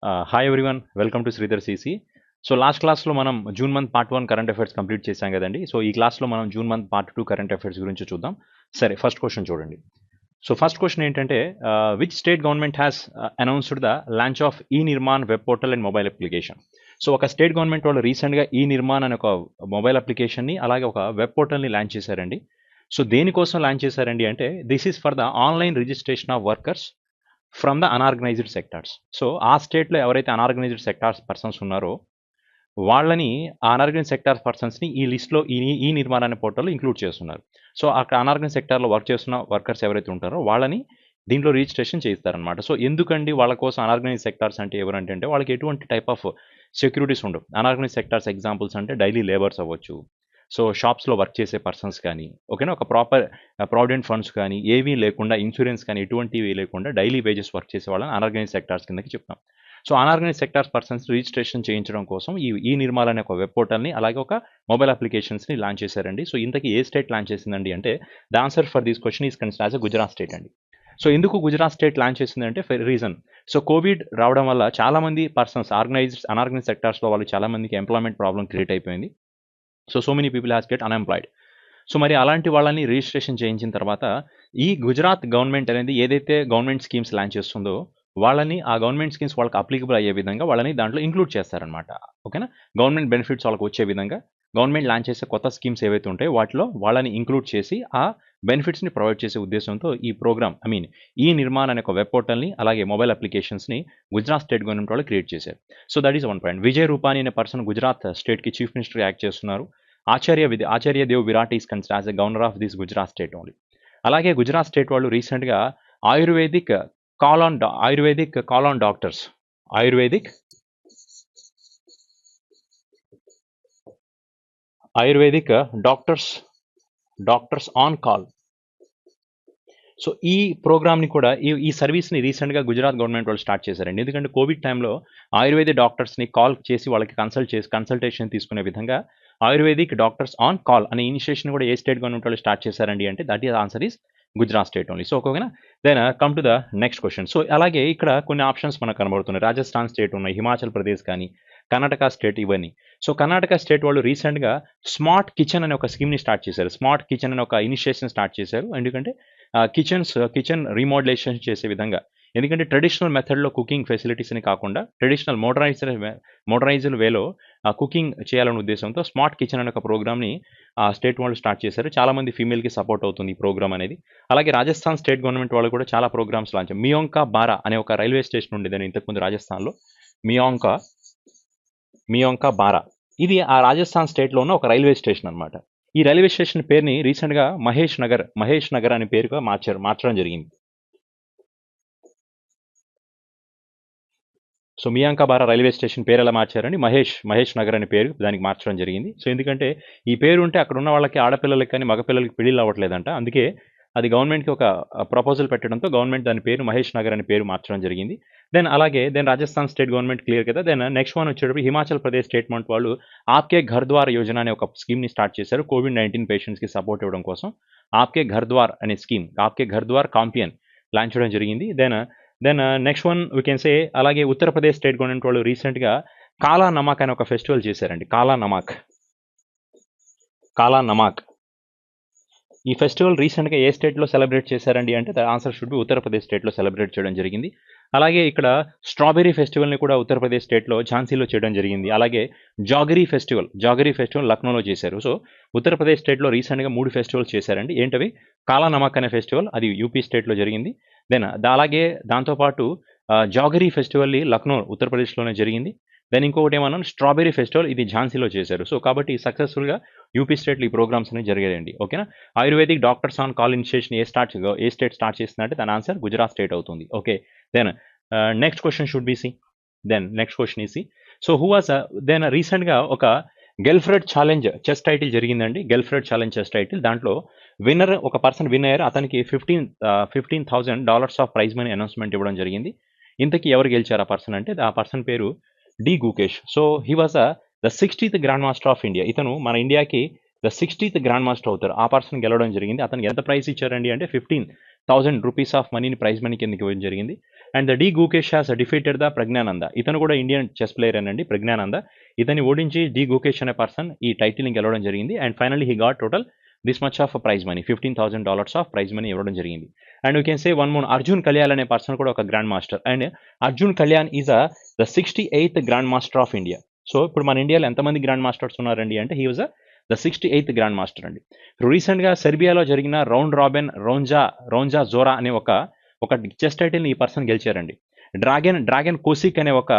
Hi everyone, welcome to Sridhar CC. So last క్లాస్లో మనం June month part 1 current affairs complete చేశాం కదండి. So ఈ క్లాస్లో మనం June month part 2 current affairs గురించి చూద్దాం. సరే, ఫస్ట్ క్వశ్చన్ చూడండి. సో ఫస్ట్ క్వశ్చన్ ఏంటంటే, which state government has announced the launch of e Nirman web portal and mobile application. So ఒక స్టేట్ గవర్నమెంట్ వాళ్ళు రీసెంట్గా ఈ నిర్మాణ్ అనే ఒక మొబైల్ అప్లికేషన్ని అలాగే ఒక వెబ్ పోర్టల్ని లాంచ్ చేశారండి. సో దేనికోసం లాంచ్ చేశారండి అంటే, this is for the online registration of workers from the unorganised sectors. So ఆ స్టేట్లో ఎవరైతే అన్ఆర్గనైజ్డ్ సెక్టార్స్ పర్సన్స్ ఉన్నారో వాళ్ళని, ఆ అన్ఆర్గనైజ్డ్ సెక్టార్ పర్సన్స్ని ఈ లిస్ట్లో ఈ నిర్మాణ పోర్టల్లో ఇంక్లూడ్ చేస్తున్నారు. సో అక్కడ అన్ఆర్గనైజ్డ్ సెక్టార్లో వర్క్ చేస్తున్న వర్కర్స్ ఎవరైతే ఉంటారో వాళ్ళని దీంట్లో రిజిస్ట్రేషన్ చేస్తారనమాట. సో ఎందుకండి వాళ్ళ కోసం అన్ఆర్గనైజ్డ్ సెక్టార్స్ అంటే ఎవరంటే వాళ్ళకి ఎటువంటి టైప్ ఆఫ్ సెక్యూరిటీస్ ఉండవు. అన్ఆర్గనైజ్డ్ సెక్టార్స్ ఎగ్జాంపుల్స్ అంటే డైలీ లేబర్స్ అవ్వచ్చు, సో షాప్స్లో వర్క్ చేసే పర్సన్స్ కానీ, ఓకేనా, ఒక ప్రాపర్ ప్రావిడెంట్ ఫండ్స్ కానీ ఏమీ లేకుండా, ఇన్సూరెన్స్ కానీ ఎటువంటివి లేకుండా డైలీ వేజెస్ వర్క్ చేసే వాళ్ళని అన్ఆర్గనైజ్ సెక్టార్స్ కిందకి చెప్తాం. So unorganised sectors persons registration చేయించడం కోసం ఈ నిర్మాల అనే ఒక వెబ్ పోర్టల్ని అలాగే ఒక మొబైల్ అప్లికేషన్స్ని లాంచ్ చేశారండి. సో ఇంతకీ ఏ స్టేట్ లాంచ్ చేసిందండి అంటే, the answer for this question is considered as Gujarat state అండి. సో ఎందుకు గుజరాత్ స్టేట్ లాంచ్ చేసిందంటే రీజన్, సో కోవిడ్ రావడం వల్ల చాలామంది పర్సన్స్ అన్ఆర్గనైజ్ సెక్టార్స్లో వాళ్ళు చాలామందికి ఎంప్లాయ్మెంట్ ప్రాబ్లం క్రియేట్ అయిపోయింది. So many people has get unemployed. So మరి అలాంటి వాళ్ళని రిజిస్ట్రేషన్ చేయించిన తర్వాత ఈ గుజరాత్ గవర్నమెంట్ అనేది ఏదైతే గవర్నమెంట్ స్కీమ్స్ లాంచ్ చేస్తుందో వాళ్ళని, ఆ గవర్నమెంట్ స్కీమ్స్ వాళ్ళకి అప్లికబుల్ అయ్యే విధంగా వాళ్ళని దాంట్లో ఇంక్లూడ్ చేస్తారనమాట. ఓకేనా, గవర్నమెంట్ బెనిఫిట్స్ వాళ్ళకి వచ్చే విధంగా గవర్నమెంట్ లాంచ్ చేసే కొత్త స్కీమ్స్ ఏవైతే ఉంటాయో వాటిలో వాళ్ళని ఇంక్లూడ్ చేసి ఆ బెనిఫిట్స్ని ప్రొవైడ్ చేసే ఉద్దేశంతో ఈ ప్రోగ్రామ్, ఈ నిర్మాణ్ అనే ఒక వెబ్ పోర్టల్ని అలాగే మొబైల్ అప్లికేషన్స్ని గుజరాత్ స్టేట్ గవర్నమెంట్ వాళ్ళు క్రియేట్ చేశారు. So that is one point. Vijay Rupani అనే పర్సన్ గుజరాత్ స్టేట్కి చీఫ్ మినిస్టర్ యాక్ట్ చేస్తున్నారు. Acharya Dev Virat is considered as a governor of this Gujarat state only. అలాగే గుజరాత్ స్టేట్ వాళ్ళు రీసెంట్గా ayurvedic call on doctors, ayurvedic doctors on call. So ఈ ప్రోగ్రామ్ని కూడా ఈ సర్వీస్ని రీసెంట్గా గుజరాత్ గవర్నమెంట్ వాళ్ళు స్టార్ట్ చేశారండి. ఎందుకంటే కోవిడ్ టైంలో ఆయుర్వేదిక్ డాక్టర్స్ని కాల్ చేసి వాళ్ళకి కన్సల్టేషన్ తీసుకునే విధంగా ఆయుర్వేదిక్ డాక్టర్స్ ఆన్ కాల్ అనే ఇనిషియేషన్ కూడా ఏ స్టేట్ గవర్నమెంట్ వాళ్ళు స్టార్ట్ చేశారండి అంటే that is answer is Gujarat state only. So ఓకేనా, then come to the next question. So అలాగే ఇక్కడ కొన్ని ఆప్షన్స్ మనకు కనబడుతున్నాయి. రాజస్థాన్ స్టేట్ ఉన్నాయి, హిమాచల్ ప్రదేశ్ కానీ, కర్ణాటక స్టేట్, ఇవన్నీ. సో కర్ణాటక స్టేట్ వాళ్ళు రీసెంట్గా స్మార్ట్ కిచెన్ అనే ఒక స్కీమ్ని స్టార్ట్ చేశారు. స్మార్ట్ కిచెన్ అనే ఒక ఇనిషియేషన్ స్టార్ట్ చేశారు. ఎందుకంటే కిచెన్ రీమోడలేషన్ చేసే విధంగా, ఎందుకంటే ట్రెడిషనల్ మెథడ్లో కుకింగ్ ఫెసిలిటీస్ని కాకుండా ట్రెడిషనల్ మోడరైజ్డ్ వేలో కుకింగ్ చేయాలనే ఉద్దేశంతో స్మార్ట్ కిచెన్ అనే ఒక ప్రోగ్రామ్ని స్టేట్ వాళ్ళు స్టార్ట్ చేశారు. చాలామంది ఫీమేల్కి సపోర్ట్ అవుతుంది ఈ ప్రోగ్రామ్ అనేది. అలాగే రాజస్థాన్ స్టేట్ గవర్నమెంట్ వాళ్ళు కూడా చాలా ప్రోగ్రామ్స్ లాంచ్. మియోంకా బారా అనే ఒక రైల్వే స్టేషన్ ఉండేదని ఇంతకుముందు రాజస్థాన్లో, మియోంకా బారా, ఇది ఆ రాజస్థాన్ స్టేట్లో ఉన్న ఒక రైల్వే స్టేషన్ అనమాట. ఈ రైల్వే స్టేషన్ పేరుని రీసెంట్గా మహేష్ నగర్ అనే పేరుగా మార్చడం జరిగింది. సో మియాంకా బారా రైల్వే స్టేషన్ పేరు ఎలా మార్చారని మహేష్ నగర్ అనే పేరు దానికి మార్చడం జరిగింది. సో ఎందుకంటే ఈ పేరు ఉంటే అక్కడ ఉన్న వాళ్ళకి, ఆడపిల్లలకి కానీ మగపిల్లలకి పెళ్ళిళ్ళు అవ్వట్లేదంట. అందుకే అది గవర్నమెంట్కి ఒక ప్రపోజల్ పెట్టడంతో గవర్నమెంట్ దాని పేరు మహేష్ నగర్ అనే పేరు మార్చడం జరిగింది. Then Rajasthan state government clear కదా. దెన్ నెక్స్ట్ వన్ వచ్చేటప్పుడు హిమాచల్ ప్రదేశ్ స్టేట్మెంట్ వాళ్ళు ఆప్కే ఘర్ ద్వార్ యోజన అనే ఒక స్కీమ్ని స్టార్ట్ చేశారు కోవిడ్-19 పేషెంట్స్కి సపోర్ట్ ఇవ్వడం కోసం. ఆప్కే ఘర్ ద్వార్ అనే స్కీమ్, ఆప్కే ఘర్ ద్వార్ కాంపియన్ లాంచ్ చేయడం జరిగింది. Then next one we can say, అలాగే ఉత్తరప్రదేశ్ స్టేట్ గవర్నమెంట్ వాళ్ళు రీసెంట్గా కాలా నమాక్ అనే ఒక ఫెస్టివల్ చేశారండి. కాలా నమాక్ ఈ ఫెస్టివల్ రీసెంట్గా ఏ స్టేట్లో సెలబ్రేట్ చేశారండి అంటే the answer should B Uttar Pradesh స్టేట్లో సెలబ్రేట్ చేయడం జరిగింది. అలాగే ఇక్కడ స్ట్రాబెరీ ఫెస్టివల్ని కూడా ఉత్తరప్రదేశ్ స్టేట్లో ఝాన్సీలో చేయడం జరిగింది. అలాగే జాగరీ ఫెస్టివల్ లక్నోలో చేశారు. సో ఉత్తరప్రదేశ్ స్టేట్లో రీసెంట్గా 3 ఫెస్టివల్స్ చేశారండి. ఏంటవి? కాలా నమక్ అనే ఫెస్టివల్, అది యూపీ స్టేట్లో జరిగింది. దెన్ అలాగే దాంతోపాటు జాగరీ ఫెస్టివల్ లక్నో ఉత్తరప్రదేశ్లోనే జరిగింది. దెన్ ఇంకొకటి ఏమన్నా స్ట్రాబెరీ ఫెస్టివల్, ఇది ఝాన్సీలో చేశారు. సో కాబట్టి సక్సెస్ఫుల్గా యూపీ స్టేట్లో ఈ ప్రోగ్రామ్స్ అనేవి జరిగాయండి. ఓకేనా, ayurvedic doctors on call initiation ఏ స్టేట్ స్టార్ట్ చేసిందంటే దాని ఆన్సర్ గుజరాత్ స్టేట్ అవుతుంది. Okay, then next question should be C. Next question is C. So who was then రీసెంట్గా ఒక గెల్ఫ్రెడ్ ఛాలెంజ్ చెస్ టైటిల్ జరిగిందండి. గెల్ఫ్రెడ్ ఛాలెంజ్ చెస్ టైటిల్, దాంట్లో ఒక పర్సన్ విన్ అయ్యారు. అతనికి $15,000 ఆఫ్ ప్రైజ్ మనీ అనౌన్స్మెంట్ ఇవ్వడం జరిగింది. ఇంతకీ ఎవరు గెలిచారు ఆ పర్సన్ అంటే, ఆ పర్సన్ పేరు D Gukesh. So he was the 60th grand master of India. ఇతను మన ఇండియాకి ద 60th గ్రాండ్ మాస్టర్ అవుతారు. ఆ పర్సన్ గెలవడం జరిగింది. అతనికి ఎంత ప్రైజ్ ఇచ్చారండి అంటే 1000 రూపీస్ ఆఫ్ మనీని ప్రైజ్ మనీ కిందకి ఇవ్వడం జరిగింది. And the D Gukesh has defeated the Praggnanandhaa. ఇతను కూడా ఇండియన్ చెస్ ప్లేయర్ అండి, ప్రజ్ఞానంద. ఇతన్ని ఓడించి డి గుకేష్ అనే పర్సన్ ఈ టైటిల్ని గెలవడం జరిగింది. And finally he got total this much of prize money, $15,000 of prize money ఇవ్వడం జరిగింది. And you can say one more, Arjun Kalyan అనే పర్సన్ కూడా ఒక grand master. And Arjun Kalyan is the 68th grand master of India. So ఇప్పుడు మన ఇండియాలో ఎంతమంది grand masters ఉన్నారండి అంటే he was the 68th grand master అండి. రీసెంట్గా సెర్బియాలో జరిగిన రౌండ్ రాబిన్ రౌంజా జోరా అనే ఒక చెస్ టైటిల్ని ఈ పర్సన్ గెలిచారండి. డ్రాగన్ కోసిక్ అనే ఒక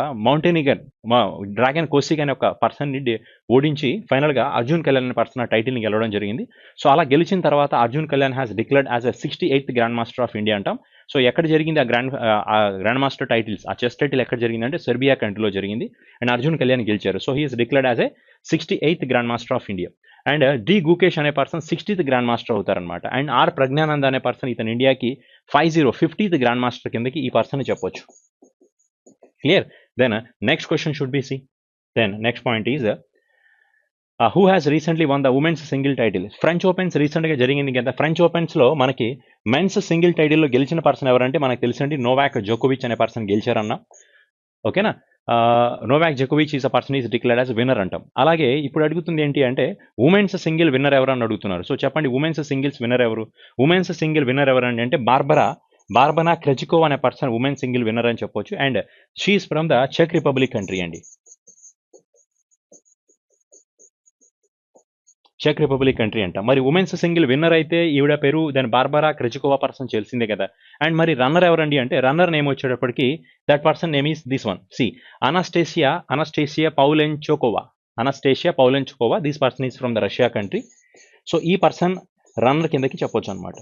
డ్రాగన్ కోసిక్ అనే ఒక పర్సన్ని ఓడించి ఫైనల్గా అర్జున్ కళ్యాణ్ అనే పర్సన్ ఆ టైటిల్ని గెలవడం జరిగింది. సో అలా గెలిచిన తర్వాత Arjun Kalyan has declared as a 68th grand master of India అంటాం. సో ఎక్కడ జరిగింది ఆ గ్రాండ్ మాస్టర్ టైటిల్స్, ఆ చెస్ టైటిల్ ఎక్కడ జరిగిందంటే సెర్బియా కంట్రీలో జరిగింది. అండ్ అర్జున్ కళ్యాణ్ గెలిచారు. So he is declared as a 68th grand master of India. And D Gukesh అనే పర్సన్ 60th గ్రాండ్ మాస్టర్ అవుతారనమాట. అండ్ ఆర్ ప్రజ్ఞానంద్ అనే పర్సన్ ఇతను ఇండియాకి 50th గ్రాండ్ మాస్టర్ కిందకి ఈ పర్సన్ చెప్పొచ్చు. Clear? Then next question should be C. Then next point is who has recently won the women's single title. French opens రీసెంట్గా జరిగింది కదా. ఫ్రెంచ్ ఓపెన్స్లో మనకి మెన్స్ సింగిల్ టైటిల్లో గెలిచిన పర్సన్ ఎవరంటే మనకు తెలుసండి, నోవాక్ జోకోవిచ్ అనే పర్సన్ గెలిచారన్న. ఓకేనా? నోవాక్ జోకోవిచ్ is a person is declared as winner అంటాం. అలాగే ఇప్పుడు అడుగుతుంది ఏంటి అంటే ఉమెన్స్ సింగిల్ విన్నర్ ఎవరు అని అడుగుతున్నారు. సో చెప్పండి, ఉమెన్స్ సింగిల్స్ విన్నర్ ఎవరు? ఉమెన్స్ సింగిల్ విన్నర్ ఎవరండి అంటే బార్బనా క్రెజికోవా అనే పర్సన్ ఉమెన్ సింగిల్ విన్నర్ అని చెప్పొచ్చు. అండ్ షీఈస్ ఫ్రమ్ ద చెక్ రిపబ్లిక్ కంట్రీ అండి. చెక్ రిపబ్లిక్ కంట్రీ అంట. మరి ఉమెన్స్ సింగిల్ విన్నర్ అయితే ఈవిడ పేరు దాని బార్బరా క్రెజికోవా పర్సన్ తెలిసిందే కదా. అండ్ మరి రన్నర్ ఎవరండి అంటే రన్నర్ నేమ్ వచ్చేటప్పటికి that person name is this one. C Anastasia Pavlyuchenkova. This person is from the Russia country. So ఈ పర్సన్ రన్నర్ కిందకి చెప్పొచ్చు అనమాట.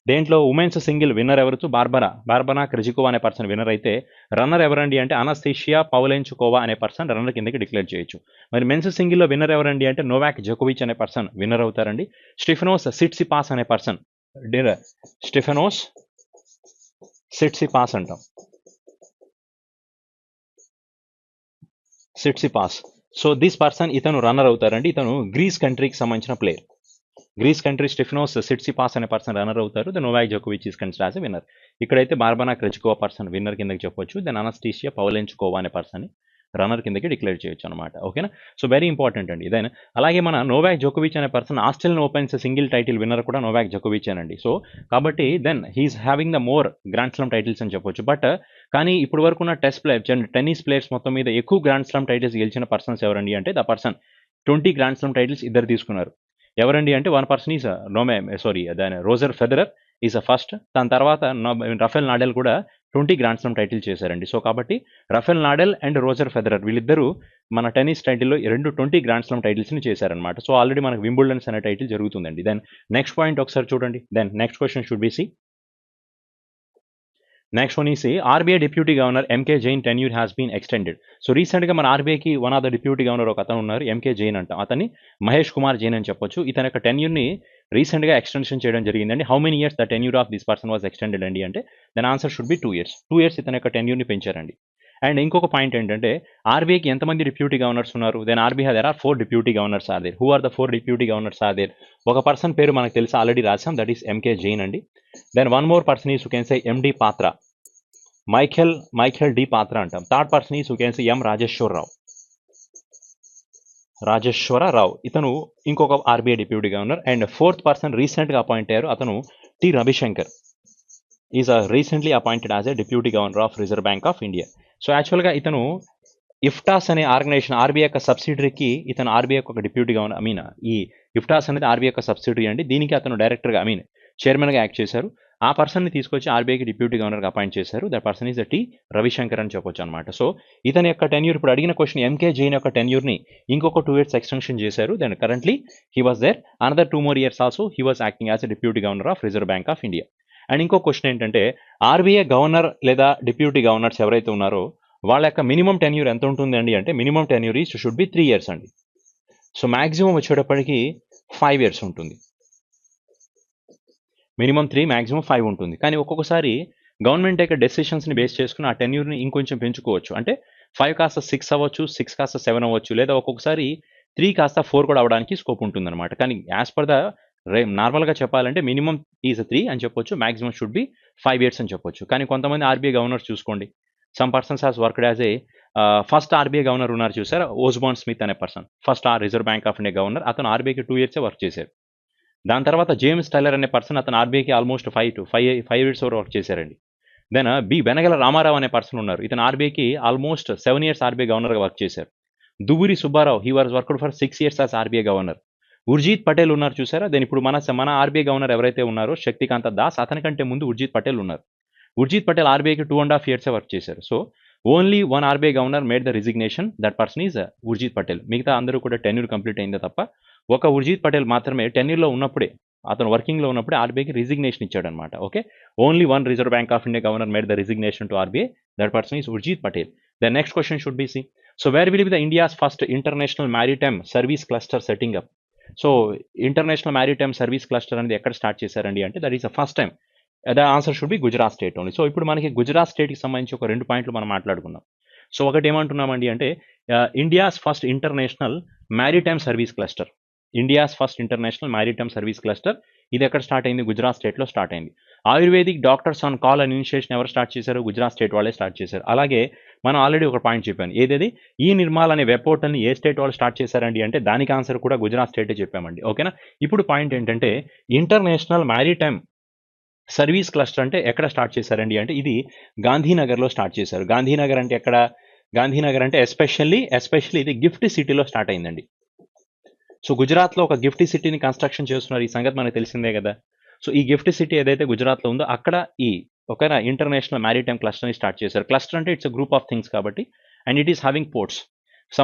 దేంట్లో ఉమెన్స్ సింగిల్ విన్నర్ ఎవరు? బార్బరా క్రెజికోవా అనే పర్సన్ విన్నర్ అయితే రన్నర్ ఎవరండి అంటే అనస్తేషియా పౌలెంచుకోవా అనే పర్సన్ రన్నర్ కిందకి డిక్లేర్ చేయొచ్చు. మరి మెన్స్ సింగిల్లో విన్నర్ ఎవరండి అంటే నోవాక్ జోకోవిచ్ అనే పర్సన్ విన్నర్ అవుతారండి. స్టెఫనోస్ సిట్సిపాస్ అనే పర్సన్ స్టెఫనోస్ సిట్సిపాస్ అంటాం. సిట్సిపాస్. సో దిస్ పర్సన్ ఇతను రన్నర్ అవుతారండి. ఇతను గ్రీస్ కంట్రీకి సంబంధించిన player. Greece country Stefanos Tsitsipas అనే పర్సన్ రన్నర్ అవుతారు. దెన్ నోవాక్ జోకోవిచ్ is considered as a winner. ఇక్కడైతే బార్బనా క్రెజికోవా పర్సన్ విన్నర్ కిందకి చెప్పొచ్చు. దెన్ అనస్టేషియా పౌలెంచుకోవా అనే పర్సన్ రన్నర్ కిందకి డిక్లేర్ చేయొచ్చు అనమాట. ఓకేనా? సో వెరీ ఇంపార్టెంట్ అండి. దెన్ అలాగే మన నోవాక్ జోకోవిచ్ అనే person Australian opens single title winner కూడా నోవాక్ జోకోవిచ్ అనండి. సో కాబట్టి then he's having the more grand slam titles అని చెప్పొచ్చు. బట్ కానీ ఇప్పుడు వరకు ఉన్న టెన్నిస్ ప్లేయర్స్ మొత్తం మీద ఎక్కువ గ్రాండ్ స్లామ్ టైటిల్స్ గెలిచిన పర్సన్స్ ఎవరండి అంటే the person 20 grand slam titles ఇద్దరు తీసుకున్నారు. ఎవరండి అంటే one person is Roger Federer is a first. దాని తర్వాత రఫెల్ నాడెల్ కూడా 20 గ్రాండ్ స్లామ్ టైటిల్ చేశారండి. సో కాబట్టి రఫెల్ నాడెల్ అండ్ రోజర్ ఫెదరర్ వీళ్ళిద్దరూ మన టెన్నిస్ టైటిల్లో 20 గ్రాండ్ స్లామ్ టైటిల్స్ని చేశారనమాట. సో ఆల్రెడీ మనకు వింబుల్డన్స్ అనే టైటిల్ జరుగుతుందండి. దెన్ నెక్స్ట్ పాయింట్ ఒకసారి చూడండి. Then next question should be C. Next one is RBI deputy governor M K Jain tenure has been extended. So రీసెంట్గా మన ఆర్బీఐకి one of the deputy governor ఒక అతను ఉన్నారు, ఎంకే జైన్ అంట. అతన్ని మహేష్ కుమార్ జైన్ అని చెప్పొచ్చు. ఇతని యొక్క టెన్యూర్ని రీసెంట్గా ఎక్స్టెన్షన్ చేయడం జరిగిందండి. How many years the tenure of this person was extended అండి అంటే then answer should be 2 years. 2 years ఇతని యొక్క టెన్యూర్ని పెంచారండి. అండ్ ఇంకొక పాయింట్ ఏంటంటే ఆర్బీఐకి ఎంతమంది డిప్యూటీ గవర్నర్స్ ఉన్నారు? Then RBI there are 4 deputy governors are there. Who are the 4 deputy governors are there? ఒక పర్సన్ పేరు మనకు తెలుసు, ఆల్రెడీ రాసాం, దట్ ఈస్ ఎంకే జైన్ అండి. Then one more person is you can say MD Patra, Michael D Patra అంటాం. Third person is you can say M Rajeshwar Rao. ఇతను ఇంకొక RBI deputy governor. And fourth person రీసెంట్గా అపాయింట్ అయ్యారు, అతను T Ravishankar is recently appointed as a deputy governor of Reserve Bank of India. So యాక్చువల్గా ఇతను ఇఫ్టాస్ అనే organisation RBI యొక్క సబ్సిడరీకి ఇతను ఆర్బీఐ ఒక డిప్యూటీ గవర్నర్ ఈ ఇఫ్టాస్ అనేది ఆర్బీఐ యొక్క సబ్సిడరీ అండి. దీనికి అతను డైరెక్టర్గా చైర్మన్గా యాక్ట్ చేశారు. ఆ పర్సన్ని తీసుకొచ్చి ఆర్బీఐకి డిప్యూటీ గవర్నర్గా అపాయింట్ చేశారు. That person is T Ravishankar అని చెప్పొచ్చు అనమాట. సో ఇతని యొక్క టెన్యూర్, ఇప్పుడు అడిగిన క్వశ్చన్ ఎంకే జైన్ యొక్క టెన్యూర్ని ఇంకొక 2 years ఎక్స్టెన్షన్ చేశారు. Then currently he was there another 2 more years also he was acting as a deputy governor of Reserve Bank of India. And ఇంకో క్వశ్చన్ ఏంటంటే ఆర్బీఐ గవర్నర్ లేదా డిప్యూటీ గవర్నర్స్ ఎవరైతే ఉన్నారో వాళ్ళ యొక్క మినిమం టెన్యూర్ ఎంత ఉంటుందండి అంటే minimum tenure is should be 3 years అండి. సో మ్యాక్సిమం వచ్చేటప్పటికి 5 years ఉంటుంది. మినిమం 3, మ్యాక్సిమం 5 ఉంటుంది. కానీ ఒక్కొక్కసారి గవర్నమెంట్ యొక్క డెసిషన్స్ని బేస్ చేసుకుని ఆ టెన్యూర్ని ఇంకొంచెం పెంచుకోవచ్చు. అంటే 5 కాస్త 6 అవ్వచ్చు, 6 కాస్త 7 అవ్వచ్చు, లేదా ఒక్కొక్కసారి 3 కాస్త 4 కూడా అవడానికి స్కోప్ ఉంటుందన్నమాట. కానీ యాజ్ పర్ ద నార్మల్గా చెప్పాలంటే మినిమం ఈజ్ 3 అని చెప్పొచ్చు, మాక్సిమం షుడ్ బి 5 ఇయర్స్ అని చెప్పొచ్చు. కానీ కొంతమంది ఆర్బీఐ గవర్నర్స్ చూసుకోండి, some persons has worked as a first RBI governor ఉన్నారు చూసారా, ఓస్బార్న్ స్మిత్ అనే person, first reserve Bank of India governor, అతను ఆర్బీఐకి 2 ఇయర్సే వర్క్ చేశారు. దాని తర్వాత జేమ్స్ టైలర్ అనే పర్సన్, అతను ఆర్బీఐకి ఆల్మోస్ట్ 5 ఇయర్స్ వరకు వర్క్ చేశారండి. దెన్ బెనగల రామారావు అనే పర్సన్ ఉన్నారు, ఇతను ఆర్బీఐకి ఆల్మోస్ట్ 7 ఇయర్స్ ఆర్బీఐ గవర్నర్గా వర్క్ చేశారు. Duvvuri Subbarao, he was worked for 6 years as RBI governor. Urjit Patel ఉన్నారు చూసారా, దెన్ ఇప్పుడు మన ఆర్బీఐ గవర్నర్ ఎవరైతే ఉన్నారో శక్తికాంత దాస్, అతనికంటే ముందు ఉర్జిత్ పటేల్ ఉన్నారు. ఉర్జిత్ పటేల్ ఆర్బీఐకి 2.5 ఇయర్సే వర్క్ చేశారు. So only one RBI governor made the resignation, that person is Urjit Patel. మిగతా అందరూ కూడా టెన్యూర్ కంప్లీట్ అయిందే తప్ప ఒక ఉర్జిత్ పటేల్ మాత్రమే టెన్యూర్లో ఉన్నప్పుడే, అతను వర్కింగ్లో ఉన్నప్పుడే ఆర్బీఐకి రిజిగ్నేషన్ ఇచ్చాడనమాట. Okay, only one Reserve Bank of India governor made the resignation to RBI, that person is Urjit Patel. The next question should be C, so where will be the India's first international maritime service cluster setting up. So international maritime service cluster అనేది ఎక్కడ start చేశారండి అంటే, that is the first time. The answer should be Gujarat state only. So ఇప్పుడు మనకి గుజరాత్ స్టేట్కి సంబంధించి ఒక 2 పాయింట్లు మనం మాట్లాడుకున్నాం. సో ఒకటి ఏమంటున్నామండి అంటే, India's first international maritime service cluster, India's first international maritime service cluster, ఇది ఎక్కడ స్టార్ట్ అయింది? గుజరాత్ స్టేట్లో స్టార్ట్ అయింది. Ayurvedic doctors on call and initiation ఎవరు స్టార్ట్ చేశారు? గుజరాత్ స్టేట్ వాళ్ళే స్టార్ట్ చేశారు. అలాగే మనం ఆల్రెడీ ఒక పాయింట్ చెప్పాను, ఏదేది ఈ నిర్మాల్ అనే వెబ్ పోర్టల్ని ఏ స్టేట్ వాళ్ళు స్టార్ట్ చేశారండి అంటే, దానికి ఆన్సర్ కూడా గుజరాత్ స్టేటే చెప్పామండి. ఓకేనా. ఇప్పుడు పాయింట్ ఏంటంటే, ఇంటర్నేషనల్ మ్యారిటైమ్ సర్వీస్ క్లస్టర్ అంటే ఎక్కడ స్టార్ట్ చేశారండి అంటే, ఇది గాంధీనగర్లో స్టార్ట్ చేశారు. గాంధీనగర్ అంటే ఎక్కడ? గాంధీనగర్ అంటే ఎస్పెషల్లీ ఇది గిఫ్ట్ సిటీలో స్టార్ట్ అయిందండి. సో గుజరాత్లో ఒక గిఫ్ట్ సిటీని కన్స్ట్రక్షన్ చేస్తున్నారు, ఈ సంగతి మనకు తెలిసిందే కదా. సో ఈ గిఫ్ట్ సిటీ ఏదైతే గుజరాత్లో ఉందో అక్కడ ఈ ఒక ఇంటర్నేషనల్ మ్యారిటైమ్ క్లస్టర్ని స్టార్ట్ చేశారు. క్లస్టర్ అంటే ఇట్స్ గ్రూప్ ఆఫ్ థింగ్స్ కాబట్టి, and it is having ports.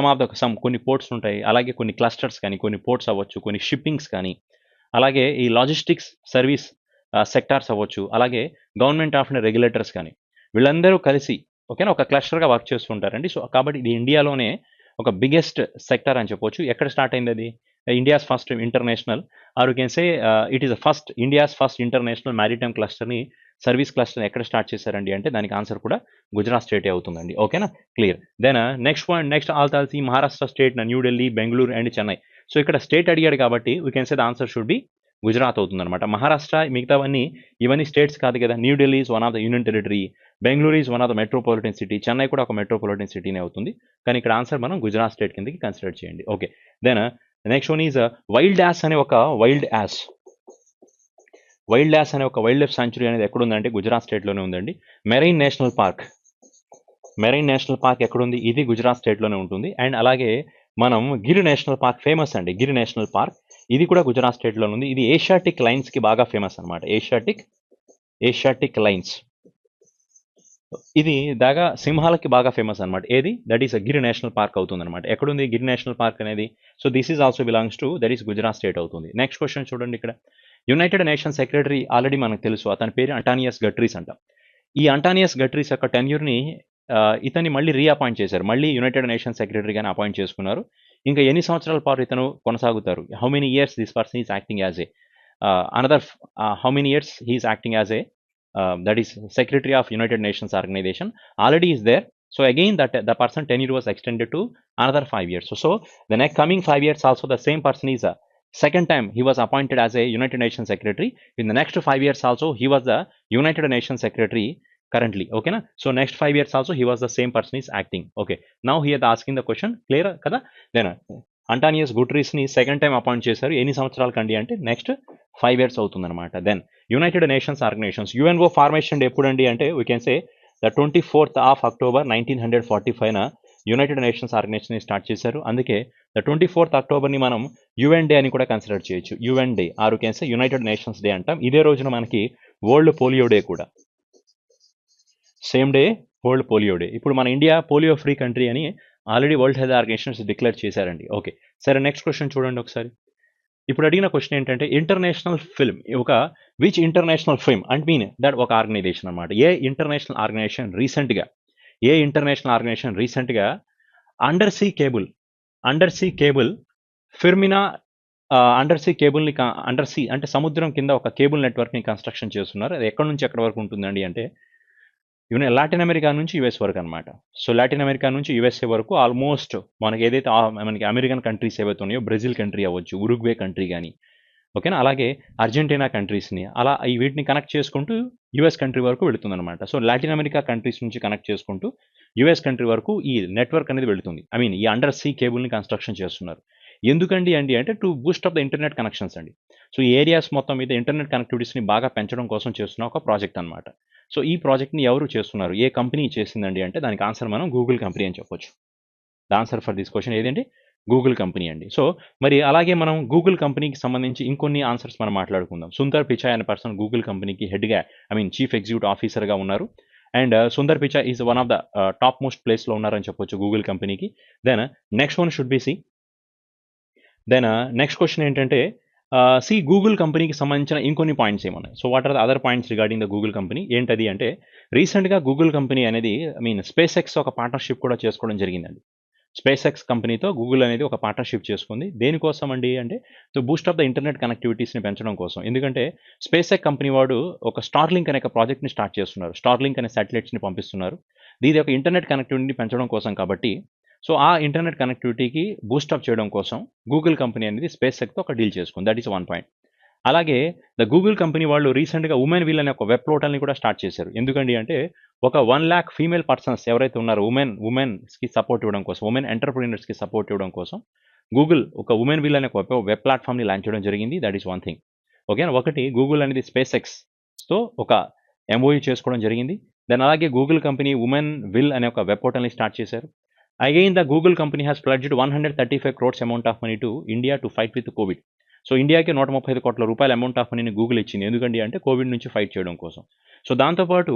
కొన్ని పోర్ట్స్ ఉంటాయి, అలాగే కొన్ని క్లస్టర్స్ కానీ, కొన్ని పోర్ట్స్ అవ్వచ్చు, కొన్ని షిప్పింగ్స్ కానీ, అలాగే ఈ లాజిస్టిక్స్ సర్వీస్ సెక్టార్స్ అవ్వచ్చు, అలాగే గవర్నమెంట్ ఆఫ్ రెగ్యులేటర్స్ కానీ, వీళ్ళందరూ కలిసి ఓకేనా ఒక క్లస్టర్గా వర్క్ చేస్తుంటారండి. సో కాబట్టి ఇది ఇండియాలోనే ఒక బిగ్గెస్ట్ సెక్టర్ అని చెప్పొచ్చు. ఎక్కడ స్టార్ట్ అయింది అది? India's first international, or you can say it is India's first international maritime క్లస్టర్ని, సర్వీస్ క్లస్టర్ని ఎక్కడ స్టార్ట్ చేశారండి అంటే, దానికి ఆన్సర్ కూడా గుజరాత్ స్టేటే అవుతుందండి. ఓకేనా, క్లియర్. దెన్ నెక్స్ట్ ఆల్తాల్సి Maharashtra state, New Delhi, Bengaluru and Chennai. So ఇక్కడ స్టేట్ అడిగాడు కాబట్టి we can say the answer should be Gujarat అవుతుందన్నమాట. మహారాష్ట్ర మిగతావన్నీ ఇవన్నీ స్టేట్స్ కాదు కదా. New Delhi is one of the union territory, Bengaluru is one of the metropolitan city, Chennai కూడా ఒక మెట్రోపాలిటన్ సిటీనే అవుతుంది. కానీ ఇక్కడ ఆన్సర్ మనం గుజరాత్ స్టేట్ కిందకి కన్సిడర్ చేయండి. Okay, then next one is wild as అనే ఒక వైల్డ్ యాస్ అనే ఒక వైల్డ్ లైఫ్ సాంచురీ అనేది ఎక్కడుందంటే గుజరాత్ స్టేట్లోనే ఉందండి. మెరైన్ నేషనల్ పార్క్ ఎక్కడుంది? ఇది గుజరాత్ స్టేట్లోనే ఉంటుంది. అండ్ అలాగే మనం గిర్ నేషనల్ పార్క్ ఫేమస్ అండి, గిర్ నేషనల్ పార్క్, ఇది కూడా గుజరాత్ స్టేట్లో ఉంది. ఇది ఏషియాటిక్ లైన్స్కి బాగా ఫేమస్ అనమాట. ఏషియాటిక్ లైన్స్, ఇది దాగా సింహాలకి బాగా ఫేమస్ అనమాట. ఏది? That is Gir national park అవుతుంది అనమాట. ఎక్కడుంది గిర్ నేషనల్ పార్క్ అనేది? So this is also belongs to, that is Gujarat state అవుతుంది. నెక్స్ట్ క్వశ్చన్ చూడండి. ఇక్కడ యునైటెడ్ నేషన్ సెక్రటరీ ఆల్రెడీ మనకు తెలుసు, అతని పేరు అంటానియస్ గట్రీస్ అంట. ఈ అంటానియస్ గట్రీస్ యొక్క టెన్యూర్ని ఇతన్ని మళ్ళీ రీఅపాయింట్ చేశారు, మళ్ళీ యునైటెడ్ నేషన్ సెక్రటరీగానే అపాయింట్ చేసుకున్నారు. ఇంకా ఎన్ని సంవత్సరాల పాటు ఇతను కొనసాగుతారు? How many years this person is acting as a how many years he is acting as a that is Secretary of United Nations Organization, already is there. So again the person tenure was extended to another 5 years. So the next coming 5 years also the same person is second time he was appointed as a United Nations Secretary. In the next 5 years also he was the United Nations Secretary currently. Okay na? So next 5 years also he was the same person is acting. Okay, now here the asking the question, clear kada? Then Antonio గుట్రీస్ని second time appoint చేశారు. ఎన్ని సంవత్సరాల కండి అంటే next 5 years అవుతుందన్నమాట. Then United Nations organisations, UNO formation ఎప్పుడండి అంటే we can say the 24th of October 1945న యునైటెడ్ నేషన్స్ ఆర్గనైజేషన్ స్టార్ట్ చేశారు. అందుకే ద 24th Octoberని మనం యుఎన్ డే అని కూడా కన్సిడర్ చేయొచ్చు. UN Day or you can say United Nations Day అంటాం. ఇదే రోజున మనకి వరల్డ్ పోలియో డే కూడా, same day World Polio Day. ఇప్పుడు మన ఇండియా పోలియో ఫ్రీ కంట్రీ అని already World Health Organisations declare చేశారండి. ఓకే, సరే నెక్స్ట్ క్వశ్చన్ చూడండి ఒకసారి. ఇప్పుడు అడిగిన క్వశ్చన్ ఏంటంటే, international film, which international film and mean that ఒక ఆర్గనైజేషన్ అనమాట. ఏ ఇంటర్నేషనల్ ఆర్గనైజేషన్ రీసెంట్గా undersea cable Firmina under see కేబుల్ని under see అంటే సముద్రం కింద ఒక కేబుల్ నెట్వర్క్ని కన్స్ట్రక్షన్ చేస్తున్నారు. అది ఎక్కడి నుంచి ఎక్కడి వరకు ఉంటుందండి అంటే లాటిన్ అమెరికా నుంచి యుఎస్ వరకు అనమాట. సో లాటిన్ అమెరికా నుంచి యుఎస్ఏ వరకు ఆల్మోస్ట్ మనకి ఏదైతే మనకి అమెరికన్ కంట్రీస్ ఏవైతే ఉన్నాయో, బ్రెజిల్ కంట్రీ అవ్వచ్చు, ఉరుగ్వే కంట్రీ కానీ, ఓకేనా. అలాగే అర్జెంటీనా కంట్రీస్ని అలా ఈ వీటిని కనెక్ట్ చేసుకుంటూ యుఎస్ కంట్రీ వరకు వెళుతుందన్నమాట. సో లాటిన్ అమెరికా కంట్రీస్ నుంచి కనెక్ట్ చేసుకుంటూ యుఎస్ కంట్రీ వరకు ఈ నెట్వర్క్ అనేది వెళుతుంది. ఐ మీన్ ఈ అండర్ సీ కేబుల్ని కన్స్ట్రక్షన్ చేస్తున్నారు. ఎందుకండి అంటే to boost up the internet connections అండి. సో ఈ ఏరియాస్ మొత్తం మీద ఇంటర్నెట్ కనెక్టివిటీస్ని బాగా పెంచడం కోసం చేస్తున్న ఒక ప్రాజెక్ట్ అనమాట. సో ఈ ప్రాజెక్ట్ని ఎవరు చేస్తున్నారు, ఏ కంపెనీ చేసిందండి అంటే దానికి ఆన్సర్ మనం గూగుల్ కంపెనీ అని చెప్పొచ్చు. The answer for this question ఏదండి, గూగుల్ కంపెనీ అండి. సో మరి అలాగే మనం గూగుల్ కంపెనీకి సంబంధించి ఇంకొన్ని ఆన్సర్స్ మనం మాట్లాడుకుందాం. సుందర్ పిచాయ్ అనే పర్సన్ గూగుల్ కంపెనీకి హెడ్గా ఐ మీన్ చీఫ్ ఎగ్జిక్యూటివ్ ఆఫీసర్గా ఉన్నారు. And Sundar Pichai is one of the top most ప్లేస్లో ఉన్నారని చెప్పొచ్చు గూగుల్ కంపెనీకి. Then next one should be C. Then next question ఏంటంటే సి గూగుల్ కంపెనీకి సంబంధించిన ఇంకొన్ని పాయింట్స్ ఏమున్నాయి. So what are the other points regarding the Google company ఏంటది అంటే రీసెంట్గా గూగుల్ కంపెనీ అనేది ఐ మీన్ స్పేస్ ఎక్స్ ఒక పార్ట్నర్షిప్ కూడా చేసుకోవడం జరిగిందండి. స్పేస్ ఎక్స్ కంపెనీతో గూగుల్ అనేది ఒక పార్ట్నర్షిప్ చేసుకుంది. దేనికోసం అండి అంటే to boost up the internet కనెక్టివిటీస్ని పెంచడం కోసం. ఎందుకంటే స్పేస్ ఎక్స్ కంపెనీ వాడు ఒక స్టార్లింక్ అనే ఒక ప్రాజెక్ట్ని స్టార్ట్ చేస్తున్నారు. స్టార్లింక్ అనే శాటిలైట్స్ని పంపిస్తున్నారు. ఇది ఒక ఇంటర్నెట్ కనెక్టివిటీని పెంచడం కోసం కాబట్టి సో ఆ ఇంటర్నెట్ కనెక్టివిటీకి బూస్టప్ చేయడం కోసం గూగుల్ కంపెనీ అనేది స్పేస్ ఎక్స్తో ఒక డీల్ చేసుకుంది. That is one point. అలాగే ద గూగుల్ కంపెనీ వాళ్ళు రీసెంట్గా ఉమెన్ వీల్ అనే ఒక వెబ్ పోర్టల్ని కూడా స్టార్ట్ చేశారు. ఎందుకండి అంటే ఒక 1,00,000 ఫీమేల్ పర్సన్స్ ఎవరైతే ఉన్నారో ఉమెన్స్కి సపోర్ట్ ఇవ్వడం కోసం, ఉమెన్ ఎంటర్ప్రీనర్స్కి సపోర్ట్ ఇవ్వడం కోసం గూగుల్ ఒక ఉమెన్ వీల్ అనే ఒక వెబ్ ప్లాట్ఫామ్ని లాంచ్ చేయడం జరిగింది. That is one thing. ఓకేనా. ఒకటి గూగుల్ అనేది స్పేస్ ఎక్స్తో ఒక ఎంఓయూ చేసుకోవడం జరిగింది. దెన్ అలాగే గూగుల్ కంపెనీ ఉమెన్ విల్ అనే ఒక వెబ్ పోర్టల్ని స్టార్ట్ చేశారు. Again the Google company has pledged 135 crores amount of money to India to fight with Covid. So ఇండియాకి 135 కోట్ల రూపాయల అమౌంట్ ఆఫ్ మనీని గూగుల్ ఇచ్చింది. ఎందుకండి అంటే కోవిడ్ నుంచి ఫైట్ చేయడం కోసం. సో దాంతోపాటు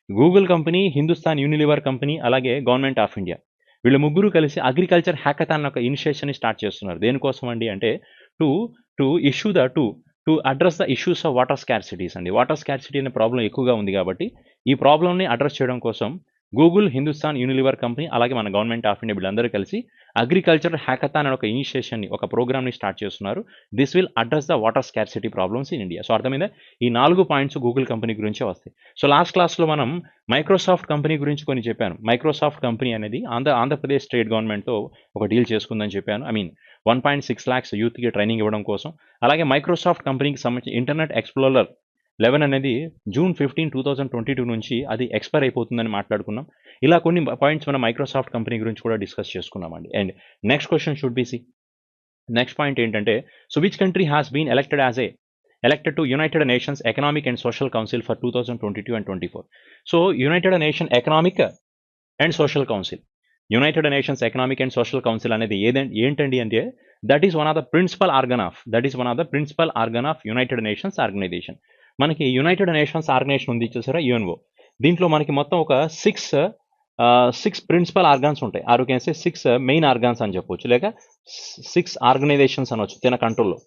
Google company, Hindustan Unilever company, అలాగే గవర్నమెంట్ ఆఫ్ ఇండియా వీళ్ళు ముగ్గురు కలిసి అగ్రికల్చర్ హ్యాకథాన్ ఒక ఇనిషియేషన్ని స్టార్ట్ చేస్తున్నారు. దేనికోసం అండి అంటే to to issue the to address the issues of water scarcities అండి. వాటర్ స్కార్సిటీ అనే ప్రాబ్లం ఎక్కువగా ఉంది కాబట్టి ఈ ప్రాబ్లమ్ని అడ్రస్ చేయడం కోసం గూగుల్, హిందుస్థాన్ యూనిలివర్ కంపెనీ, అలాగే మన గవర్నమెంట్ ఆఫ్ ఇండియా వీళ్ళందరూ కలిసి అగ్రికల్చర్ హ్యాకథాన్ అనే ఒక ఇనిషియేషన్ని, ఒక ప్రోగ్రామ్ని స్టార్ట్ చేస్తున్నారు. This will address the water scarcity problems in India. So అర్థమైందా, ఈ 4 పాయింట్స్ గూగుల్ కంపెనీ గురించే వస్తాయి. సో లాస్ట్ క్లాస్లో మనం మైక్రోసాఫ్ట్ కంపెనీ గురించి కొన్ని చెప్పాను. మైక్రోసాఫ్ట్ కంపెనీ అనేది ఆంధ్రప్రదేశ్ స్టేట్ గవర్నమెంట్తో ఒక డీల్ చేసుకుందని చెప్పాను. ఐ మీన్ 1.6 lakhs యూత్కి ట్రైనింగ్ ఇవ్వడం కోసం. అలాగే మైక్రోసాఫ్ట్ కంపెనీకి సంబంధించి ఇంటర్నెట్ ఎక్స్ప్లోరర్ 11 అనేది June 15, 2022 నుంచి అది ఎక్స్పైర్ అయిపోతుందని మాట్లాడుకున్నాం. ఇలా కొన్ని పాయింట్స్ మనం మైక్రోసాఫ్ట్ కంపెనీ గురించి కూడా డిస్కస్ చేసుకున్నామండి. And next question should be C. Next point ఏంటంటే so which country has been elected to United Nations economic and Social Council for 2022 and 24. So United Nation Economic and Social Council, United Nations economic and Social Council అనేది ఏంటండి అంటే that is one of the principal organ of United Nations Organisation. మనకి United Nations Organisation ఉంది చూసారా, UNO. దీంట్లో మనకి మొత్తం ఒక సిక్స్ ప్రిన్సిపల్ ఆర్గాన్స్ ఉంటాయి. ఆర్గనైజే 6 మెయిన్ ఆర్గాన్స్ అని చెప్పొచ్చు, లేక 6 ఆర్గనైజేషన్స్ అనొచ్చు తన కంట్రోల్లో.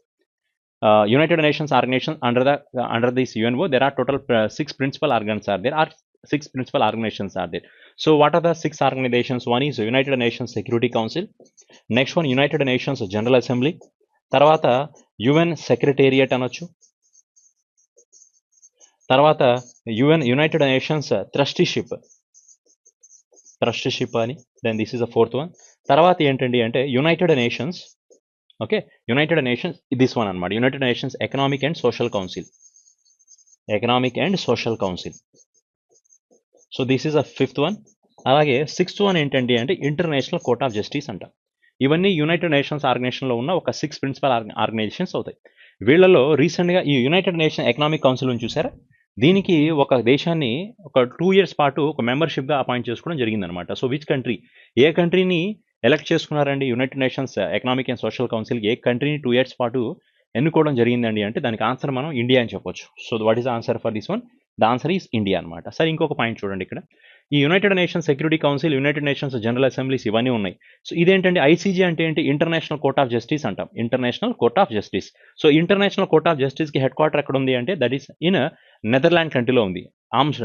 United Nations organisation under this UNO there are total 6 principal organs are there, are 6 principal organisations are there. So what are the 6 organisations? One is United Nations Security Council, next one United Nations General Assembly, తర్వాత UN secretariat అనొచ్చు, తర్వాత United Nations trusteeship అని, then this is the 4th one. తర్వాత ఏంటండి అంటే United Nations this one అనమాట, United Nations economic and Social council. So this is the 5th one. అలాగే 6th one ఏంటండి అంటే ఇంటర్నేషనల్ కోర్ట్ ఆఫ్ జస్టిస్ అంట. ఇవన్నీ యునైటెడ్ నేషన్స్ ఆర్గనైజేషన్లో ఉన్న ఒక 6 ప్రిన్సిపల్ ఆర్గనైజేషన్స్ అవుతాయి. వీళ్ళలో రీసెంట్గా ఈ యునైటెడ్ నేషన్ ఎకనామిక్ కౌన్సిల్ అని చూసారా, దీనికి ఒక దేశాన్ని ఒక 2 years పాటు ఒక మెంబర్షిప్గా అపాయింట్ చేసుకోవడం జరిగిందనమాట. సో విచ్ కంట్రీ, ఏ కంట్రీని ఎలక్ట్ చేసుకున్నారండి United Nations economic and Social Council, ఏ కంట్రీని 2 years పాటు ఎన్నుకోవడం జరిగిందండి అంటే దానికి ఆన్సర్ మనం ఇండియా అని చెప్పొచ్చు. So what is the answer for this one? The answer is India అనమాట. సరే ఇంకొక పాయింట్ చూడండి, ఇక్కడ ఈ United Nations Security Council, United Nations General Assemblies ఇవన్నీ ఉన్నాయి. సో ఇదేంటంటే ఐసీజీ అంటే ఏంటి? ఇంటర్నేషనల్ కోర్ట్ ఆఫ్ జస్టిస్ అంటాం, International Court of Justice. So International Court of జస్టిస్కి హెడ్ క్వార్టర్ ఎక్కడ ఉంది అంటే దట్ ఈస్ ఇన్ నెదర్లాండ్ కంట్రీలో ఉంది.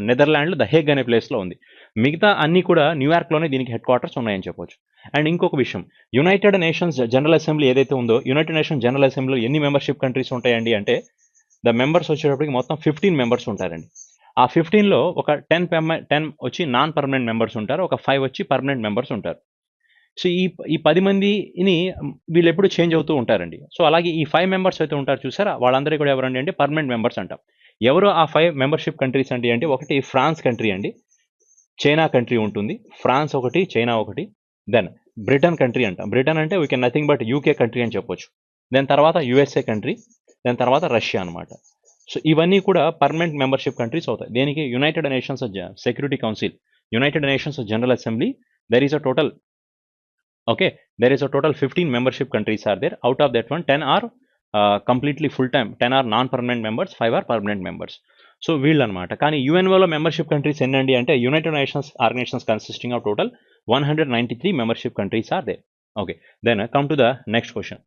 నెదర్లాండ్లో ద హేగ్ అనే ప్లేస్లో ఉంది. మిగతా అన్ని కూడా న్యూయార్క్లోనే దీనికి హెడ్ క్వార్టర్స్ ఉన్నాయని చెప్పొచ్చు. అండ్ ఇంకొక విషయం, యునైటెడ్ నేషన్స్ జనరల్ అసెంబ్లీ ఏదైతే ఉందో, యునైటెడ్ నేషన్స్ జనరల్ అసెంబ్లీలో ఎన్ని మెంబర్షిప్ కంట్రీస్ ఉంటాయండి అంటే ద మెంబర్స్ వచ్చేటప్పటికి మొత్తం 15 మెంబర్స్ ఉంటారండి. ఆ 15లో ఒక 10 వచ్చి నాన్ పర్మనెంట్ మెంబర్స్ ఉంటారు, ఒక 5 వచ్చి పర్మనెంట్ మెంబర్స్ ఉంటారు. సో ఈ 10 మందిని వీళ్ళు ఎప్పుడు చేంజ్ అవుతూ ఉంటారండి. సో అలాగే ఈ 5 మెంబర్స్ అయితే ఉంటారు చూసారా, వాళ్ళందరూ కూడా ఎవరండి అంటే పర్మనెంట్ మెంబర్స్ అంటాం. ఎవరు ఆ 5 మెంబర్షిప్ కంట్రీస్ అండి అంటే, ఒకటి ఫ్రాన్స్ కంట్రీ అండి, చైనా కంట్రీ ఉంటుంది, ఫ్రాన్స్ ఒకటి, చైనా ఒకటి, దెన్ బ్రిటన్ కంట్రీ అంటాం. బ్రిటన్ అంటే we can nothing but UK country అని చెప్పొచ్చు. దెన్ తర్వాత యుఎస్ఏ కంట్రీ, దాని తర్వాత రష్యా అనమాట. సో ఇవన్నీ కూడా పర్మనెంట్ మెంబర్షిప్ కంట్రీస్ అవుతాయి. దేనికి? United Nations Security Council, United Nations General assembly, there is a total, okay, there is a total 15 membership countries are there. Out of that one, 10 are completely full time, 10 are non permanent members, 5 are permanent members. So వీళ్ళు అనమాట. కానీ యుఎన్ఓలో membership countries ఎన్నండి అంటే, United Nations organisations consisting of total 193 membership countries are they. Okay, then come to the next question.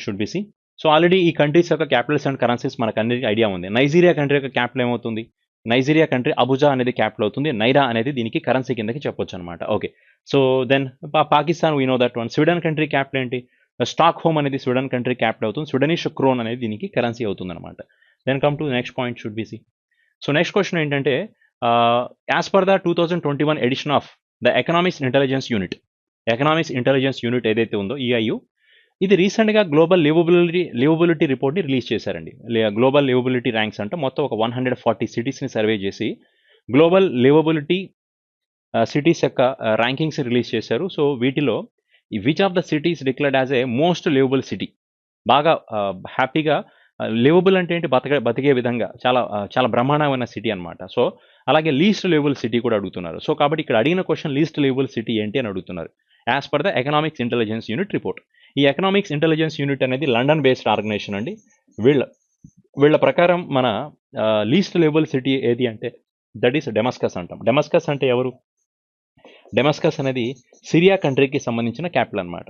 Should be C. So already ఈ countries యొక్క capitals and currencies మనకు అందరికీ ఐడియా ఉంది. నైజీరియా కంట్రీ యొక్క capital ఏమవుతుంది? Nigeria country Abuja అనేది capital అవుతుంది, naira అనేది దీనికి కరెన్సీ కిందకి చెప్పొచ్చు అనమాట. Okay, so then Pakistan we know that one. Sweden country capital ఏంటి? స్టాక్ హోమ్ అనేది స్వీడన్ కంట్రీ క్యాపిటల్ అవుతుంది, స్వీడనిష్ క్రోన్ అనేది దీనికి కరెన్సీ అవుతుంది అనమాట. Then come to next point should be C. So next question ఏంటంటే, as per the 2021 edition of the Economics Intelligence Unit ఏదైతే ఉందో, ఈఐయు, ఇది రీసెంట్గా గ్లోబల్ లివబిలిటీ రిపోర్ట్ని రిలీజ్ చేశారండి. గ్లోబల్ లివబిలిటీ ర్యాంక్స్ అంటే మొత్తం ఒక 140 సిటీస్ని సర్వే చేసి గ్లోబల్ లివబిలిటీ సిటీస్ యొక్క ర్యాంకింగ్స్ రిలీజ్ చేశారు. సో వీటిలో which of the cities declared as a most liveable city, బాగా హ్యాపీగా లివబుల్ అంటే ఏంటి, బతికే విధంగా చాలా బ్రహ్మాండమైన సిటీ అనమాట. సో అలాగే లీస్ట్ లివబుల్ సిటీ కూడా అడుగుతున్నారు. సో కాబట్టి ఇక్కడ అడిగిన క్వశ్చన్ లీస్ట్ లివబుల్ సిటీ ఏంటి అని అడుగుతున్నారు, as per the Economics Intelligence unit report. ఈ ఎకనామిక్స్ ఇంటెలిజెన్స్ యూనిట్ అనేది లండన్ బేస్డ్ ఆర్గనైజేషన్ అండి. వీళ్ళ ప్రకారం మన లీస్ట్ లివబుల్ సిటీ ఏది అంటే, దట్ ఈస్ డెమస్కస్ అంటాం. డెమస్కస్ అంటే ఎవరు? డెమస్కస్ అనేది సిరియా కంట్రీకి సంబంధించిన క్యాపిటల్ అనమాట.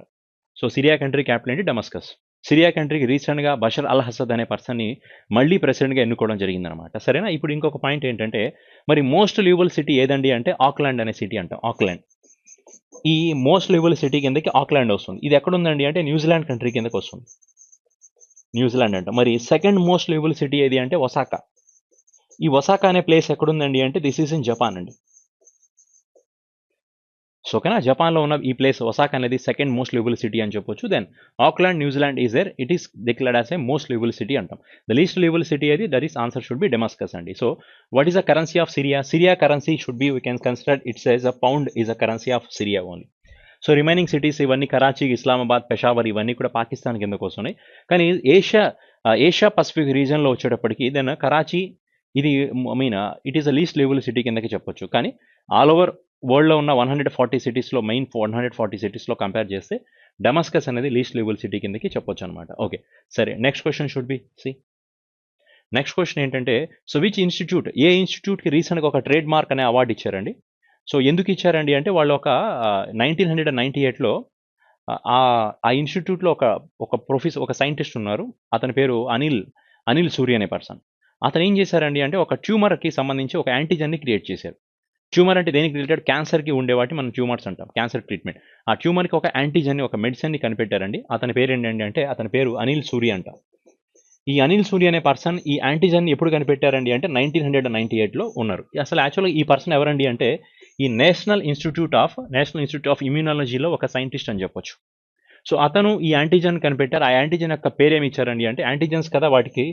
సో సిరియా కంట్రీ క్యాపిటల్ ఏంటి? డెమస్కస్. సిరియా కంట్రీకి రీసెంట్గా బషర్ అల్ అసద్ అనే పర్సన్ని మళ్ళీ ప్రెసిడెంట్గా ఎన్నుకోవడం జరిగిందనమాట. సరేనా? ఇప్పుడు ఇంకొక పాయింట్ ఏంటంటే, మరి మోస్ట్ లివబుల్ సిటీ ఏదండి అంటే ఆక్లాండ్ అనే సిటీ అంటాం. ఆక్లాండ్, ఈ మోస్ట్ లివబుల్ సిటీ కిందకి ఆక్లాండ్ వస్తుంది. ఇది ఎక్కడుందండి అంటే న్యూజిలాండ్ కంట్రీ కిందకి వస్తుంది. న్యూజిలాండ్ అంట. మరి సెకండ్ మోస్ట్ లివబుల్ సిటీ ఏది అంటే ఒసాకా. ఈ ఒసాకా అనే ప్లేస్ ఎక్కడుందండి అంటే దిస్ ఈస్ ఇన్ జపాన్ అండి. సో ఓకేనా, జపాన్లో ఉన్న ఈ ప్లేస్ ఒసాకా అనేది సెకండ్ మోస్ట్ లివబుల్ సిటీ అని చెప్పొచ్చు. Then Auckland New Zealand is there, it is declared as a most liveable city అంటాం. ద లీస్ట్ లివబుల్ సిటీ ఏది? That is answer should B Damascus అండి. So what is the currency of Syria? Syria currency should be, we can consider it's as a pound is a currency of Syria only. So remaining cities ఇవన్నీ కరాచీ, ఇస్లామాబాద్, పెషావర్ ఇవన్నీ కూడా పాకిస్తాన్ కిందకు వస్తున్నాయి. కానీ Asia Pacific రీజన్లో వచ్చేటప్పటికి then Karachi ఇది it is a least liveable city కిందకి చెప్పొచ్చు. కానీ ఆల్ ఓవర్ వరల్డ్లో ఉన్న 140 సిటీస్లో, మెయిన్ 140 సిటీస్లో కంపేర్ చేస్తే డెమస్కస్ అనేది లీస్ట్ లివబుల్ సిటీ కిందకి చెప్పొచ్చు అనమాట. ఓకే, సరే, next question should be C. Next question ఏంటంటే, సో విచ్ ఇన్స్టిట్యూట్, ఏ ఇన్స్టిట్యూట్కి రీసెంట్గా ఒక ట్రేడ్ మార్క్ అనే అవార్డు ఇచ్చారండి. సో ఎందుకు ఇచ్చారండి అంటే, వాళ్ళు ఒక 1998లో ఆ ఇన్స్టిట్యూట్లో ఒక ప్రొఫెసర్, ఒక సైంటిస్ట్ ఉన్నారు. అతని పేరు అనిల్ సూరి అనే పర్సన్. అతను ఏం చేశారండి అంటే, ఒక ట్యూమర్కి సంబంధించి ఒక యాంటీజన్ని క్రియేట్ చేశారు. ట్యూమర్ అంటే దేనికి రిలేటెడ్? క్యాన్సర్కి ఉండేవాటి మనం ట్యూమర్స్ అంటాం, క్యాన్సర్ ట్రీట్మెంట్. ఆ ట్యూమర్కి ఒక యాంటీజన్ని, ఒక మెడిసిన్ని కనిపెట్టారండి. అతని పేరు ఏంటండి అంటే, అతని పేరు అనిల్ సూరి అంట. ఈ అనిల్ సూరి అనే పర్సన్ ఈ యాంటీజన్ ఎప్పుడు కనిపెట్టారండి అంటే 1998లో ఉన్నారు. అసలు యాక్చువల్గా ఈ పర్సన్ ఎవరండి అంటే, ఈ నేషనల్ ఇన్స్టిట్యూట్ ఆఫ్ ఇమ్యూనాలజీలో ఒక సైంటిస్ట్ అని చెప్పొచ్చు. సో అతను ఈ యాంటీజన్ కనిపెట్టారు. ఆ యాంటీజన్ యొక్క పేరు ఏమి ఇచ్చారండి అంటే, యాంటీజన్స్ కదా, వాటికి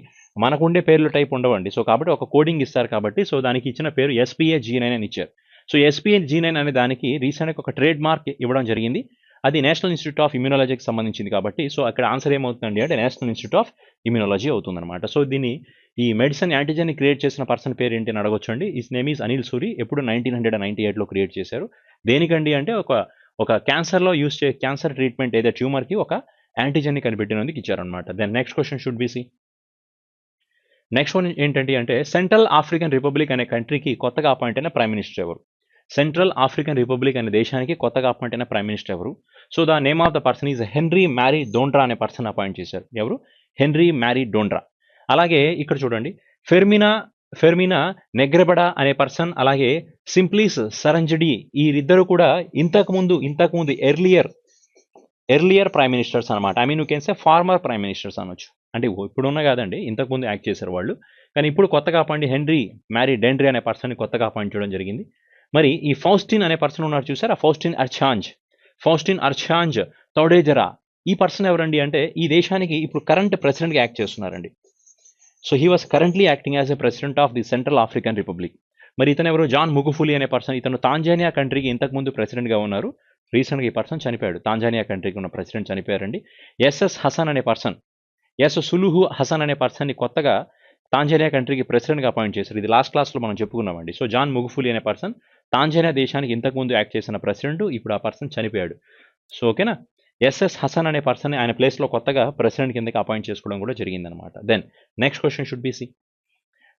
మనకుండే పేర్లు టైప్ ఉండవండి. సో కాబట్టి ఒక కోడింగ్ ఇస్తారు కాబట్టి, సో దానికి ఇచ్చిన పేరు SPA-G9 అని ఇచ్చారు. సో SPA-G9 అనే దానికి రీసెంట్గా ఒక ట్రేడ్ మార్క్ ఇవ్వడం జరిగింది. అది నేషనల్ ఇన్స్టిట్యూట్ ఆఫ్ ఇమ్యూనాలజీకి సంబంధించింది కాబట్టి, సో అక్కడ ఆన్సర్ ఏమవుతుందండి అంటే నేషనల్ ఇన్స్టిట్యూట్ ఆఫ్ ఇమ్యూనాలజీ అవుతుందన్నమాట. సో దీన్ని, ఈ మెడిసిన్ యాంటీజన్ని క్రియేట్ చేసిన పర్సన్ పేరు ఏంటి అని అడగొచ్చండి. His name is Anil Suri. ఎప్పుడు 1998లో క్రియేట్ చేశారు. దేనికండి అంటే, ఒక క్యాన్సర్లో క్యాన్సర్ ట్రీట్మెంట్ ఏదో ట్యూమర్కి ఒక యాంటీజన్ని కనిపెట్టినందుకు ఇచ్చారనమాట. Then next question should be C. Next one ఏంటంటే అంటే, సెంట్రల్ ఆఫ్రికన్ రిపబ్లిక్ అనే కంట్రీకి కొత్తగా అపాయింట్ అయిన ప్రైమ్ మినిస్టర్ ఎవరు? సెంట్రల్ ఆఫ్రికన్ రిపబ్లిక్ అనే దేశానికి కొత్తగా అపాయింట్ అయిన ప్రైమ్ మినిస్టర్ ఎవరు? So the name of the person is Henri Marie Dondra అనే పర్సన్ అపాయింట్ చేశారు. ఎవరు? Henri Marie Dondra. అలాగే ఇక్కడ చూడండి, ఫెర్మినా నెగ్రెబడా అనే పర్సన్, అలాగే సింప్లీస్ సరంజడి, వీరిద్దరు కూడా ఇంతకుముందు ఎర్లియర్ ప్రైమ్ మినిస్టర్స్ అనమాట. You can say farmer prime ministers అనొచ్చు. అంటే ఇప్పుడున్న కాదండి, ఇంతకుముందు యాక్ట్ చేశారు వాళ్ళు. కానీ ఇప్పుడు కొత్తగా అపాయింట్ హెన్రీ మ్యారీ డెండ్రీ అనే పర్సన్ని కొత్తగా అపాయింట్ చేయడం జరిగింది. మరి ఈ ఫౌస్టిన్ అనే పర్సన్ ఉన్నారు చూసారు, ఆ ఫౌస్టిన్ అర్చాంజ్ తౌడేజరా, ఈ పర్సన్ ఎవరండి అంటే ఈ దేశానికి ఇప్పుడు కరెంట్ ప్రెసిడెంట్గా యాక్ట్ చేస్తున్నారండి. So he was currently acting as a president of the central African republic. మరి ఇతను ఎవరు, జాన్ ముగుఫులి అనే పర్సన్. ఇతను తాంజానియా కంట్రీకి ఇంతకుముందు ప్రెసిడెంట్గా ఉన్నారు. రీసెంట్గా ఈ పర్సన్ చనిపోయాడు, తాంజానియా కంట్రీకి ఉన్న ప్రెసిడెంట్ చనిపోయారండి. ఎస్ఎస్ హసన్ అనే పర్సన్, ఎస్ సులుహు హసన్ అనే పర్సన్ని కొత్తగా తాంజానియా కంట్రీకి ప్రెసిడెంట్గా అపాయింట్ చేశారు. ఇది లాస్ట్ క్లాస్లో మనం చెప్పుకున్నామండి. సో జాన్ ముగుఫులి అనే పర్సన్ తాంజానియా దేశానికి ఇంతకుముందు యాక్ట్ చేసిన ప్రెసిడెంట్, ఇప్పుడు ఆ పర్సన్ చనిపోయాడు. సో ఓకేనా, ఎస్ఎస్ హసన్ అనే పర్సన్ ఆయన ప్లేస్లో కొత్తగా ప్రెసిడెంట్ కిందకి అపాయింట్ చేసుకోవడం కూడా జరిగిందనమాట. Then next question should be C.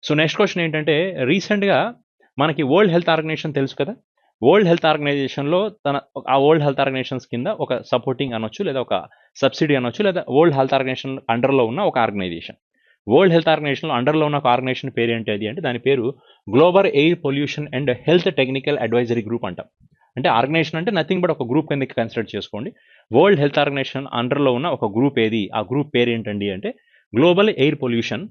So next question ఏంటంటే, రీసెంట్గా మనకి వరల్డ్ హెల్త్ ఆర్గనైజేషన్ తెలుసు కదా, వరల్డ్ హెల్త్ ఆర్గనైజేషన్లో ఆ వరల్డ్ హెల్త్ ఆర్గనైజేషన్స్ కింద ఒక సపోర్టింగ్ అనొచ్చు, లేదా ఒక సబ్సిడీ అనొచ్చు, లేదా వరల్డ్ హెల్త్ ఆర్గనైజేషన్ అండర్లో ఉన్న ఒక ఆర్గనైజేషన్. వరల్డ్ హెల్త్ ఆర్గనైజేషన్లో అండర్లో ఉన్న ఒక ఆర్గనైజేషన్ పేరు ఏంటి అంటే దాని పేరు global air pollution and health technical advisory group అంటాం. అంటే ఆర్గనైజేషన్ అంటే నథింగ్ బట్ ఒక గ్రూప్ కిందకి కన్సిడర్ చేసుకోండి. వరల్డ్ హెల్త్ ఆర్గనైజేషన్ అండర్లో ఉన్న ఒక గ్రూప్ ఏది, ఆ గ్రూప్ పేరు ఏంటండి అంటే global air pollution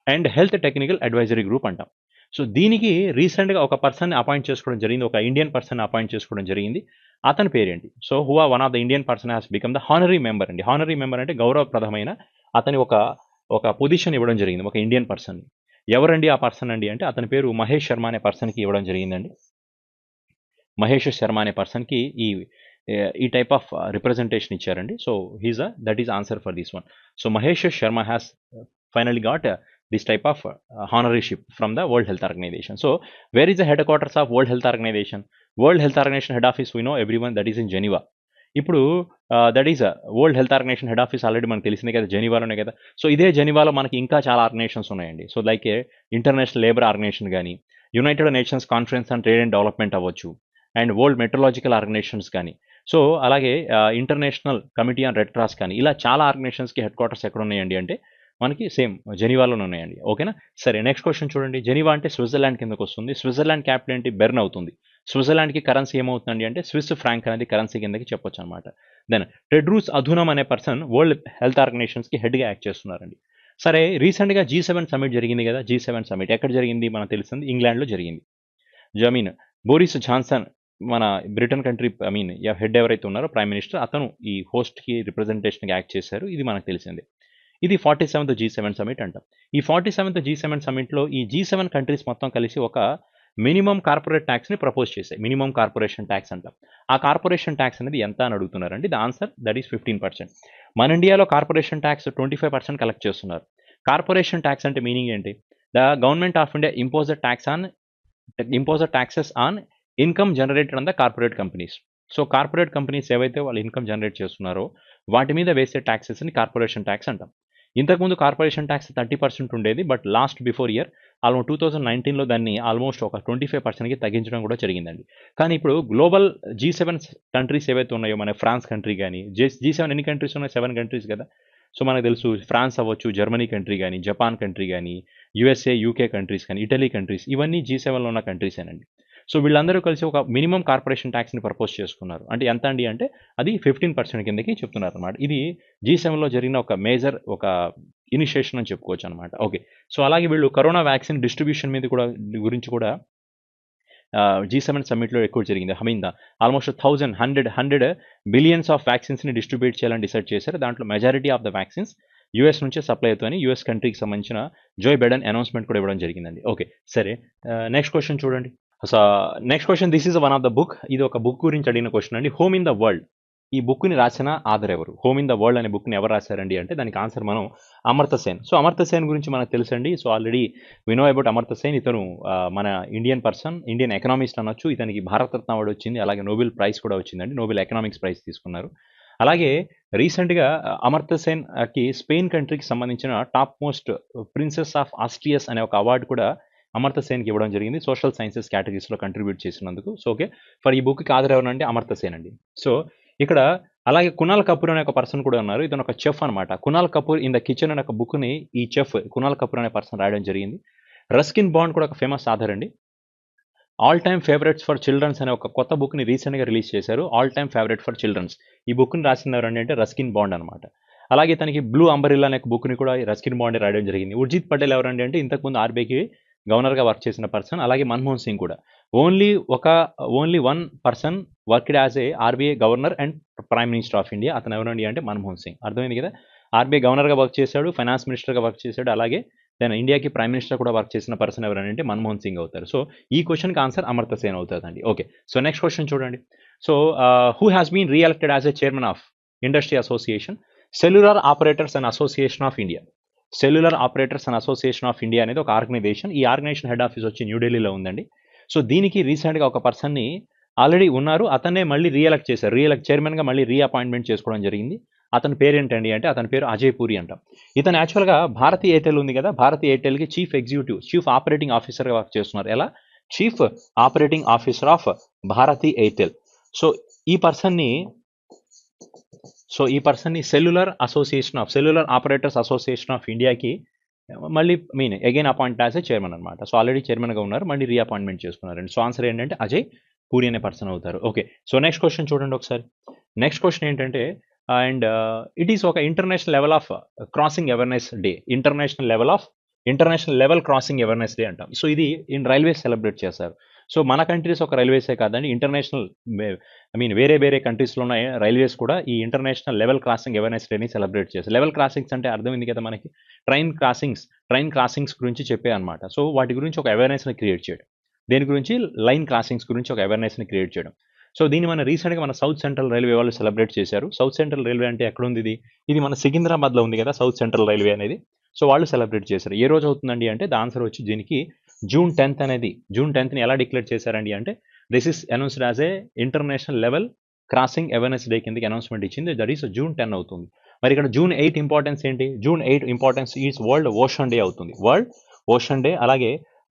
and health technical advisory group అంటాం. సో దీనికి రీసెంట్గా ఒక పర్సన్ని అపాయింట్ చేసుకోవడం జరిగింది, ఒక ఇండియన్ పర్సన్ అపాయింట్ చేసుకోవడం జరిగింది. అతని పేరేంటి? సో హువా one of the Indian person has become the honorary member అండి. హానరీ మెంబర్ అంటే గౌరవప్రదమైన అతని ఒక పొజిషన్ ఇవ్వడం జరిగింది ఒక ఇండియన్ పర్సన్. ఎవరండి ఆ పర్సన్ అండి అంటే అతని పేరు మహేష్ శర్మ అనే పర్సన్కి ఇవ్వడం జరిగిందండి. మహేష్ శర్మ అనే పర్సన్కి ఈ టైప్ ఆఫ్ రిప్రజెంటేషన్ ఇచ్చారండి. So that is answer for this one. So Mahesh Sharma has finally got this type of honorship from the World Health Organization. So where is the headquarters of World Health Organization? World Health Organization head office, we know everyone, that is in Geneva. ఇప్పుడు that is World Health Organisation head office already మనకు తెలిసిందే కదా, జెనీవాలోనే కదా. So ఇదే జెనీవాలో మనకి ఇంకా చాలా ఆర్గనైజేషన్స్ ఉన్నాయండి. So like international labour organization కానీ, united nations conference on trade and development అవ్వచ్చు, అండ్ వరల్డ్ మెట్రలాజికల్ ఆర్గనైజేషన్స్ కానీ, సో అలాగే international committee on red cross కానీ, ఇలా చాలా ఆర్గనైజేషన్స్కి హెడ్ క్వార్టర్స్ ఎక్కడ ఉన్నాయండి అంటే మనకి సేమ్ జెనీవాలోనే ఉన్నాయండి. ఓకేనా, సరే నెక్స్ట్ క్వశ్చన్ చూడండి. జెనీవా అంటే స్విట్జర్లాండ్ కిందకు వస్తుంది. స్విట్జర్లాండ్ క్యాపిటల్ ఏంటి? బెర్న్ అవుతుంది. స్విట్జర్లాండ్కి కరెన్సీ ఏమవుతుందండి అంటే స్విస్ ఫ్రాంక్ అనేది కరెన్సీ కిందకి చెప్పొచ్చు అనమాట. దెన్ టెడ్రూస్ అధునం అనే పర్సన్ వరల్డ్ హెల్త్ ఆర్గనైజేషన్స్కి హెడ్గా యాక్ట్ చేస్తున్నారండి. సరే రీసెంట్గా G7 సమిట్ జరిగింది కదా. G7 సమిట్ ఎక్కడ జరిగింది మనకు తెలిసింది, ఇంగ్లాండ్లో జరిగింది. బోరిస్ జాన్సన్ మన బ్రిటన్ కంట్రీ హెడ్ ఎవరైతే ఉన్నారో ప్రైమ్ మినిస్టర్, అతను ఈ హోస్ట్కి రిప్రజెంటేషన్కి యాక్ట్ చేశారు. ఇది మనకు తెలిసిందే. ఇది 47th G7 సమిట్ అంటాం. ఈ 47th G7 సమిట్లో ఈ G7 కంట్రీస్ మొత్తం కలిసి ఒక మినిమం కార్పొరేట్ ట్యాక్స్ని ప్రపోజ్ చేశాయి. మినిమం కార్పొరేషన్ ట్యాక్స్ అంటాం. ఆ కార్పొరేషన్ ట్యాక్స్ అనేది ఎంత అని అడుగుతున్నారండి. The answer that is 15%. మన ఇండియాలో కార్పొరేషన్ ట్యాక్స్ 25% కలెక్ట్ చేస్తున్నారు. కార్పొరేషన్ ట్యాక్స్ అంటే మీనింగ్ ఏంటి? The government of India impose taxes on income generated on the corporate companies. So corporate companies ఏవైతే వాళ్ళు ఇన్కమ్ జనరేట్ చేస్తున్నారో వాటి మీద వేసే ట్యాక్సెస్ని కార్పొరేషన్ ట్యాక్స్ అంటాం. ఇంతకుముందు కార్పొరేషన్ ట్యాక్స్ 30% ఉండేది, but last before year almost 2019లో దాన్ని ఆల్మోస్ట్ ఒక 25%కి తగ్గించడం కూడా జరిగిందండి. కానీ ఇప్పుడు గ్లోబల్ G7 కంట్రీస్ ఏవైతే ఉన్నాయో, మన ఫ్రాన్స్ కంట్రీ కానీ, G7 ఎన్ని కంట్రీస్ ఉన్నాయి? 7 కంట్రీస్ కదా. సో మనకు తెలుసు ఫ్రాన్స్ అవ్వచ్చు, జర్మనీ కంట్రీ కానీ, జపాన్ కంట్రీ కానీ, USA UK కంట్రీస్ కానీ, ఇటలీ కంట్రీస్, ఇవన్నీ G7లో ఉన్న కంట్రీసేనండి. సో వీళ్ళందరూ కలిసి ఒక మినిమం కార్పొరేషన్ ట్యాక్స్ని ప్రపోజ్ చేసుకున్నారు. అంటే ఎంత అండి అంటే అది 15% కిందకి చెప్తున్నారు అనమాట. ఇది G7లో జరిగిన ఒక మేజర్ ఇనిషియేషన్ అని చెప్పుకోవచ్చు అనమాట. ఓకే, సో అలాగే వీళ్ళు కరోనా వ్యాక్సిన్ డిస్ట్రిబ్యూషన్ మీద గురించి కూడా G7 సమ్మిట్లో ఎక్కువ జరిగింది. ఆల్మోస్ట్ 100 బిలియన్స్ ఆఫ్ వ్యాక్సిన్స్ని డిస్ట్రిబ్యూట్ చేయాలని డిసైడ్ చేశారు. దాంట్లో majority of the vaccines US నుంచే సప్లై అవుతాయని US కంట్రీకి సంబంధించిన జో బైడెన్ అనౌన్స్మెంట్ కూడా ఇవ్వడం జరిగిందండి. ఓకే, సరే నెక్స్ట్ క్వశ్చన్ చూడండి. So next question, this is one of the book. ఇది ఒక బుక్ గురించి అడిగిన క్వశ్చన్ అండి. హోమ్ ఇన్ ద వరల్డ్, ఈ బుక్ని రాసిన ఆథర్ ఎవరు? హోమ్ ఇన్ ద వరల్డ్ అనే బుక్ని ఎవరు రాశారండి అంటే దానికి ఆన్సర్ మనం అమర్త్య సేన్. సో అమర్త్య సేన్ గురించి మనకు తెలుసండి. So already we know about Amartya Sen. ఇతను మన ఇండియన్ పర్సన్, ఇండియన్ ఎకనామిస్ట్ అనొచ్చు. ఇతనికి భారతరత్న అవార్డు వచ్చింది, అలాగే నోబెల్ ప్రైజ్ కూడా వచ్చిందండి. నోబెల్ ఎకనామిక్స్ ప్రైజ్ తీసుకున్నారు. అలాగే రీసెంట్గా అమర్త్య సేన్కి స్పెయిన్ కంట్రీకి సంబంధించిన టాప్ మోస్ట్ ప్రిన్సెస్ ఆఫ్ ఆస్ట్రియస్ అనే ఒక అవార్డు కూడా అమర్త్య సేన్కి ఇవ్వడం జరిగింది, సోషల్ సైన్సెస్ కేటగిరీస్లో కంట్రిబ్యూట్ చేసినందుకు. సో ఓకే, ఫర్ ఈ బుక్కి ఆథర్ ఎవరంటే అమర్త్య సేన్ అండి. సో ఇక్కడ అలాగే కునాల్ కపూర్ అనే ఒక పర్సన్ కూడా ఉన్నారు. ఇతను ఒక చెఫ్ అనమాట. Kunal Kapoor in the kitchen అనే ఒక బుక్ని ఈ చెఫ్ కునాల్ కపూర్ అనే పర్సన్ రాయడం జరిగింది. రస్కిన్ బాండ్ కూడా ఒక ఫేమస్ ఆథర్ అండి. All time favourites for childrens అనే ఒక కొత్త బుక్ని రీసెంట్గా రిలీజ్ చేశారు. All time favourite for childrens. ఈ బుక్ని రాసింది ఎవరండి అంటే రస్కిన్ బాండ్ అనమాట. అలాగే తనకి బ్లూ అంబరిల్లా అనే బుక్ని కూడా రస్కిన్ బాండ్ రాయడం జరిగింది. ఉర్జిత్ పటేల్ ఎవరండి అంటే ఇంతకుముందు RBIకి గవర్నర్గా వర్క్ చేసిన పర్సన్. అలాగే మన్మోహన్ సింగ్ కూడా only one person worked as a RBI governor and prime minister of India. అతను ఎవరండి అంటే మన్మోహన్ సింగ్. అర్థమైంది కదా. ఆర్బీఐ గవర్నర్గా వర్క్ చేశాడు, ఫైనాన్స్ మినిస్టర్గా వర్క్ చేశాడు, అలాగే దెన్ ఇండియాకి ప్రైమ్ మినిస్టర్ కూడా వర్క్ చేసిన పర్సన్ ఎవరంటే మన్మోహన్ సింగ్ అవుతారు. సో ఈ క్వశ్చన్కి ఆన్సర్ అమర్త్య సేన్ అవుతుందండి. ఓకే, సో నెక్స్ట్ క్వశ్చన్ చూడండి. So who has been reelected as a chairman of industry association cellular operators and association of India. Cellular operators and association of India అనేది ఒక organisation. ఈ organisation head office వచ్చి న్యూఢిల్లీలో ఉందండి. So దీనికి రీసెంట్గా ఒక పర్సన్ని ఆల్రెడీ ఉన్నారు, అతన్నే మళ్ళీ రీఎలెక్ట్ చేశారు. చైర్మన్గా మళ్ళీ రీఅపాయింట్మెంట్ చేసుకోవడం జరిగింది. అతని పేరు ఏంటండి అంటే అతని పేరు అజయ్ పూరి అంటాం. ఇతను యాక్చువల్గా భారతీ ఎయిర్టెల్ ఉంది కదా, భారతీ ఎయిర్టెల్కి చీఫ్ ఆపరేటింగ్ ఆఫీసర్గా వర్క్ చేస్తున్నారు. ఎలా? Chief operating officer of Bharti Airtel. So ఈ పర్సన్ని సెల్యులర్ ఆపరేటర్స్ అసోసియేషన్ ఆఫ్ ఇండియాకి మళ్ళీ again appoint as a chairman అనమాట. సో ఆల్రెడీ చైర్మన్గా ఉన్నారు, మళ్ళీ రీఅపాయింట్మెంట్ చేసుకున్నారండి. సో ఆన్సర్ ఏంటంటే అజయ్ పూరి అనే పర్సన్ అవుతారు. ఓకే, సో నెక్స్ట్ క్వశ్చన్ చూడండి ఒకసారి. నెక్స్ట్ క్వశ్చన్ ఏంటంటే అండ్ ఇట్ ఈస్ ఒక international level of crossing awareness day. International level crossing awareness day అంటాం. సో ఇది ఇన్ రైల్వేస్ సెలబ్రేట్ చేస్తారు. సో మన కంట్రీస్ ఒక రైల్వేసే కాదండి, ఇంటర్నేషనల్ వేరే కంట్రీస్లో ఉన్న రైల్వేస్ కూడా ఈ ఇంటర్నేషనల్ లెవెల్ క్రాసింగ్ అవేర్నెస్ డేని సెలబ్రేట్ చేస్తారు. లెవెల్ క్రాసింగ్స్ అంటే అర్థమైంది కదా మనకి, ట్రైన్ క్రాసింగ్స్ గురించి చెప్పే అనమాట. సో వాటి గురించి ఒక అవేర్నెస్ని క్రియేట్ చేయడం, దేని గురించి? లైన్ క్రాసింగ్స్ గురించి ఒక అవేర్నెస్ని క్రియేట్ చేయడం. సో దీన్ని రీసెంట్గా మన సౌత్ సెంట్రల్ రైల్వే వాళ్ళు సెలబ్రేట్ చేశారు. సౌత్ సెంట్రల్ రైల్వే అంటే ఎక్కడ ఉంది? ఇది మన సికింద్రాబాద్లో ఉంది కదా సౌత్ సెంట్రల్ రైల్వే అనేది. సో వాళ్ళు సెలబ్రేట్ చేశారు. ఏ రోజు అవుతుందండి అంటే ద ఆన్సర్ వచ్చి దీనికి జూన్ 10th అనేది. జూన్ 10th ఎలా డిక్లేర్ చేశారండి అంటే this is announced as a international level crossing awareness day కిందకి అనౌన్స్మెంట్ ఇచ్చింది. దట్ ఈస్ June 10 అవుతుంది. మరి ఇక్కడ June 8 ఇంపార్టెన్స్ ఏంటి? June 8 importance is world ocean day అవుతుంది. వరల్డ్ ఓషన్ డే, అలాగే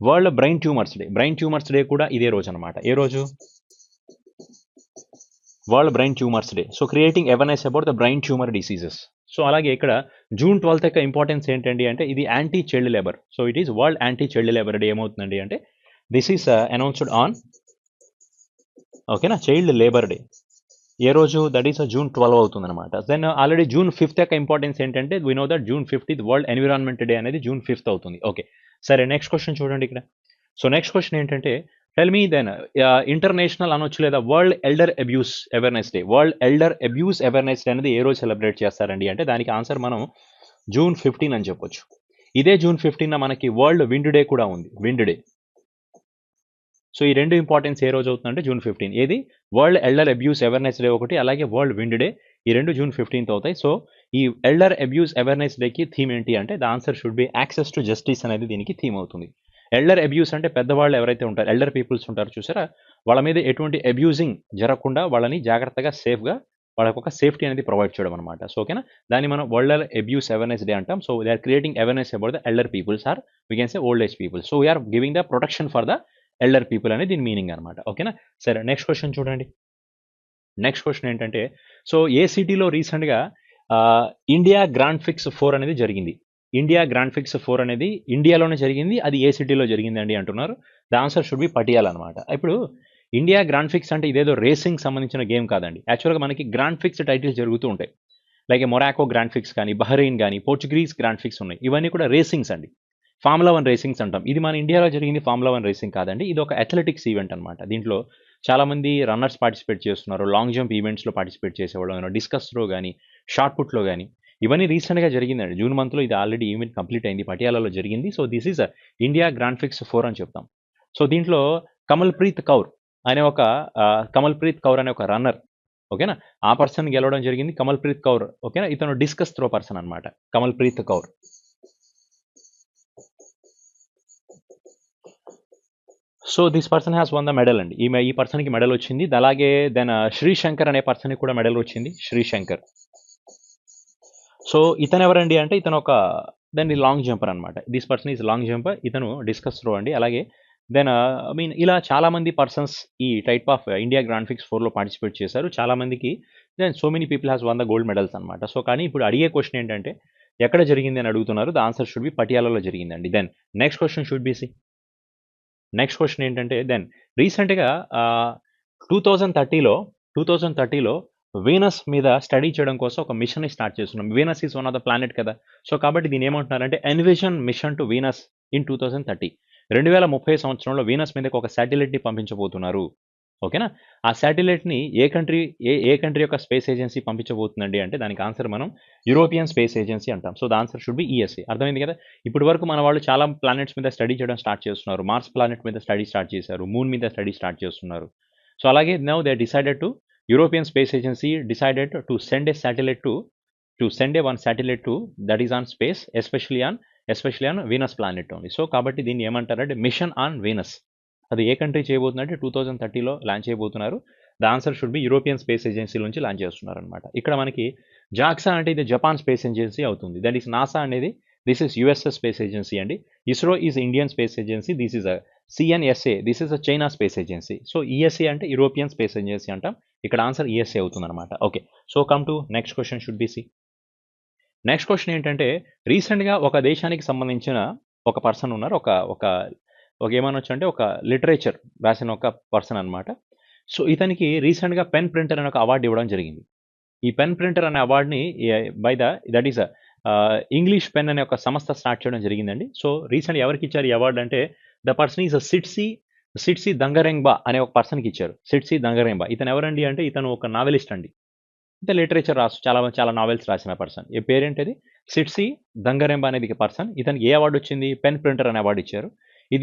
వరల్డ్ బ్రెయిన్ ట్యూమర్స్ డే కూడా ఇదే రోజు అనమాట. ఏ రోజు? World brain tumours day. So creating awareness about the brain tumour diseases. So అలాగే ఇక్కడ June 12th యొక్క ఇంపార్టెన్స్ ఏంటండి అంటే ఇది anti child labour. So it is world anti child labour day. ఏమవుతుందండి అంటే దిస్ ఈస్ అనౌన్స్డ్ ఆన్ ఓకేనా child labour day. ఏ రోజు? దట్ ఈస్ June 12 అవుతుంది అనమాట. దెన్ ఆల్రెడీ June 5th యొక్క ఇంపార్టెన్స్ ఏంటంటే we know that June 5th ఇది world environment day అనేది June 5th అవుతుంది. ఓకే, సరే నెక్స్ట్ క్వశ్చన్ చూడండి ఇక్కడ. సో నెక్స్ట్ క్వశ్చన్ ఏంటంటే టెల్ మీ దెన్ ఇంటర్నేషనల్ అనొచ్చు లేదా world elder abuse awareness day. World elder abuse awareness day అనేది ఏ రోజు సెలబ్రేట్ చేస్తారండి అంటే దానికి ఆన్సర్ మనం June 15 అని చెప్పొచ్చు. ఇదే June 15 మనకి వరల్డ్ విండ్ డే కూడా ఉంది, విండ్ డే. సో ఈ రెండు ఇంపార్టెన్స్ ఏ రోజు అవుతుందంటే June 15. ఏది? World elder abuse awareness day ఒకటి, అలాగే వరల్డ్ విండ్ డే. ఈ రెండు June 15th అవుతాయి. సో ఈ ఎల్డర్ అబ్యూస్ అవేర్నెస్ డేకి థీమ్ ఏంటి అంటే the answer should B access to justice అనేది దీనికి థీమ్ అవుతుంది. ఎల్డర్ అబ్యూస్ అంటే పెద్దవాళ్ళు ఎవరైతే ఉంటారో, ఎల్డర్ పీపుల్స్ ఉంటారు చూసారా, వాళ్ళ మీద ఎటువంటి అబ్యూజింగ్ జరగకుండా వాళ్ళని జాగ్రత్తగా సేఫ్గా వాళ్ళకు ఒక సేఫ్టీ అనేది ప్రొవైడ్ చేయడం అనమాట. సో ఓకేనా, దాన్ని మనం వరల్డ్ అబ్యూస్ అవేర్నెస్ డే అంటాం. So they are creating awareness about the elder peoples or we can say old age people. So we're giving the protection for the elder people అనేది దీని meaning అనమాట. ఓకేనా, సరే next question చూడండి. Next question ఏంటంటే so ఏ సిటీలో రీసెంట్గా ఇండియా గ్రాండ్ ఫిక్స్ 4 అనేది జరిగింది? ఇండియా గ్రాండ్ ఫిక్స్ 4 అనేది ఇండియాలోనే జరిగింది. అది ఏ సిటీలో జరిగిందండి అంటున్నారు. The answer should B Patiala అనమాట. ఇప్పుడు ఇండియా గ్రాండ్ ఫిక్స్ అంటే ఇదేదో రేసింగ్ సంబంధించిన గేమ్ కాదండి. యాక్చువల్గా మనకి గ్రాండ్ ఫిక్స్ టైటిల్స్ జరుగుతూ ఉంటాయి. లైక్ మొరాకో గ్రాండ్ ఫిక్స్ కానీ, బహ్రెయిన్ కానీ, పోర్చుగీస్ గ్రాండ్ ఫిక్స్ ఉన్నాయి. ఇవన్నీ కూడా రేసింగ్స్ అండి. ఫార్ములా 1 రేసింగ్స్ అంటాం. ఇది మన ఇండియాలో జరిగింది ఫార్ములా 1 రేసింగ్ కాదండి. ఇది ఒక అథ్లెటిక్స్ ఈవెంట్ అనమాట. దీంట్లో చాలామంది రన్నర్స్ పార్టిసిపేట్ చేస్తున్నారు. లాంగ్ జంప్ ఈవెంట్స్లో పార్టిసిపేట్ చేసేవాళ్ళు, డిస్కస్ త్రో కానీ, షార్ట్ పుట్లో కానీ. ఇవన్నీ రీసెంట్గా జరిగిందండి. June monthలో ఇది ఆల్రెడీ ఈవెంట్ కంప్లీట్ అయింది, పటియాలాలో జరిగింది. So this is India grand fix 4 అని చెప్తాం. సో దీంట్లో కమల్ ప్రీత్ కౌర్ అనే ఒక రన్నర్, ఓకేనా, ఆ పర్సన్ గెలవడం జరిగింది. కమల్ ప్రీత్ కౌర్, ఓకేనా, ఇతను డిస్కస్ త్రో పర్సన్ అనమాట, Kamal Preet Kaur. So this person has won the medal అండి. ఈ పర్సన్కి మెడల్ వచ్చింది. అలాగే దెన్ శ్రీశంకర్ అనే పర్సన్కి కూడా మెడల్ వచ్చింది, శ్రీశంకర్. సో ఇతను ఎవరండి అంటే ఇతను ఒక దాన్ని లాంగ్ జంపర్ అనమాట. This person is long jumper, ఇతను డిస్కస్ త్రో అండి. అలాగే దెన్ ఇలా చాలామంది పర్సన్స్ ఈ type of India grand prix 4లో పార్టిసిపేట్ చేశారు. చాలామందికి then so many people has won the gold medals అనమాట. సో కానీ ఇప్పుడు అడిగే క్వశ్చన్ ఏంటంటే ఎక్కడ జరిగింది అని అడుగుతున్నారు. ద ఆన్సర్ షుడ్ బి పటియాలాలో జరిగిందండి. Then next question should be C. Next question ఏంటంటే దెన్ రీసెంట్గా 2030లో వీనస్ మీద స్టడీ చేయడం కోసం ఒక మిషన్ స్టార్ట్ చేస్తున్నాం. Venus is one of the planet కదా. సో కాబట్టి దీని ఏమంటున్నారంటే EnVision mission to Venus in 2030. 2030 సంవత్సరంలో వీనస్ మీదకి ఒక శాటిలైట్ని పంపించబోతున్నారు. ఓకేనా? ఆ శాటిలైట్ని ఏ కంట్రీ యొక్క స్పేస్ ఏజెన్సీ పంపించబోతుందండి అంటే దానికి ఆన్సర్ మనం యూరోపియన్ స్పేస్ ఏజెన్సీ అంటాం. So the answer should B ESA. అర్థమైంది కదా? ఇప్పటి వరకు మన వాళ్ళు చాలా ప్లానెట్స్ మీద స్టడీ చేయడం స్టార్ట్ చేస్తున్నారు. మార్స్ ప్లానెట్ మీద స్టడీ స్టార్ట్ చేశారు. మూన్ మీద స్టడీ స్టార్ట్ చేస్తున్నారు. సో అలాగే now they decided to European space agency decided to send A satellite to send A one satellite to that is on space especially on Venus planet only. So కాబట్టి దీన్ని ఏమంటారంటే machine on Venus. అది ఏ country చేయబోతుందంటే 2030లో launch చేయబోతున్నారు. The answer should B European space agency నుంచి launch చేస్తున్నారు అనమాట. ఇక్కడ మనకి జాక్సా అంటే ఇది జపాన్ స్పేస్ ఏజెన్సీ అవుతుంది. దట్ ఈస్ నాసా అనేది this is USS space agency అండి. ISRO is Indian space agency. This is CNSA this is a China space agency. So ESA అంటే యూరోపియన్ స్పేస్ ఏజెన్సీ అంటాం. ఇక్కడ answer ESA అవుతుంది అనమాట. Okay, so come to next question should be C. Next question ఏంటంటే రీసెంట్గా ఒక దేశానికి సంబంధించిన ఒక పర్సన్ ఉన్నారు. ఒక ఏమనొచ్చు అంటే ఒక లిటరేచర్ రాసిన ఒక పర్సన్ అనమాట. సో ఇతనికి రీసెంట్గా పెన్ ప్రింటర్ అనే ఒక అవార్డు ఇవ్వడం జరిగింది. ఈ పెన్ ప్రింటర్ అనే అవార్డుని by that is English pen అనే ఒక సంస్థ స్టార్ట్ చేయడం జరిగిందండి. సో రీసెంట్ ఎవరికి ఇచ్చారు ఈ అవార్డు అంటే ద పర్సన్ ఈజ్ సిట్సి దంగరెంబా అనే ఒక పర్సన్కి ఇచ్చారు. సిట్సి దంగరెంబా ఇతను ఎవరండి అంటే ఇతను ఒక నావెలిస్ట్ అండి. అయితే లిటరేచర్ చాలా నావెల్స్ రాసిన పర్సన్. ఈ పేరేంటది సిట్సి దంగరెంబా అనేది పర్సన్. ఇతనికి ఏ అవార్డు వచ్చింది? పెన్ ప్రింటర్ అనే అవార్డు ఇచ్చారు.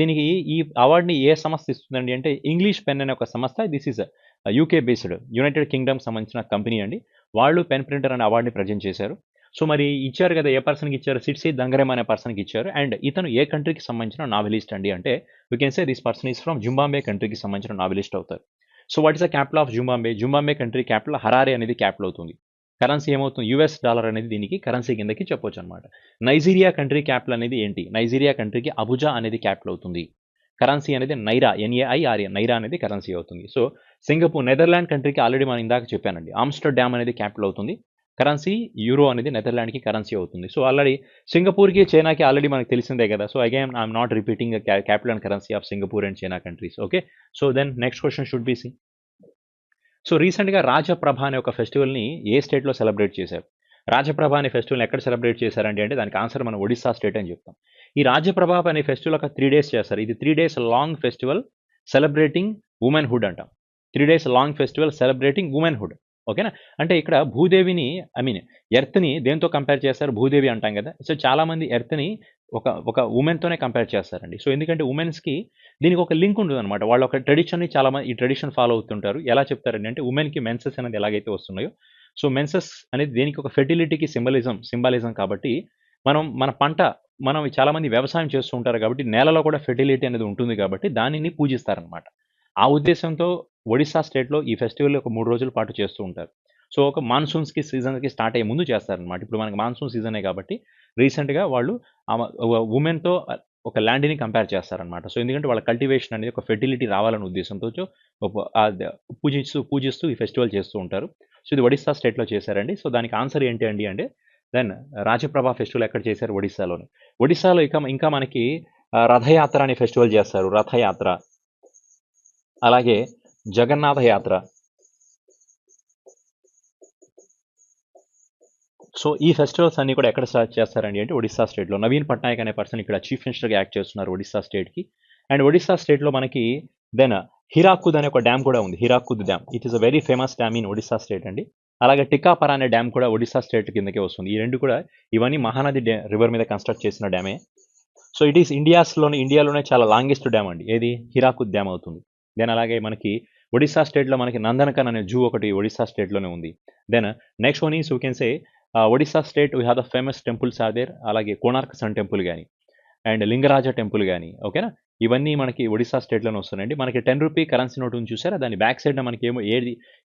దీనికి ఈ అవార్డుని ఏ సంస్థ ఇస్తుందండి అంటే ఇంగ్లీష్ పెన్ అనే ఒక సంస్థ. This is UK based United Kingdom సంబంధించిన కంపెనీ అండి. వాళ్ళు పెన్ ప్రింటర్ అనే అవార్డుని ప్రజెంట్ చేశారు. సో మరి ఇచ్చారు కదా, ఏ పర్సన్కి ఇచ్చారు? సిట్సి దంగరెంబా అనే పర్సన్కి ఇచ్చారు. అండ్ ఇతను ఏ కంట్రీకి సంబంధించిన నావెలిస్ట్ అండి అంటే we can say this person is from Zimbabwe కంట్రీకి సంబంధించిన నావెలిస్ట్ అవుతారు. So what is the capital of Zimbabwe? Zimbabwe country capital Harare అనేది క్యాపిటల్ అవుతుంది. కరెన్సీ ఏమవుతుంది? యుఎస్ డాలర్ అనేది దీనికి కరెన్సీ కిందకి చెప్పొచ్చు అనమాట. నైజీరియా కంట్రీ క్యాపిటల్ అనేది ఏంటి? నైజీరియా కంట్రీకి అబుజా అనేది క్యాపిటల్ అవుతుంది. కరెన్సీ అనేది నైరా, NAIRA, నైరా అనేది కరెన్సీ అవుతుంది. సో సింగపూర్ నెదర్లాండ్ కంట్రీకి ఆల్రెడీ మనం ఇందాక చెప్పానండి. ఆమ్స్టర్డామ్ అనేది క్యాపిటల్ అవుతుంది. కరెన్సీ యూరో అనేది నెదర్లాండ్కి కరెన్సీ అవుతుంది. సో ఆల్రెడీ సింగపూర్కి చైనాకి ఆల్రెడీ మనకు తెలిసిందే కదా. So again I'm not repeating capital and currency of Singapore and China countries. Okay, so then next question should be C. So రీసెంట్గా రాజప్రభ అనే ఒక ఫెస్టివల్ని ఏ స్టేట్లో సెలబ్రేట్ చేశారు? రాజప్రభ అనే ఫెస్టివల్ని ఎక్కడ సెలబ్రేట్ చేశారండి అంటే దానికి ఆన్సర్ మనం ఒడిస్సా స్టేట్ అని చెప్తాం. ఈ రాజప్రభ అనే ఫెస్టివల్ ఒక 3 days చేస్తారు. ఇది 3 days long festival celebrating womanhood అంటాం. 3 days long festival celebrating womanhood. ఓకేనా? అంటే ఇక్కడ భూదేవిని ఎర్త్ని దేంతో కంపేర్ చేస్తారు? భూదేవి అంటాం కదా. సో చాలామంది ఎర్త్ని ఒక ఉమెన్తోనే కంపేర్ చేస్తారండి. సో ఎందుకంటే ఉమెన్స్కి దీనికి ఒక లింక్ ఉంటుంది అనమాట. వాళ్ళు ఒక ట్రెడిషన్ని చాలామంది ఈ ట్రెడిషన్ ఫాలో అవుతుంటారు. ఎలా చెప్తారండి అంటే ఉమెన్కి మెన్సెస్ అనేది ఎలాగైతే వస్తున్నాయో, సో మెన్సెస్ అనేది దేనికి ఒక ఫెర్టిలిటీకి సింబాలిజం కాబట్టి మనం చాలామంది వ్యవసాయం చేస్తూ ఉంటారు కాబట్టి నేలలో కూడా ఫెర్టిలిటీ అనేది ఉంటుంది కాబట్టి దానిని పూజిస్తారనమాట. ఆ ఉద్దేశంతో ఒడిస్సా స్టేట్లో ఈ ఫెస్టివల్ ఒక 3 రోజుల పాటు చేస్తూ ఉంటారు. సో ఒక సీజన్కి స్టార్ట్ అయ్యే ముందు చేస్తారనమాట. ఇప్పుడు మనకి మాన్సూన్ సీజనే కాబట్టి రీసెంట్గా వాళ్ళు ఉమెన్తో ఒక ల్యాండ్ని కంపేర్ చేస్తారనమాట. సో ఎందుకంటే వాళ్ళ కల్టివేషన్ అనేది ఒక ఫెర్టిలిటీ రావాలనే ఉద్దేశంతో పూజిస్తూ ఈ ఫెస్టివల్ చేస్తూ ఉంటారు. సో ఇది ఒడిస్సా స్టేట్లో చేశారండి. సో దానికి ఆన్సర్ ఏంటి అండి అంటే దెన్ రాజప్రభ ఫెస్టివల్ ఎక్కడ చేశారు? ఒడిస్సాలోని. ఒడిస్సాలో ఇంకా మనకి రథయాత్ర అనే ఫెస్టివల్ చేస్తారు. రథయాత్ర, అలాగే జగన్నాథ యాత్ర. సో ఈ ఫెస్టివల్స్ అన్ని కూడా ఎక్కడ స్టార్ట్ చేస్తారండి అంటే ఒడిస్సా స్టేట్లో. నవీన్ పట్నాయక్ అనే పర్సన్ ఇక్కడ చీఫ్ మినిస్టర్గా యాక్ట్ చేస్తున్నారు ఒడిస్సా స్టేట్కి. అండ్ ఒడిస్సా స్టేట్లో మనకి దెన్ హీరాకుద్ అనే ఒక డ్యామ్ కూడా ఉంది. Hirakud dam it is a very famous dam in Odisha state అండి. అలాగే టికాపరా అనే డ్యామ్ కూడా ఒడిస్సా స్టేట్ కిందకే వస్తుంది. ఈ రెండు కూడా ఇవన్నీ మహానది రివర్ మీద కన్స్ట్రక్ట్ చేసిన డ్యామే. సో ఇట్ ఈస్ ఇండియాలోనే చాలా లాంగెస్ట్ డ్యామ్ అండి. ఏది? హీరాకుద్ డ్యామ్ అవుతుంది. దెన్ అలాగే మనకి ఒడిస్సా స్టేట్లో మనకి నందనకన్ అనే జూ ఒకటి ఒడిస్సా స్టేట్లోనే ఉంది. Then next one is you can say Odisha state we have the famous temples are there. అలాగే కోణార్క్ సన్ టెంపుల్ కానీ అండ్ లింగరాజ టెంపుల్ కానీ. ఓకేనా? ఇవన్నీ మనకి ఒడిస్సా స్టేట్లోనే వస్తున్నాయండి. మనకి 10 రూపీ కరెన్సీ నోట్ ఉంది చూసారా, దాని బ్యాక్ సైడ్ మనకి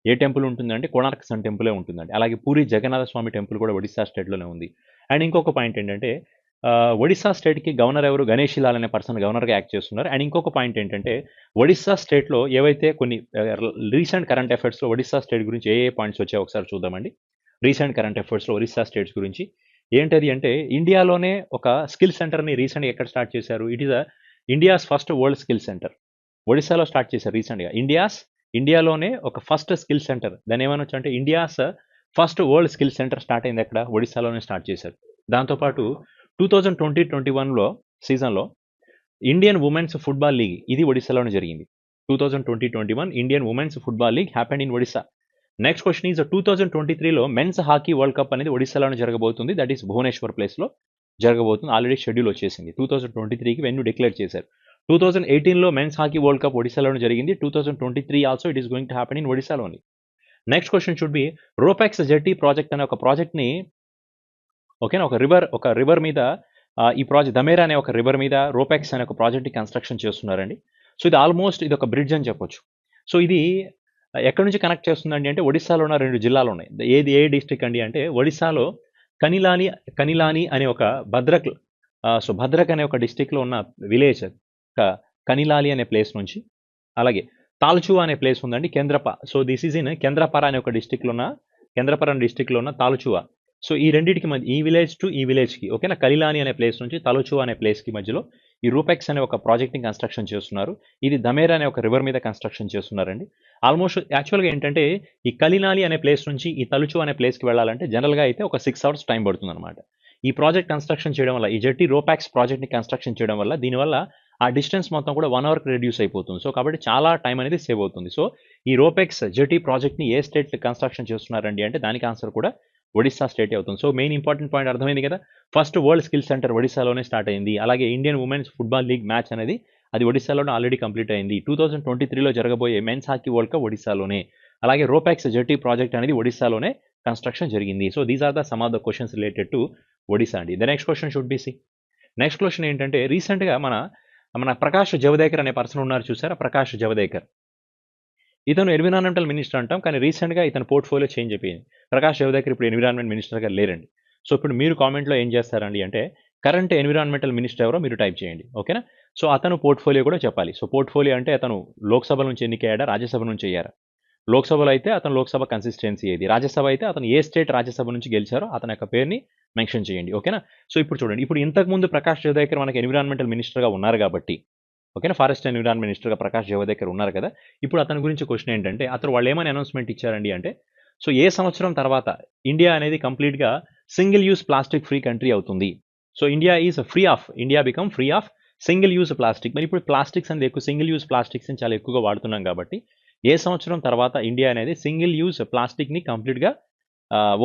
ఏ టెంపుల్ ఉంటుందంటే కోణార్క్ సన్ టెంపులే ఉంటుందండి. అలాగే పూరి జగన్నాథ స్వామి టెంపుల్ కూడా ఒడిస్సా స్టేట్లోనే ఉంది. అండ్ ఇంకొక పాయింట్ ఏంటంటే ఒడిస్సా స్టేట్కి గవర్నర్ ఎవరు? గణేష్ లాల్ అనే పర్సన్ గవర్నర్గా యాక్ట్ చేస్తున్నారు. అండ్ ఇంకొక పాయింట్ ఏంటంటే ఒడిస్సా స్టేట్లో ఏవైతే కొన్ని రీసెంట్ కరెంట్ అఫైర్స్లో ఒడిస్సా స్టేట్ గురించి ఏ పాయింట్స్ వచ్చాయో ఒకసారి చూద్దామండి. రీసెంట్ కరెంట్ అఫైర్స్లో ఒరిస్సా స్టేట్స్ గురించి ఏంటది అంటే ఇండియాలోనే ఒక స్కిల్ సెంటర్ని రీసెంట్గా ఎక్కడ స్టార్ట్ చేశారు? It is India's first world skill centre. ఒడిస్సాలో స్టార్ట్ చేశారు రీసెంట్గా. ఇండియాలోనే ఒక ఫస్ట్ స్కిల్ సెంటర్. దాన్ని ఏమనొచ్చు అంటే India's first world skill centre start అయింది ఎక్కడ? ఒడిస్సాలోనే స్టార్ట్ చేశారు. దాంతోపాటు 2020-21 సీజన్లో ఇండియన్ ఉమెన్స్ ఫుట్బాల్ లీగ్ ఇది ఒడిశాలోనే జరిగింది. 2020-21 Indian women's football league happened in Odisha. Next question is 2023లో మెన్స్ హాకీ వరల్డ్ కప్ అనేది ఒడిశాలోనే జరగబోతుంది. దట్ ఈస్ భువనేశ్వర్ ప్లేస్లో జరగబోతుంది. ఆల్రెడీ షెడ్యూల్ వచ్చేసింది. 2023కి వెన్యూ డిక్లేర్ చేశారు. 2018లో మెన్స్ హాకీ వరల్డ్ కప్ ఒడిశాలోనే జరిగింది. 2023 also it is going to happen in ఒడిశాలోని. Next question should be ropax jetty project అనే ఒక ప్రాజెక్ట్ని ఓకేనా ఒక రివర్ మీద ఈ ప్రాజెక్ట్ దమేరా అనే ఒక రివర్ మీద రోపెక్స్ అనే ఒక ప్రాజెక్ట్ని కన్స్ట్రక్షన్ చేస్తున్నారండి. సో ఇది ఆల్మోస్ట్ ఇది ఒక బ్రిడ్జ్ అని చెప్పొచ్చు. సో ఇది ఎక్కడి నుంచి కనెక్ట్ చేస్తుందండి అంటే ఒడిశాలో ఉన్న 2 జిల్లాలు ఉన్నాయి. ఏ డిస్ట్రిక్ట్ అండి అంటే ఒడిశాలో కనిలాని అనే ఒక భద్రక్ అనే ఒక డిస్ట్రిక్ట్లో ఉన్న విలేజ్ కనిలాలి అనే ప్లేస్ నుంచి, అలాగే తాల్చువా అనే ప్లేస్ ఉందండి కేంద్రప. సో దిస్ ఈజ్ ఇన్ కేంద్రపర అనే ఒక కేంద్రపరం డిస్ట్రిక్ట్లో ఉన్న తాల్చువా. సో ఈ రెండింటికి మధ్య ఈ విలేజ్ టు ఈ విలేజ్కి ఓకేనా కలిలాని అనే ప్లేస్ నుంచి తలుచువా అనే ప్లేస్కి మధ్యలో ఈ రూపెక్స్ అనే ఒక ప్రాజెక్ట్ని కన్స్ట్రక్షన్ చేస్తున్నారు. ఇది దమేరా అనే ఒక రివర్ మీద కన్స్ట్రక్షన్ చేస్తున్నారండి. ఆల్మోస్ట్ యాక్చువల్గా ఏంటంటే ఈ కలినాలి అనే ప్లేస్ నుంచి ఈ తలుచు అనే ప్లేస్కి వెళ్ళాలంటే జనరల్గా అయితే ఒక 6 hours టైం పడుతుంది అనమాట. ఈ ప్రాజెక్ట్ కన్స్ట్రక్షన్ చేయడం వల్ల ఈ జెట్టి రోపాక్స్ ప్రాజెక్ట్ని కన్స్ట్రక్షన్ చేయడం వల్ల దీనివల్ల ఆ డిస్టెన్స్ మొత్తం కూడా 1 hourకి రెడ్యూస్ అయిపోతుంది. సో కాబట్టి చాలా టైం అనేది సేవ్ అవుతుంది. సో ఈ రోపెక్స్ జెట్టి ప్రాజెక్ట్ని ఏ స్టేట్ కన్స్ట్రక్షన్ చేస్తున్నారండి అంటే దానికి ఆన్సర్ కూడా ఒడిశా స్టేట్ అవుతుంది. సో మెయిన్ ఇంపార్టెంట్ పాయింట్ అర్థమైంది కదా. ఫస్ట్ వరల్డ్ స్కిల్ సెంటర్ ఒడిశాలోనే స్టార్ట్ అయింది. అలాగే Indian women's football league match అనేది అది ఒడిశాలోనే ఆల్రెడీ కంప్లీట్ అయింది. 2023లో జరగబోయే మెన్స్ హాకీ వరల్డ్ కప్ ఒడిశాలోనే. అలాగే రోపాక్స్ జెట్టి ప్రాజెక్ట్ అనేది ఒడిశాలోనే కన్స్ట్రక్షన్ జరిగింది. So these are the some of the questions related to Odisha అండి. The next question should be C. Next question ఏంటంటే రీసెంట్గా మన ప్రకాష్ జవదేకర్ అనే పర్సన్ ఉన్నారు చూసారా, ప్రకాష్ జవదేకర్. ఇతను ఎన్విరాన్మెంటల్ మినిస్టర్ అంటాం, కానీ రీసెంట్గా ఇతను పోర్ట్ఫోలియో చేంజ్ అయిపోయింది. ప్రకాష్ జవదేకర్ ఇప్పుడు ఎన్విరాన్మెంట్ మినిస్టర్గా లేరండి. సో ఇప్పుడు మీరు కామెంట్లో ఏం చేస్తారండి అంటే కరెంట్ ఎన్విరాన్మెంటల్ మినిస్టర్ ఎవరో మీరు టైప్ చేయండి. ఓకేనా. సో అతను పోర్ట్ఫోలియో కూడా చెప్పాలి. సో పోర్ట్ఫోలియో అంటే అతను లోక్సభ నుంచి ఎన్నికయ్యాడా, రాజ్యసభ నుంచి అయ్యారా. లోక్సభలో అయితే అతను లోక్సభ కన్సిస్టెన్సీ ఏది, రాజ్యసభ అయితే అతను ఏ స్టేట్ రాజ్యసభ నుంచి గెలిచారో అతని యొక్క పేరుని మెన్షన్ చేయండి. ఓకేనా. సో ఇప్పుడు చూడండి, ఇప్పుడు ఇంతకుముందు ప్రకాష్ జవదేకర్ మనకి ఎన్విరాన్మెంటల్ మినిస్టర్గా ఉన్నారు కాబట్టి ఓకేనా, ఫారెస్ట్ అండ్ ఎన్విరాన్మెంట్ మినిస్టర్గా ప్రకాష్ జవదేకర్ ఉన్నారు కదా. ఇప్పుడు అతని గురించి క్వశ్చన్ ఏంటంటే అతను వాళ్ళు ఏమని అనౌన్స్మెంట్ ఇచ్చారండి అంటే సో ఏ సంవత్సరం తర్వాత ఇండియా అనేది కంప్లీట్గా single use plastic free country అవుతుంది. So India become free of single use plastic. మరి ఇప్పుడు ప్లాస్టిక్స్ అనేది ఎక్కువ సింగిల్ యూస్ ప్లాస్టిక్స్ని చాలా ఎక్కువగా వాడుతున్నాం కాబట్టి ఏ సంవత్సరం తర్వాత ఇండియా అనేది సింగిల్ యూస్ ప్లాస్టిక్ని కంప్లీట్గా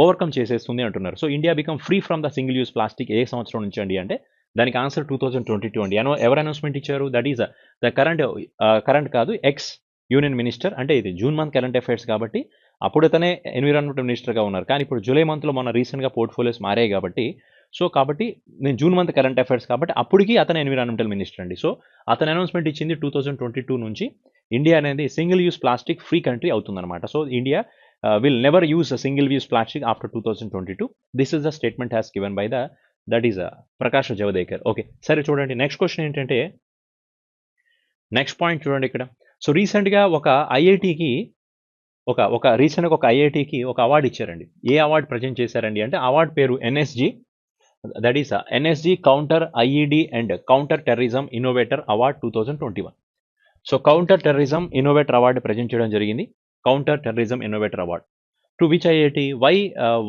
ఓవర్కమ్ చేసేస్తుంది అంటున్నారు. So India become free from the single use plastic ఏ సంవత్సరం నుంచి అండి అంటే దానికి ఆన్సర్ 2022 అండి. ఎవరు అనౌన్స్మెంట్ ఇచ్చారు? దట్ ఈస్ ద కరెంట్ కాదు, ఎక్స్ యూనియన్ మినిస్టర్. అంటే ఇది జూన్ మంత్ కరెంట్ అఫైర్స్ కాబట్టి అప్పుడు అతనే ఎన్విరాన్మెంట్ మినిస్టర్గా ఉన్నారు. కానీ ఇప్పుడు జూలై మంత్లో మొన్న రీసెంట్గా పోర్ట్ఫోలియోస్ మారాయి కాబట్టి కాబట్టి నేను జూన్ మంత్ కరెంట్ అఫైర్స్ కాబట్టి అప్పటికి అతను ఎన్విరాన్మెంటల్ మినిస్టర్ అండి. సో అతను అనౌన్స్మెంట్ ఇచ్చింది 2022 నుంచి ఇండియా అనేది single use plastic free country అవుతుందన్నమాట. So India will never use single use plastic after 2022. This is the statement has given by that is Prakash Javadekar. Okay, సరే చూడండి. నెక్స్ట్ క్వశ్చన్ ఏంటంటే next point చూడండి ఇక్కడ. సో రీసెంట్గా ఒక ఐఐటికి ఒక ఐఐటికి ఒక అవార్డు ఇచ్చారండి. ఏ అవార్డు ప్రజెంట్ చేశారండి అంటే అవార్డు పేరు NSG, that is NSG counter IED and counter terrorism innovator award 2021. So counter terrorism innovator award present చేయడం జరిగింది. Counter terrorism innovator award to which IIT,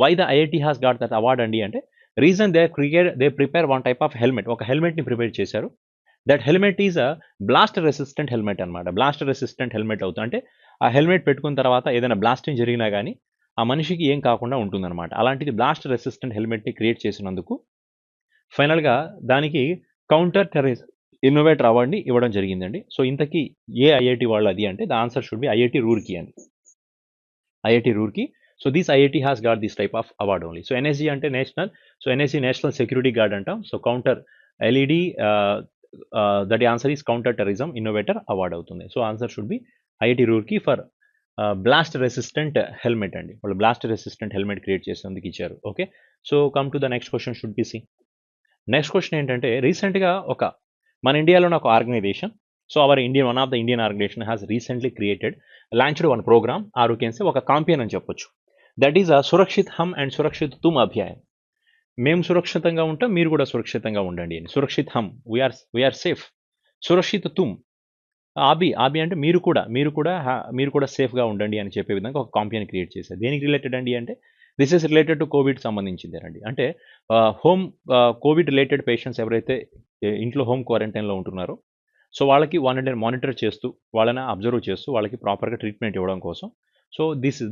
why the IIT has got that award అండి అంటే reason they prepare one type of helmet. ఒక హెల్మెట్ని prepare చేశారు. That helmet is a blast resistant helmet అనమాట. Blast resistant helmet అవుతుంది అంటే ఆ helmet పెట్టుకున్న తర్వాత ఏదైనా బ్లాస్టింగ్ జరిగినా కానీ ఆ మనిషికి ఏం కాకుండా ఉంటుందన్నమాట. అలాంటిది బ్లాస్ట్ రెసిస్టెంట్ హెల్మెట్ని క్రియేట్ చేసినందుకు ఫైనల్గా దానికి కౌంటర్ టెర్రరిజం ఇన్నోవేటర్ అవార్డ్ని ఇవ్వడం జరిగిందండి. సో ఇంతకీ ఏ ఐఐటి వాళ్ళు అది అంటే the answer should be IIT Roorkee అండి. IIT Roorkee. So this IIT has got this type of award only. So NSG అంటే ఎన్ఎస్జి నేషనల్ సెక్యూరిటీ గార్డ్ అంటాం. So counter LED that answer is counter terrorism innovator award అవుతుంది. So answer should be IIT Roorkee for blast resistant helmet అండి. వాళ్ళు blast resistant helmet create చేసేందుకు ఇచ్చారు. Okay, so come to the next question should be C. Next question ఏంటంటే రీసెంట్గా మన ఇండియాలోని ఒక organization, so one of the Indian organization has recently launched one program or you can say ఒక campaign అని చెప్పొచ్చు. That is Surakshit Hum and Surakshit Tum Abhiyan. మేము సురక్షితంగా ఉంటాం, మీరు కూడా సురక్షితంగా ఉండండి అని. సురక్షిత్ హమ్ వీఆర్ సేఫ్, సురక్షిత్ తుమ్ ఆబి అంటే మీరు కూడా సేఫ్గా ఉండండి అని చెప్పే విధంగా ఒక కాంపెయిన్ క్రియేట్ చేశారు. దేనికి రిలేటెడ్ అండి అంటే this is related to covid సంబంధించిందేనండి. అంటే హోమ్ కోవిడ్ రిలేటెడ్ పేషెంట్స్ ఎవరైతే ఇంట్లో హోమ్ క్వారంటైన్‌లో ఉంటున్నారో, సో వాళ్ళకి వాళ్ళని మానిటర్ చేస్తూ, వాళ్ళని అబ్జర్వ్ చేస్తూ, వాళ్ళకి ప్రాపర్‌గా ట్రీట్మెంట్ ఇవ్వడం కోసం so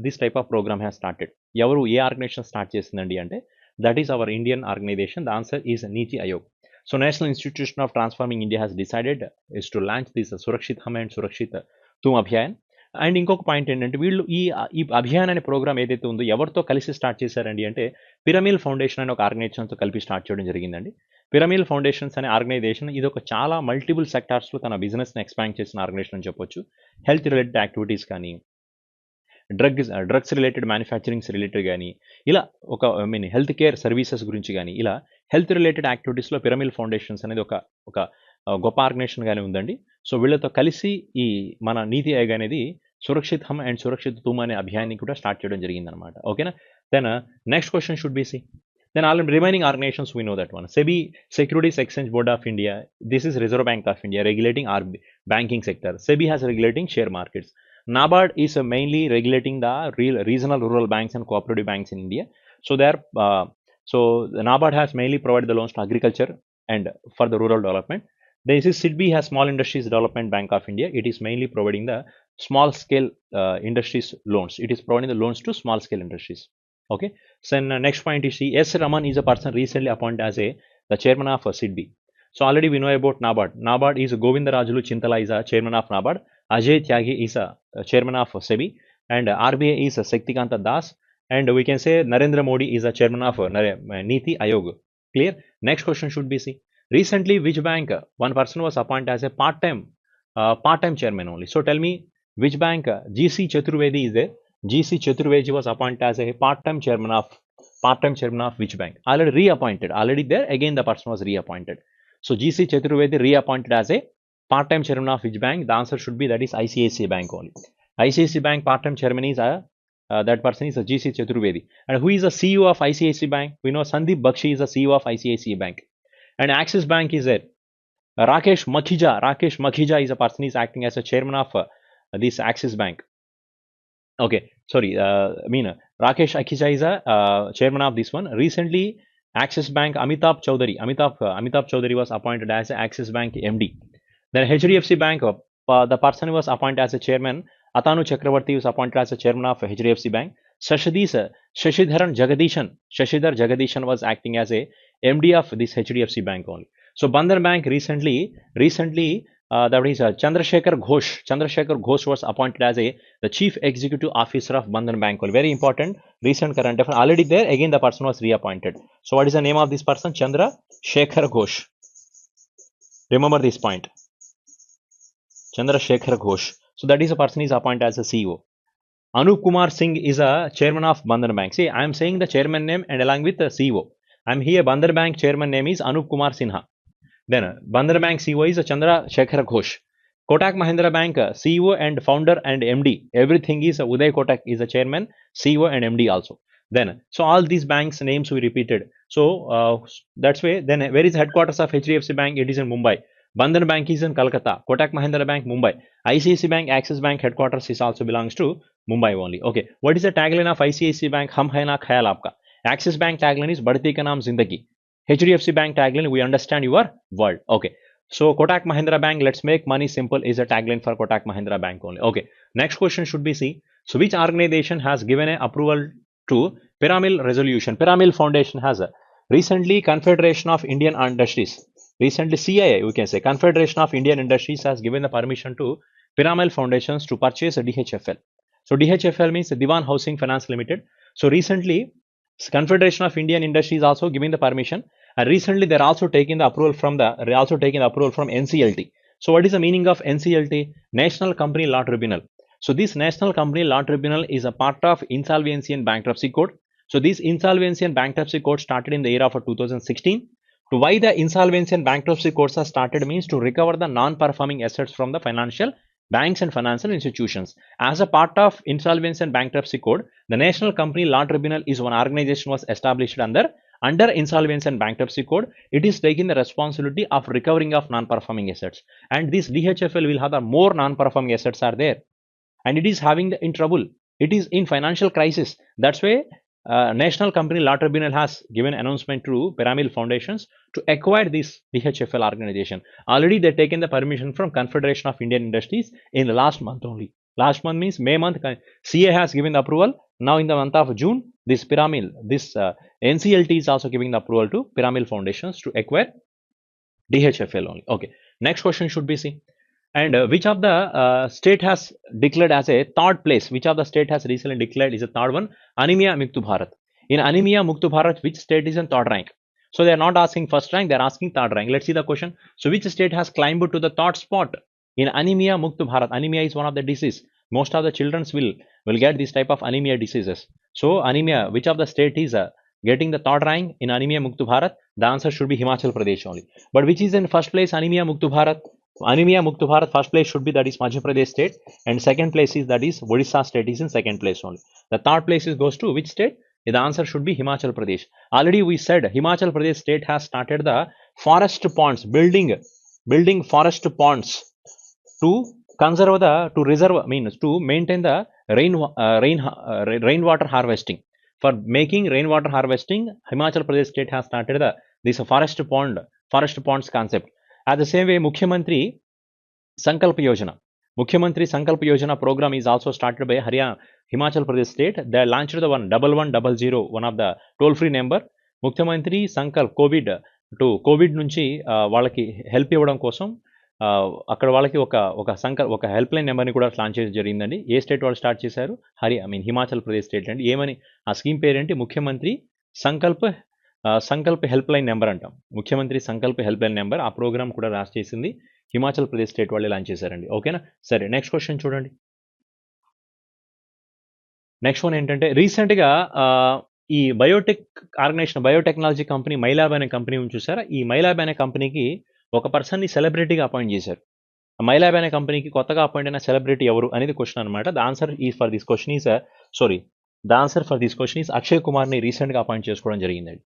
this type of program has started. ఎవరు ఏ ఆర్గనైజేషన్ స్టార్ట్ చేసిందండి అంటే that is our Indian organization. The answer is NITI Aayog. So national institution of transforming India has decided is to launch this Surakshit Hum and Surakshit Tum Abhiyan. And ఇంకొక point ఏంటంటే వీళ్ళు ఈ అభియాన్ అనే programme ఏదైతే ఉందో ఎవరితో కలిసి స్టార్ట్ చేశారండి అంటే పిరమిల్ ఫౌండేషన్ అనే ఒక ఆర్గనైజేషన్తో కలిపి స్టార్ట్ చేయడం జరిగిందండి. పిరమిల్ ఫౌండేషన్స్ అనే ఆర్గనైజేషన్ ఇది ఒక చాలా మల్టిపుల్ సెక్టార్స్లో తన బిజినెస్ని ఎక్స్పాండ్ చేసిన ఆర్గనైజేషన్ అని చెప్పొచ్చు. హెల్త్ రిలేటెడ్ యాక్టివిటీస్ కానీ డ్రగ్స్ రిలేటెడ్ మ్యానుఫ్యాక్చరింగ్స్ రిలేటెడ్ కానీ ఇలా ఒక హెల్త్ కేర్ సర్వీసెస్ గురించి కానీ ఇలా హెల్త్ రిలేటెడ్ యాక్టివిటీస్లో పిరమిల్ ఫౌండేషన్స్ అనేది ఒక గొప్ప ఆర్గనైజేషన్గానే ఉందండి. సో వీళ్ళతో కలిసి ఈ మన నీతి ఆయోగ్ అనేది సురక్షిత్ హమ్ అండ్ సురక్షిత్ తుమ్ అనే అభియాన్ని కూడా స్టార్ట్ చేయడం జరిగిందనమాట. ఓకేనా. Then next question should be see. Then all remaining organizations we know that one. SEBI, Securities Exchange Board of India. This is Reserve Bank of India regulating our banking sector. SEBI has regulating share markets. NABARD is mainly regulating the regional rural banks and cooperative banks in India. So the NABARD has mainly provided the loans to agriculture and for the rural development. This is SIDBI has Small Industries Development Bank of India. It is mainly providing the small scale industries loans. It is providing the loans to small scale industries. Okay. So next point is S. Raman is a person recently appointed as the chairman of SIDBI. So already we know about NABARD. NABARD is Govindarajulu Chintala is a chairman of NABARD. Ajay Tyagi is a chairman of SEBI. And RBI is Sektikanta Das. And we can say Narendra Modi is a chairman of Niti Ayog. Clear? Next question should be see. Recently, which bank one person was appointed as a part-time chairman only? So tell me which bank GC Chaturvedi is there? GC Chaturvedi was appointed as a part-time chairman of which bank? Already reappointed. Already there, again the person was reappointed. So GC Chaturvedi reappointed as a part-time chairman of which bank? The answer should be that is ICICI Bank only. ICICI Bank part-time chairman is that person is a GC Chaturvedi. And who is the CEO of ICICI Bank? We know Sandeep Bakshi is the CEO of ICICI Bank. And Axis Bank is there. Rakesh Makhija is a person is acting as a chairman of this Axis Bank. Okay, sorry, Rakesh Makhija is a chairman of this one. Recently, Axis Bank Amitabh Chaudhary was appointed as Axis Bank MD. Then HDFC Bank, the person was appointed as a chairman. Atanu Chakravarti was appointed as a chairman of HDFC Bank. Shashidhar Jagadishan was acting as a MD of this HDFC Bank only. So Bandhan Bank recently that is Chandrasekhar Ghosh was appointed as the chief executive officer of Bandhan Bank only. Very important recent current affair. Already there, again the person was reappointed. So what is the name of this person? Chandrasekhar Ghosh. Remember this point. Chandrasekhar Ghosh. So that is a person is appointed as a CEO. Anup Kumar Singh is a chairman of Bandhan Bank. See, I am saying the chairman name and along with the CEO. I am here. Bandhan Bank chairman name is Anup Kumar Sinha. Then Bandhan Bank CEO is Chandrasekhar Ghosh. Kotak Mahindra Bank CEO and founder and MD. Everything is Uday Kotak is the chairman, CEO and MD also. Then so all these banks names we repeated. So that's why. Then where is headquarters of HDFC Bank? It is in Mumbai. Bandhan Bank is in Kolkata. Kotak Mahindra Bank Mumbai. ICICI Bank Axis Bank headquarters is also belongs to Mumbai only. Okay. What is the tagline of ICICI Bank? Hum hai na khayal aapka. Axis Bank tagline is Badhti ka naam zindagi. HDFC Bank tagline, we understand your world. Okay. So Kotak Mahindra Bank, let's make money simple is a tagline for Kotak Mahindra Bank only. Okay. Next question should be see. So which organization has given a approval to Pyramid resolution? Pyramid Foundation has recently Confederation of Indian Industries. Recently CIA, we can say Confederation of Indian Industries has given the permission to Pyramid Foundations to purchase a DHFL. So DHFL means Diwan Housing Finance Limited. So recently Confederation of Indian Industries also giving the permission. And recently they're also taking the approval from NCLT. So what is the meaning of NCLT? National Company Law Tribunal. So this National Company Law Tribunal is a part of Insolvency and Bankruptcy Code. So this Insolvency and Bankruptcy Code started in the year of 2016. To why the Insolvency and Bankruptcy Codes are started means to recover the non-performing assets from the financial banks and financial institutions. As a part of Insolvency and Bankruptcy Code, the National Company Law Tribunal is one organization was established under Insolvency and Bankruptcy Code. It is taking the responsibility of recovering of non-performing assets. And this DHFL will have the more non-performing assets are there. And it is having in trouble. It is in financial crisis. That's why National Company Law Tribunal has given announcement to Pyramid Foundations to acquire this DHFL organization. Already they taken the permission from Confederation of Indian Industries in the last month only. Last month means May month, CA has given the approval. Now in the month of June, this Pyramid, this NCLT is also giving the approval to Pyramid Foundations to acquire DHFL only. Okay, next question should be C. And which of the state has declared as a third place? Which of the state has recently declared is a third one? Anemia Muktu Bharat. In Anemia Muktu Bharat, which state is in third rank? So they are not asking first rank, they are asking third rank. Let's see the question. So which state has climbed to the third spot in Anemia Muktu Bharat? Anemia is one of the disease. Most of the children will get this type of anemia diseases. So anemia, which of the state is getting the third rank in Anemia Muktu Bharat? The answer should be Himachal Pradesh only. But which is in first place Anemia Muktu Bharat? Anemia Muktu Bharat, first place should be that is Madhya Pradesh state, and second place is that is Odisha state is in second place only. The third place is goes to which state? The answer should be Himachal Pradesh. Already we said Himachal Pradesh state has started the forest ponds, building forest ponds to conserve the, to reserve, means to maintain the rainwater harvesting. For making rainwater harvesting, Himachal Pradesh state has started this forest ponds concept. At the same way, Mukhyamantri Sankalp Yojana program is also started by Himachal Pradesh state. They launched the 1100, one of the toll-free number. Mukhyamantri Sankalp COVID నుంచి వాళ్ళకి help ఇవ్వడం కోసం అక్కడ వాళ్ళకి ఒక help line నెంబర్ని కూడా launch చేయడం జరిగిందండి. ఏ స్టేట్ వాళ్ళు స్టార్ట్ చేశారు? హిమాచల్ ప్రదేశ్ స్టేట్ అండి. ఏమని ఆ స్కీమ్ పేరేంటి? ముఖ్యమంత్రి సంకల్ప్ హెల్ప్ లైన్ నెంబర్ అంటాం. ముఖ్యమంత్రి సంకల్ప్ హెల్ప్ లైన్ నెంబర్. ఆ ప్రోగ్రామ్ కూడా లాంచ్ చేసింది హిమాచల్ ప్రదేశ్ స్టేట్ వాళ్ళే లాంచ్ చేశారండి. ఓకేనా? సరే, నెక్స్ట్ క్వశ్చన్ చూడండి. నెక్స్ట్ వన్ ఏంటంటే, రీసెంట్గా ఈ Biotech organisation, biotechnology company Mylab అనే కంపెనీ చూసారా? ఈ మైలాబ్ అనే కంపెనీకి ఒక పర్సన్ని సెలబ్రిటీగా అపాయింట్ చేశారు. మైలాబ్ అనే కంపెనీకి కొత్తగా అపాయింట్ అయిన సెలబ్రిటీ ఎవరు అనేది క్వశ్చన్ అనమాట. The answer for this question is Akshay కుమార్ని రీసెంట్గా అపాయింట్ చేసుకోవడం జరిగిందండి.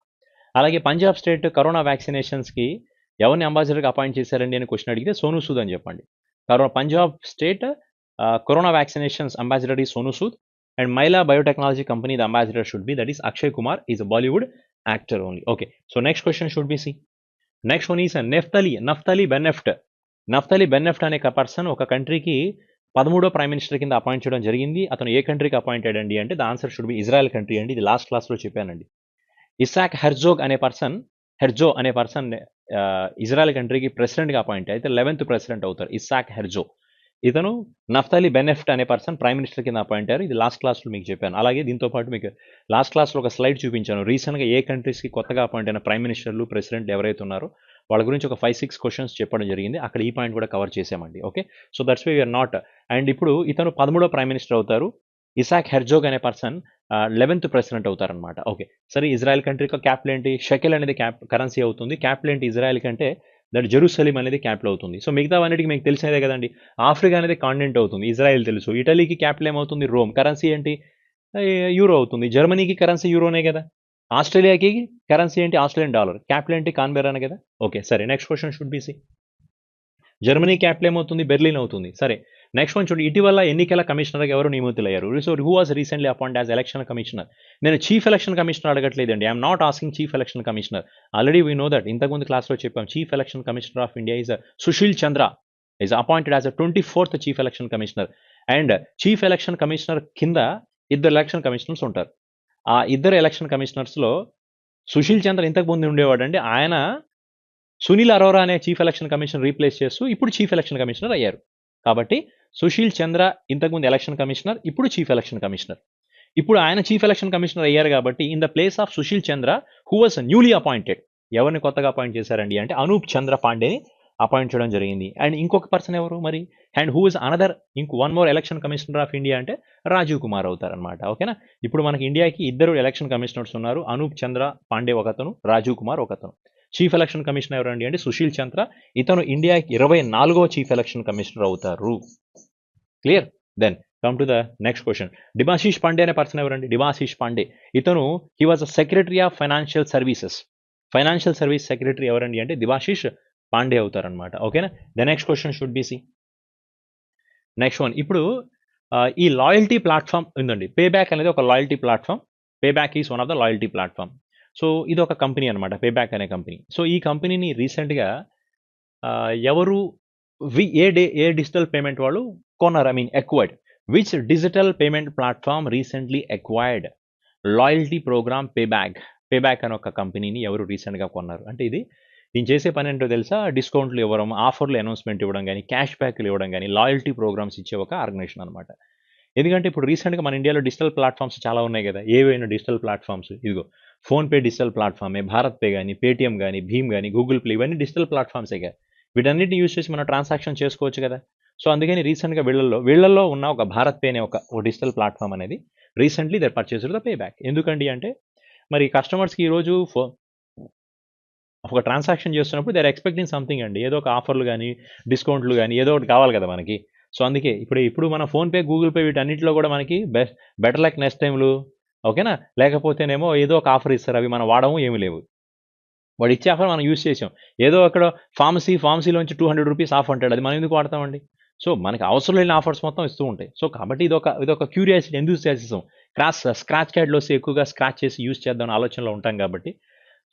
అలాగే పంజాబ్ స్టేట్ కరోనా వ్యాక్సినేషన్స్కి ఎవరిని అంబాసిడర్గా అపాయింట్ చేశారండి అని క్వశ్చన్ అడిగితే సోను సూద్ అని చెప్పండి. Punjab state corona vaccinations ambassador ఈ Sonu Sood, and Myla Biotechnology Company, the ambassador should be that is Akshay Kumar, is a Bollywood actor only. Okay, so next question should be C. Next one is Naftali Bennett. Naftali Bennett అనే person ఒక కంట్రీకి 13వ prime minister కింద appoint చేయడం జరిగింది. అతను ఏ కంట్రీకి appointed అండి అంటే the answer should B Israel country అండి. ఇది లాస్ట్ క్లాస్లో చెప్పానండి. ఇసాక్ హెర్జోగ్ అనే పర్సన్ ఇజ్రాయెల్ కంట్రీకి ప్రెసిడెంట్గా అపాయింట్ అయితే 11th ప్రెసిడెంట్ అవుతారు ఇసాక్ హెర్జోగ్. ఇతను నఫ్తాలి బెన్నెఫ్ట్ అనే పర్సన్ ప్రైమ్ మినిస్టర్ కింద అపాయింట్ అయ్యారు. ఇది లాస్ట్ క్లాస్లో మీకు చెప్పాను. అలాగే దీంతో పాటు మీకు లాస్ట్ క్లాస్లో ఒక స్లైడ్ చూపించాను. రీసెంట్గా ఏ కంట్రీస్కి కొత్తగా అపాయింట్ అయిన ప్రైమ్ మినిస్టర్లు, ప్రెసిడెంట్ ఎవరైతే ఉన్నారో వాళ్ళ గురించి ఒక 5-6 క్వశ్చన్స్ చెప్పడం జరిగింది. అక్కడ ఈ పాయింట్ కూడా కవర్ చేసామండి. Okay, so that's why we are not. And ఇప్పుడు ఇతను 13వ ప్రైమ్ మినిస్టర్ అవుతారు. ఇసాక్ హెర్జోగ్ అనే పర్సన్ 11th ప్రెసిడెంట్ అవుతారనమాట. ఓకే, సరే, ఇజ్రాయెల్ కంట్రీకి క్యాపిటల్ ఏంటి? షెకెల్ అనేది కరెన్సీ అవుతుంది. క్యాపిటల్ ఏంటి ఇజ్రాయెల్ కంటే? దట్ జెరూసలేం అనేది క్యాపిటల్ అవుతుంది. సో మిగతావన్నిటికి మీకు తెలిసినదే కదండి. ఆఫ్రికా అనేది కాంటినెంట్ అవుతుంది, ఇజ్రాయెల్ తెలుసు. ఇటలీకి క్యాపిటల్ ఏమవుతుంది? రోమ్. కరెన్సీ ఏంటి? యూరో అవుతుంది. జర్మనీకి కరెన్సీ యూరోనే కదా. ఆస్ట్రేలియాకి కరెన్సీ ఏంటి? Australian dollar. క్యాపిటల్ ఏంటి? కాన్బెరానే కదా. ఓకే, సరే, next question should be see. Germany capital ఏమవుతుంది? బెర్లిన్ అవుతుంది. సరే, నెక్స్ట్ వన్ చూడండి. ఇటీవల ఎన్నికల కమిషనర్గా ఎవరు నియమితులయ్యారు? So who was recently appoint as election commissioner? నేను చీఫ్ ఎలక్షన్ కమిషనర్ అడగట్లేదండి. I'm not asking chief election commissioner. Already we know that. ఇంతకుముందు క్లాస్లో చెప్పాం. Chief election commissioner of India is Sushil Chandra is appointed as 24th chief election commissioner. And chief election commissioner కింద 2 election commissioners ఉంటారు. ఆ 2 election కమిషనర్స్లో Sushil చంద్ర ఇంతకుముందు ఉండేవాడండి. ఆయన సునీల్ అరోరా అనే చీఫ్ ఎలక్షన్ కమిషనర్ రీప్లేస్ చేస్తూ ఇప్పుడు చీఫ్ ఎలక్షన్ కమిషనర్ అయ్యారు. కాబట్టి సుశీల్ చంద్ర ఇంతకుముందు ఎలక్షన్ కమిషనర్, ఇప్పుడు చీఫ్ ఎలక్షన్ కమిషనర్. ఇప్పుడు ఆయన చీఫ్ ఎలక్షన్ కమిషనర్ అయ్యారు కాబట్టి in the place of Sushil Chandra who was newly appointed, ఎవరిని కొత్తగా అపాయింట్ చేశారండి అంటే అనూప్ చంద్ర పాండేని అపాయింట్ చేయడం జరిగింది. అండ్ ఇంకొక పర్సన్ ఎవరు మరి? And who is another one more election commissioner of India అంటే రాజీవ్ కుమార్ అవుతారనమాట. ఓకేనా? ఇప్పుడు మనకి ఇండియాకి 2 ఎలక్షన్ కమిషనర్స్ ఉన్నారు. అనూప్ చంద్ర పాండే ఒకతను, రాజీవ్ కుమార్ ఒకతను. చీఫ్ ఎలక్షన్ కమిషనర్ ఎవరండి అంటే సుశీల్ చంద్ర. ఇతను ఇండియాకి 24వ చీఫ్ ఎలక్షన్ కమిషనర్ అవుతారు. Clear? Then come to the next question. Debashish Pandey అనే పర్సన్ ఎవరండి? డిబాశిష్ పాండే. ఇతను he was secretary of financial services. Financial service secretary ఎవరండి అంటే డిబాశిష్ పాండే అవుతారనమాట. ఓకేనా? The next question should be C. Next one. ఇప్పుడు ఈ లాయల్టీ ప్లాట్ఫామ్ ఉందండి. పే బ్యాక్ అనేది ఒక loyalty platform. Payback is one of the loyalty platform. So ఇది ఒక కంపెనీ అనమాట, పేబ్యాక్ అనే కంపెనీ. సో ఈ కంపెనీని రీసెంట్గా ఎవరు ఏ డిజిటల్ పేమెంట్ వాళ్ళు కొన్నారు, I mean acquired. Which digital payment platform recently acquired loyalty program Payback అనే ఒక కంపెనీని ఎవరు రీసెంట్గా కొన్నారు అంటే ఇది దీని చేసే పని ఏంటో తెలుసా, డిస్కౌంట్లు ఇవ్వడం, ఆఫర్లు అనౌన్స్మెంట్ ఇవ్వడం కానీ, క్యాష్ బ్యాక్లు ఇవ్వడం కానీ, లాయల్టీ ప్రోగ్రామ్స్ ఇచ్చే ఒక ఆర్గనైజేషన్ అనమాట. ఎందుకంటే ఇప్పుడు రీసెంట్గా మన ఇండియాలో డిజిటల్ ప్లాట్ఫామ్స్ చాలా ఉన్నాయి కదా. ఏవైనా డిజిటల్ ప్లాట్ఫామ్స్, ఇదిగో ఫోన్పే డిజిటల్ ప్లాట్ఫామే, భారత్ పే కానీ, పేటిఎం కానీ, భీమ్ కానీ, గూగుల్ ప్లే, ఇవన్నీ డిజిటల్ ప్లాట్ఫామ్సే కదా. వీటన్నిటిని యూజ్ చేసి మనం ట్రాన్సాక్షన్ చేసుకోవచ్చు కదా. సో అందుకని రీసెంట్గా వీళ్ళల్లో ఉన్న ఒక భారత్ పే అనే ఒక డిజిటల్ ప్లాట్ఫామ్ అనేది recently their purchased the Payback. ఎందుకండి అంటే మరి కస్టమర్స్కి ఈరోజు ఒక ట్రాన్సాక్షన్ చేస్తున్నప్పుడు దే ఆర్ ఎక్స్పెక్టింగ్ సంథింగ్ అండి, ఏదో ఒక ఆఫర్లు కానీ, డిస్కౌంట్లు కానీ, ఏదో ఒకటి కావాలి కదా మనకి. సో అందుకే ఇప్పుడు మన ఫోన్పే, గూగుల్ పే వీటన్నిటిలో కూడా మనకి బెటర్ లైక్ నెక్స్ట్ టైంలు, ఓకేనా, లేకపోతేనేమో ఏదో ఒక ఆఫర్ ఇస్తారు, అవి మనం వాడము, ఏమి లేవు. వాడు ఇచ్చే ఆఫర్ మనం యూజ్ చేసాం, ఏదో అక్కడ ఫార్మసీలోంచి 200 రూపీస్ ఆఫ్ అంటాడు, అది మనం ఎందుకు వాడతామండి. సో మనకి అవసరం లేని ఆఫర్స్ మొత్తం ఇస్తూ ఉంటాయి. సో కాబట్టి ఇదొక క్యూరియాసిటీ, ఎందుకు చేసేసాం, స్క్రాచ్ కార్డ్లో వస్తే ఎక్కువగా స్క్రాచ్ చేసి యూజ్ చేద్దాం అనే ఆలోచనలో ఉంటాం కాబట్టి.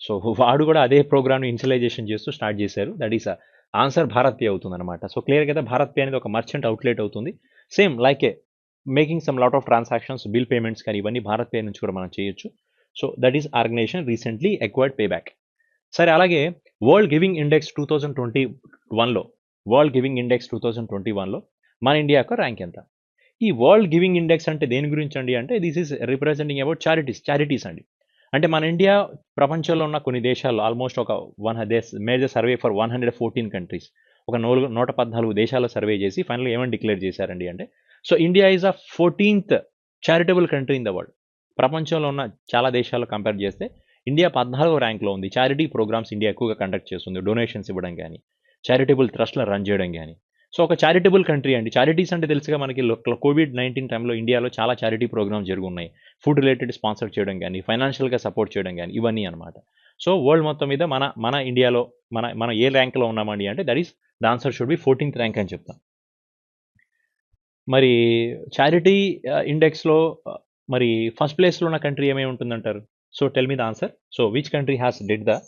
సో వాడు కూడా అదే ప్రోగ్రామ్ని ఇనిషియలైజేషన్ చేస్తూ స్టార్ట్ చేశారు. That is answer BharatPe అవుతుంది అనమాట. సో క్లియర్ కదా, భారత్ పే అనేది ఒక మర్చెంట్ అవుట్లెట్ అవుతుంది. Same like making some lot of transactions, bill payments కానీ ఇవన్నీ భారత్ పే నుంచి కూడా మనం చేయొచ్చు. So that is organization recently acquired Payback. సరే, అలాగే వరల్డ్ గివింగ్ ఇండెక్స్ 2021లో మన ఇండియా యొక్క ర్యాంక్ ఎంత? ఈ వరల్డ్ గివింగ్ ఇండెక్స్ అంటే దేని గురించి అండి అంటే this is representing about charities అండి. అంటే మన ఇండియా ప్రపంచంలో ఉన్న కొన్ని దేశాల్లో ఆల్మోస్ట్ ఒక మేజర్ సర్వే ఫర్ 114 కంట్రీస్, ఒక 114 దేశాల్లో సర్వే చేసి ఫైనల్గా ఏమని డిక్లేర్ చేశారండి అంటే, so India is a 14th charitable country in the world. ప్రపంచంలో ఉన్న చాలా దేశాల్లో కంపేర్ చేస్తే ఇండియా 14వ ర్యాంక్లో ఉంది. చారిటీ ప్రోగ్రామ్స్ ఇండియా ఎక్కువగా కండక్ట్ చేస్తుంది, డొనేషన్స్ ఇవ్వడం కానీ, చారిటబుల్ ట్రస్ట్లను రన్ చేయడం కానీ. సో ఒక చారిటబుల్ కంట్రీ అండి. చారిటీస్ అంటే తెలుసుగా మనకి, కోవిడ్-19 టైంలో ఇండియాలో చాలా చారిటీ ప్రోగ్రామ్స్ జరుగున్నాయి. ఫుడ్ రిలేటెడ్ స్పాన్సర్ చేయడం కానీ, ఫైనాన్షియల్గా సపోర్ట్ చేయడం కానీ, ఇవన్నీ అనమాట. సో వరల్డ్ మొత్తం మీద మన ఇండియాలో మనం ఏ ర్యాంక్లో ఉన్నామండి అంటే that is the answer should B 14th rank అని చెప్తాం. మరి చారిటీ ఇండెక్స్లో మరి ఫస్ట్ ప్లేస్లో ఉన్న కంట్రీ ఏమేమి ఉంటుందంటారు? So tell me the answer. So which country has did the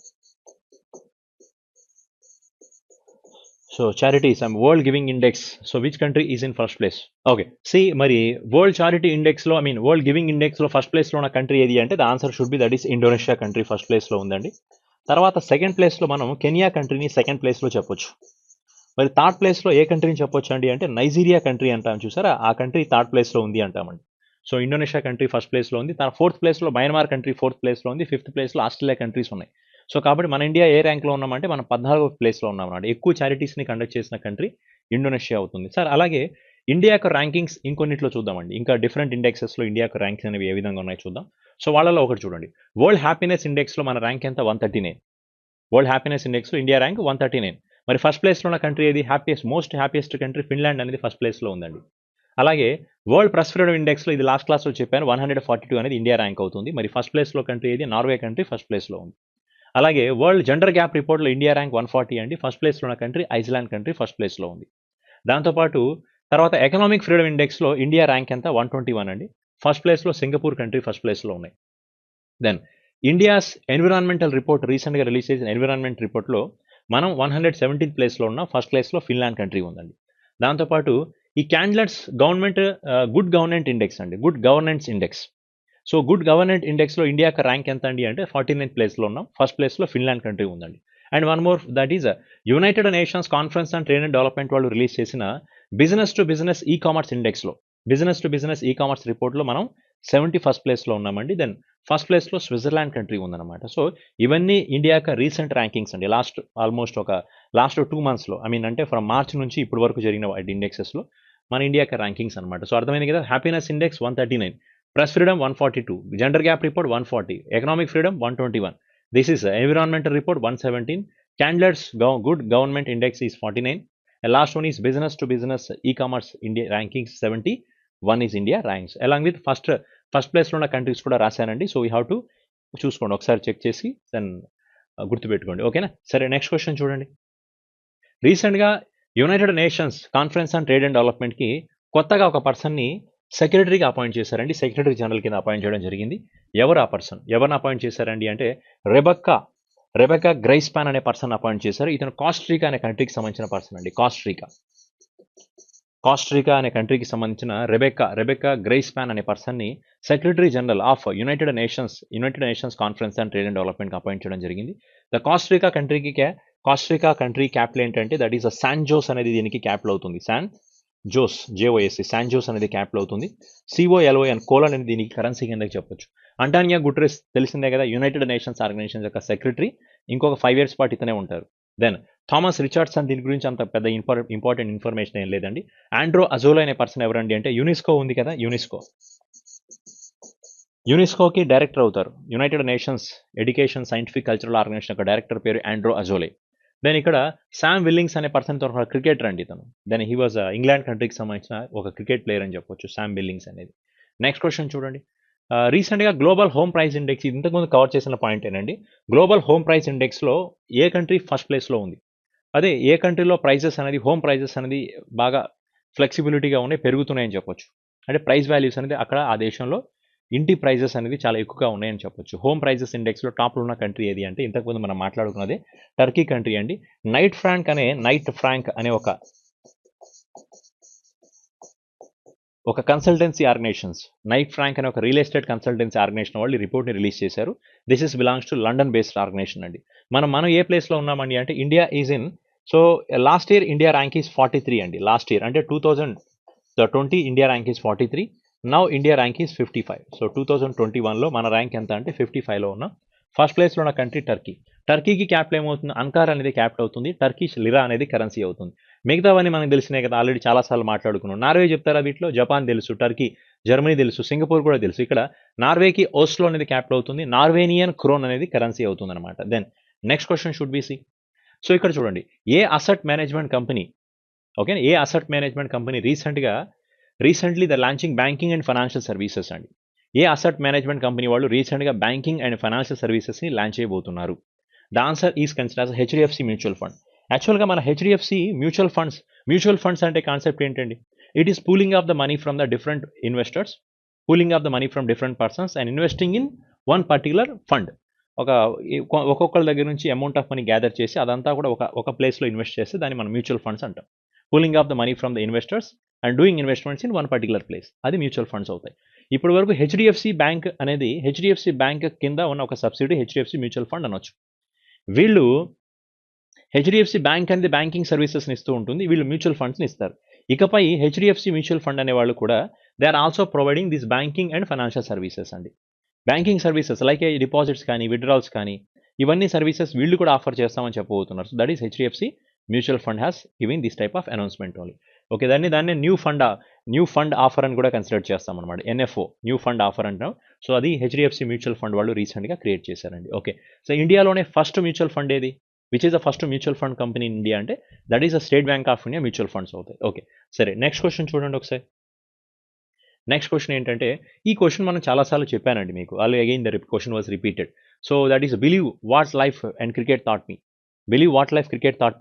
charities and world giving index, so which country is in first place? Okay, see మరి world charity index లో, world giving index లో first place లో ఉన్న country ఏది అంటే the answer should B that is Indonesia country first place లో ఉందండి. తర్వాత సెకండ్ ప్లేస్ లో మనం కెనియా కంట్రీని సెకండ్ ప్లేస్ లో చెప్పొచ్చు. మరి థర్డ్ ప్లేస్ లో ఏ కంట్రీని చెప్పొచ్చు అండి అంటే నైజీరియా కంట్రీ అంటాం, చూసారా, ఆ కంట్రీ థర్డ్ ప్లేస్ లో ఉంది అంటామండి. So Indonesia country first place లో ఉంది, ఫోర్త్ ప్లేస్ లో మయన్మార్ కంట్రీ ఫోర్త్ ప్లేస్ లో ఉంది, ఫిఫ్త్ ప్లేస్ లో ఆస్ట్రేలియా కంట్రీస్ ఉన్నాయి. సో కాబట్టి మన ఇండియా ఏ ర్యాంక్లో ఉన్నామంటే మనం 14వ ప్లేస్లో ఉన్నాం అన్నమాట. ఎక్కువ చారిటీస్ని కండక్ట్ చేసిన కంట్రీ ఇండోనేషియా అవుతుంది. సార్ అలాగే ఇండియా యొక్క ర్యాంకింగ్స్ ఇంకొన్నిట్లో చూద్దామండి. ఇంకా డిఫరెంట్ ఇండెక్సెస్లో ఇండియా యొక్క ర్యాంక్స్ అనేవి ఏ విధంగా ఉన్నాయో చూద్దాం. సో వాళ్ళలో ఒకటి చూడండి, వరల్డ్ హ్యాపీనెస్ ఇండెక్స్లో మన ర్యాంక్ ఎంత? 139. వరల్డ్ హ్యాపీనెస్ ఇండెక్స్లో ఇండియా ర్యాంక్ 139. మరి ఫస్ట్ ప్లేస్లో ఉన్న కంట్రీ ఏది? మోస్ట్ హ్యాపీయెస్ట్ కంట్రీ ఫిన్లాండ్ అనేది ఫస్ట్ ప్లేస్లో ఉందండి. అలాగే వరల్డ్ ప్రెస్ ఫ్రీడమ్ ఇండెక్స్లో, ఇది లాస్ట్ క్లాస్లో చెప్పాను, 142 అనేది ఇండియా ర్యాంక్ అవుతుంది. మరి ఫస్ట్ ప్లేస్లో కంట్రీ ఏది? నార్వే కంట్రీ ఫస్ట్ ప్లేస్లో ఉంది. అలాగే వరల్డ్ జెండర్ గ్యాప్ రిపోర్ట్లో ఇండియా ర్యాంక్ 140 అండి. ఫస్ట్ ప్లేస్లో ఉన్న కంట్రీ ఐస్లాండ్ కంట్రీ ఫస్ట్ ప్లేస్లో ఉంది. దాంతోపాటు తర్వాత ఎకనామిక్ ఫ్రీడమ్ ఇండెక్స్లో ఇండియా ర్యాంక్ ఎంత? 121 అండి. ఫస్ట్ ప్లేస్లో సింగపూర్ కంట్రీ ఫస్ట్ ప్లేస్లో ఉన్నాయి. దెన్ ఇండియాస్ ఎన్విరాన్మెంటల్ రిపోర్ట్, రీసెంట్గా రిలీజ్ చేసిన ఎన్విరాన్మెంట్ రిపోర్ట్లో మనం 117th ప్లేస్లో ఉన్నాం. ఫస్ట్ ప్లేస్లో ఫిన్లాండ్ కంట్రీ ఉందండి. దాంతోపాటు ఈ క్యాండిడేట్స్ గుడ్ గవర్నెంట్ ఇండెక్స్ అండి, good governance index. So good governance ఇండెక్స్లో ఇండియా యొక్క ర్యాంక్ ఎంత అండి అంటే 49th ప్లేస్లో ఉన్నాం. ఫస్ట్ ప్లేస్లో ఫిన్లాండ్ కంట్రీ ఉందండి. And one more, that is United nations conference and trade and development వాళ్ళు రిలీజ్ చేసిన business to business e commerce ఇండెక్స్లో, business to business e commerce రిపోర్ట్లో మనం 71st ప్లేస్లో ఉన్నామండి. దెన్ ఫస్ట్ ప్లేస్లో స్విట్జర్లాండ్ కంట్రీ ఉందన్నమాట. సో ఇవన్నీ ఇండియా యొక్క రీసెంట్ ర్యాంకింగ్స్ అండి. ఆల్మోస్ట్ 2 monthsలో, అంటే ఫ్రమ్ మార్చ్ నుంచి ఇప్పటి వరకు జరిగిన ఇండెక్సెస్లో మన ఇండియా యొక్క ర్యాంకింగ్స్ అనమాట. సో అర్థమైంది కదా, happiness index 139, press freedom 142, gender gap report 140, economic freedom 121, this is environmental report 117, candidates good government index is 49, last one is business to business e commerce India rankings 71 is India ranks. Along with first ప్లేస్లో ఉన్న countries కూడా రాశానండి. So we have to చూసుకోండి, ఒకసారి check చేసి then గుర్తుపెట్టుకోండి, ఓకేనా. సరే, next question చూడండి. రీసెంట్గా United nations conference on trade and డెవలప్మెంట్కి కొత్తగా ఒక పర్సన్ని సెక్రటరీగా అపాయింట్ చేశారండి. సెక్రటరీ జనరల్ కింద అపాయింట్ చేయడం జరిగింది. ఎవరు ఆ పర్సన్? ఎవరిని అపాయింట్ చేశారండి అంటే రెబెకా గ్రైస్పాన్ అనే పర్సన్ అపాయింట్ చేశారు. ఇతను కాస్ట్రీకా అనే కంట్రీకి సంబంధించిన పర్సన్ అండి. కాస్ట్రీకా అనే కంట్రీకి సంబంధించిన రెబెకా గ్రైస్పాన్ అనే పర్సన్ని secretary general of United nations conference and trade and డెవలప్మెంట్కి అపాయింట్ చేయడం జరిగింది. ద కాస్ట్రీకా కంట్రీ క్యాపిటల్ ఏంటంటే దట్ ఈస్ శాన్ జోస్ అనేది దీనికి క్యాపిటల్ అవుతుంది. శాన్ జోస్ అనేది క్యాపిటల్ అవుతుంది. COLON కోలన్ అనేది దీనికి కరెన్సీ కింద చెప్పొచ్చు. అంటానియో గుటెరెస్ తెలిసిందే కదా, యునైటెడ్ నేషన్స్ ఆర్గనైజేషన్ యొక్క సెక్రటరీ. ఇంకొక 5 years పాటు ఇతనే ఉంటారు. దెన్ థామస్ రిచర్డ్సన్, దీని గురించి అంత పెద్ద ఇంపార్టెంట్ ఇన్ఫర్మేషన్ ఏం లేదండి. ఆండ్రో అజోలా అనే పర్సన్ ఎవరండి అంటే యునెస్కో ఉంది కదా, యునెస్కోకి డైరెక్టర్ అవుతారు. United Nations Education Scientific Cultural Organization యొక్క డైరెక్టర్ పేరు ఆండ్రో అజోలే. దెన్ ఇక్కడ శామ్ విల్లింగ్స్ అనే పర్సన్ తరఫున క్రికెటర్ అండి ఇతను. దెన్ హీ వాజ్ ఇంగ్లాండ్ కంట్రీకి సంబంధించిన ఒక క్రికెట్ ప్లేయర్ అని చెప్పొచ్చు శామ్ విల్లింగ్స్ అనేది. నెక్స్ట్ క్వశ్చన్ చూడండి. రీసెంట్గా గ్లోబల్ హోమ్ ప్రైస్ ఇండెక్స్, ఇంతకుముందు కవర్ చేసిన పాయింట్ ఏంటండి. గ్లోబల్ హోమ్ ప్రైస్ ఇండెక్స్లో ఏ కంట్రీ ఫస్ట్ ప్లేస్లో ఉంది? అదే ఏ కంట్రీలో హోమ్ ప్రైజెస్ అనేది బాగా ఫ్లెక్సిబిలిటీగా ఉన్నాయి, పెరుగుతున్నాయని చెప్పొచ్చు. అంటే ప్రైస్ వాల్యూస్ అనేది అక్కడ ఆ దేశంలో ఇంటి ప్రైజెస్ అనేది చాలా ఎక్కువగా ఉన్నాయని చెప్పొచ్చు. హోమ్ ప్రైజెస్ ఇండెక్స్లో టాప్లో ఉన్న కంట్రీ ఏది అంటే ఇంతకుముందు మనం మాట్లాడుకున్నదే టర్కీ కంట్రీ అండి. నైట్ ఫ్రాంక్ అనే ఒక కన్సల్టెన్సీ ఆర్గనైజేషన్స్, నైట్ ఫ్రాంక్ అనే ఒక రియల్ ఎస్టేట్ కన్సల్టెన్సీ ఆర్గనైజేషన్ వాళ్ళు ఈ రిపోర్ట్ని రిలీజ్ చేశారు. This is belongs to London based organization అండి. మనం ఏ ప్లేస్లో ఉన్నామండి అంటే India is in. So last year India rank is 43 అండి. లాస్ట్ ఇయర్ అంటే 2020 India rank is 43. Now India rank is 55. So 2021లో మన ర్యాంక్ ఎంత అంటే 55లో ఉన్నాం. ఫస్ట్ ప్లేస్లో ఉన్న కంట్రీ టర్కీకి క్యాపిటల్ ఏమవుతుంది? అంకార్ అనేది క్యాపిటల్ అవుతుంది. టర్కిష్ లిరా అనేది కరెన్సీ అవుతుంది. మిగతావన్నీ మనకు తెలిసినాయి కదా, ఆల్రెడీ చాలాసార్లు మాట్లాడుకున్నాం. నార్వే చెప్తారా వీటిలో? జపాన్ తెలుసు, టర్కీ, జర్మనీ తెలుసు, సింగపూర్ కూడా తెలుసు. ఇక్కడ నార్వేకి ఓస్లో అనేది క్యాపిటల్ అవుతుంది. నార్వేనియన్ క్రోన్ అనేది కరెన్సీ అవుతుంది అనమాట. Then next question should be C. So ఇక్కడ చూడండి, ఏ asset management company recently the launching banking and financial services అండి. ఏ అసెట్ మేనేజ్మెంట్ కంపెనీ వాళ్ళు రీసెంట్గా బ్యాంకింగ్ అండ్ ఫైనాన్షియల్ సర్వీసెస్ని లాంచ్ చేయబోతున్నారు? The answer is considers HDFC mutual fund. యాక్చువల్గా మన HDFC మ్యూచువల్ ఫండ్స్ అంటే కాన్సెప్ట్ ఏంటండి? It is pooling of the money from the different investors, pooling of the money from different persons and investing in one particular fund. ఒక్కొక్కరి దగ్గర నుంచి amount of money gather చేసి అదంతా కూడా ఒక ప్లేస్లో ఇన్వెస్ట్ చేస్తే దాన్ని మనం మ్యూచువల్ ఫండ్స్ అంటాం. Pooling of the money from the investors and doing investments in one particular place, అది మ్యూచువల్ ఫండ్స్ అవుతాయి. ఇప్పటి వరకు HDFC బ్యాంక్ అనేది HDFC బ్యాంక్ కింద ఉన్న ఒక సబ్సిడీ HDFC మ్యూచువల్ ఫండ్ అనొచ్చు. వీళ్ళు HDFC బ్యాంక్ అనేది బ్యాంకింగ్ సర్వీసెస్ని ఇస్తూ ఉంటుంది, వీళ్ళు మ్యూచువల్ ఫండ్స్ని ఇస్తారు. ఇకపై HDFC మ్యూచువల్ ఫండ్ అనే వాళ్ళు కూడా they are also providing this banking and financial services అండి. బ్యాంకింగ్ సర్వీసెస్ లైక్ డిపాజిట్స్ కానీ విత్డ్రాల్స్ కానీ ఇవన్నీ సర్వీసెస్ వీళ్ళు కూడా ఆఫర్ చేస్తామని చెప్పబోతున్నారు. So that is HDFC mutual fund has giving this type of announcement only. Okay, దాన్ని న్యూ ఫండ్ ఆఫర్ అని కూడా కన్సిడర్ చేస్తాం అనమాట. NFO న్యూ ఫండ్ ఆఫర్ అంటాం. సో అది HDFC మ్యూచువల్ ఫండ్ వాళ్ళు రీసెంట్గా క్రియేట్ చేశారండి. ఓకే, సో ఇండియాలోనే ఫస్ట్ మ్యూచువల్ ఫండ్ ఏది? Which is the first mutual fund company in India అంటే that is the state bank of India mutual funds అవుతాయి. Okay, సరే నెక్స్ట్ క్వశ్చన్ చూడండి ఒకసారి. నెక్స్ట్ క్వశ్చన్ ఏంటంటే, ఈ క్వశ్చన్ మనం చాలాసార్లు చెప్పానండి మీకు. Again the question was repeated. So that is believe what life and cricket thought me.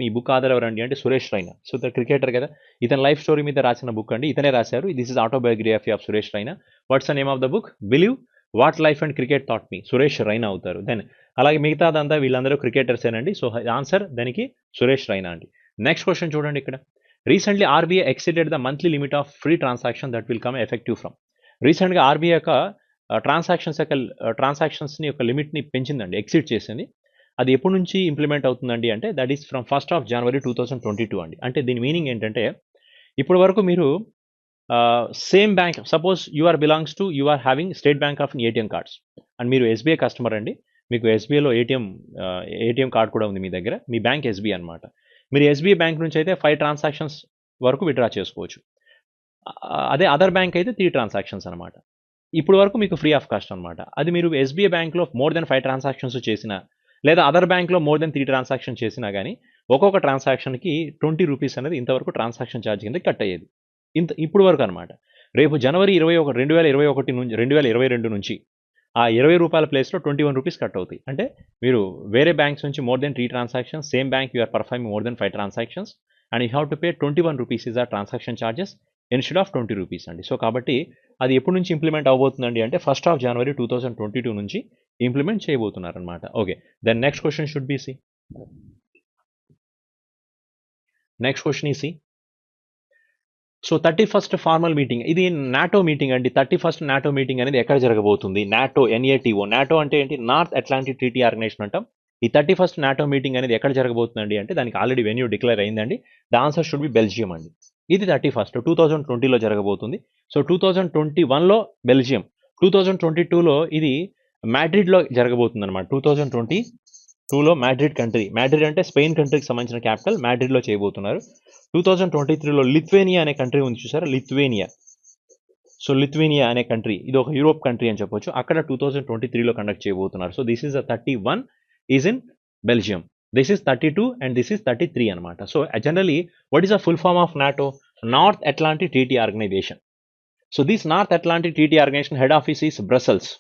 ఈ బుక్ ఆధార్ ఎవరండి అంటే Suresh Raina. So the cricketer కదా, ఇతని లైఫ్ స్టోరీ మీద రాసిన బుక్ అండి, ఇతనే రాశారు. This is autobiography of Suresh Raina. What's the name of the book? Believe what life and cricket thought me. Suresh Raina అవుతారు. దెన్ అలాగే మిగతాదంతా వీళ్ళందరూ క్రికెటర్సేనండి. సో ఆన్సర్ దానికి సురేష్ రైనా అండి. నెక్స్ట్ క్వశ్చన్ చూడండి ఇక్కడ. Recently RBI exceeded the monthly limit of free transaction that will come effective from. రీసెంట్గా RBI యొక్క ట్రాన్సాక్షన్స్ని యొక్క లిమిట్ని పెంచిందండి, ఎక్సీడ్ చేసింది. అది ఎప్పటి నుంచి ఇంప్లిమెంట్ అవుతుందండి అంటే that is from 1st of January 2022 అండి. అంటే దీని మీనింగ్ ఏంటంటే, ఇప్పటి వరకు మీరు same bank, suppose you are having State bank of ATM cards and మీరు SBI కస్టమర్ అండి, మీకు SBIలో ఏటీఎం కార్డ్ కూడా ఉంది మీ దగ్గర, మీ బ్యాంక్ SBI అనమాట. మీరు SBI బ్యాంక్ నుంచి అయితే 5 ట్రాన్సాక్షన్స్ వరకు విత్డ్రా చేసుకోవచ్చు. అదే అదర్ బ్యాంక్ అయితే 3 ట్రాన్సాక్షన్స్ అనమాట. ఇప్పుడు వరకు మీకు ఫ్రీ ఆఫ్ కాస్ట్ అనమాట. అది మీరు SBI బ్యాంక్లో మోర్ దెన్ 5 ట్రాన్సాక్షన్స్ చేసినా లేదా అదర్ బ్యాంక్లో మోర్ దెన్ 3 ట్రాన్సాక్షన్ చేసినా కానీ ఒక్కొక్క ట్రాన్సాక్షన్కి 20 రూపీస్ అనేది ఇంతవరకు ట్రాన్సాక్షన్ ఛార్జ్ కింద కట్ అయ్యేది. ఇప్పుడు వరకు అనమాట. రేపు January 21, 2022 నుంచి ఆ 20 రూపాయల ప్లేస్లో 21 రూపీస్ కట్ అవుతాయి. అంటే మీరు వేరే బ్యాంక్స్ నుంచి more than 3 transactions, same bank you are performing more than 5 transactions and you have to pay 21 rupees is a transaction charges. Instead of 20 rupees అండి. సో కాబట్టి అది ఎప్పటి నుంచి ఇంప్లిమెంట్ అవబోతుందండి అంటే 1st January 2022 నుంచి ఇంప్లిమెంట్ చేయబోతున్నారనమాట. Okay, then next question should be C. Next question ఈ C. So 31st formal meeting, ఇది నాటో మీటింగ్ అండి. 31st నాటో మీటింగ్ అనేది ఎక్కడ జరగబోతుంది? NATO, NATO. నాటో అంటే ఏంటి? నార్త్ అట్లాంటిక్ ట్రీటీ ఆర్గనైజేషన్ అంటాం. ఈ 31st నాటో మీటింగ్ అనేది ఎక్కడ జరగబోతుందండి అంటే దానికి ఆల్రెడీ వెన్యూ డిక్లేర్ అయిందండి. The answer should B Belgium అండి. ఇది 31st 2020లో జరగబోతుంది. సో 2021లో బెల్జియం, 2022లో ఇది మాడ్రిడ్లో జరగబోతుంది అనమాట. 2022లో మాడ్రిడ్ కంట్రీ, మాడ్రిడ్ అంటే స్పెయిన్ కంట్రీకి సంబంధించిన క్యాపిటల్, మాడ్రిడ్లో చేయబోతున్నారు. 2023లో లిథువేనియా అనే కంట్రీ ఉంది చూసారా, లిథువేనియా. సో లిథువేనియా అనే కంట్రీ, ఇది ఒక యూరోప్ కంట్రీ అని చెప్పొచ్చు, అక్కడ 2023లో కండక్ట్ చేయబోతున్నారు. So this is the 31 is in Belgium, this is 32 and this is 33 అనమాట. So generally what is the full form of NATO? North Atlantic Treaty Organization. So this North Atlantic Treaty Organization head office is Brussels.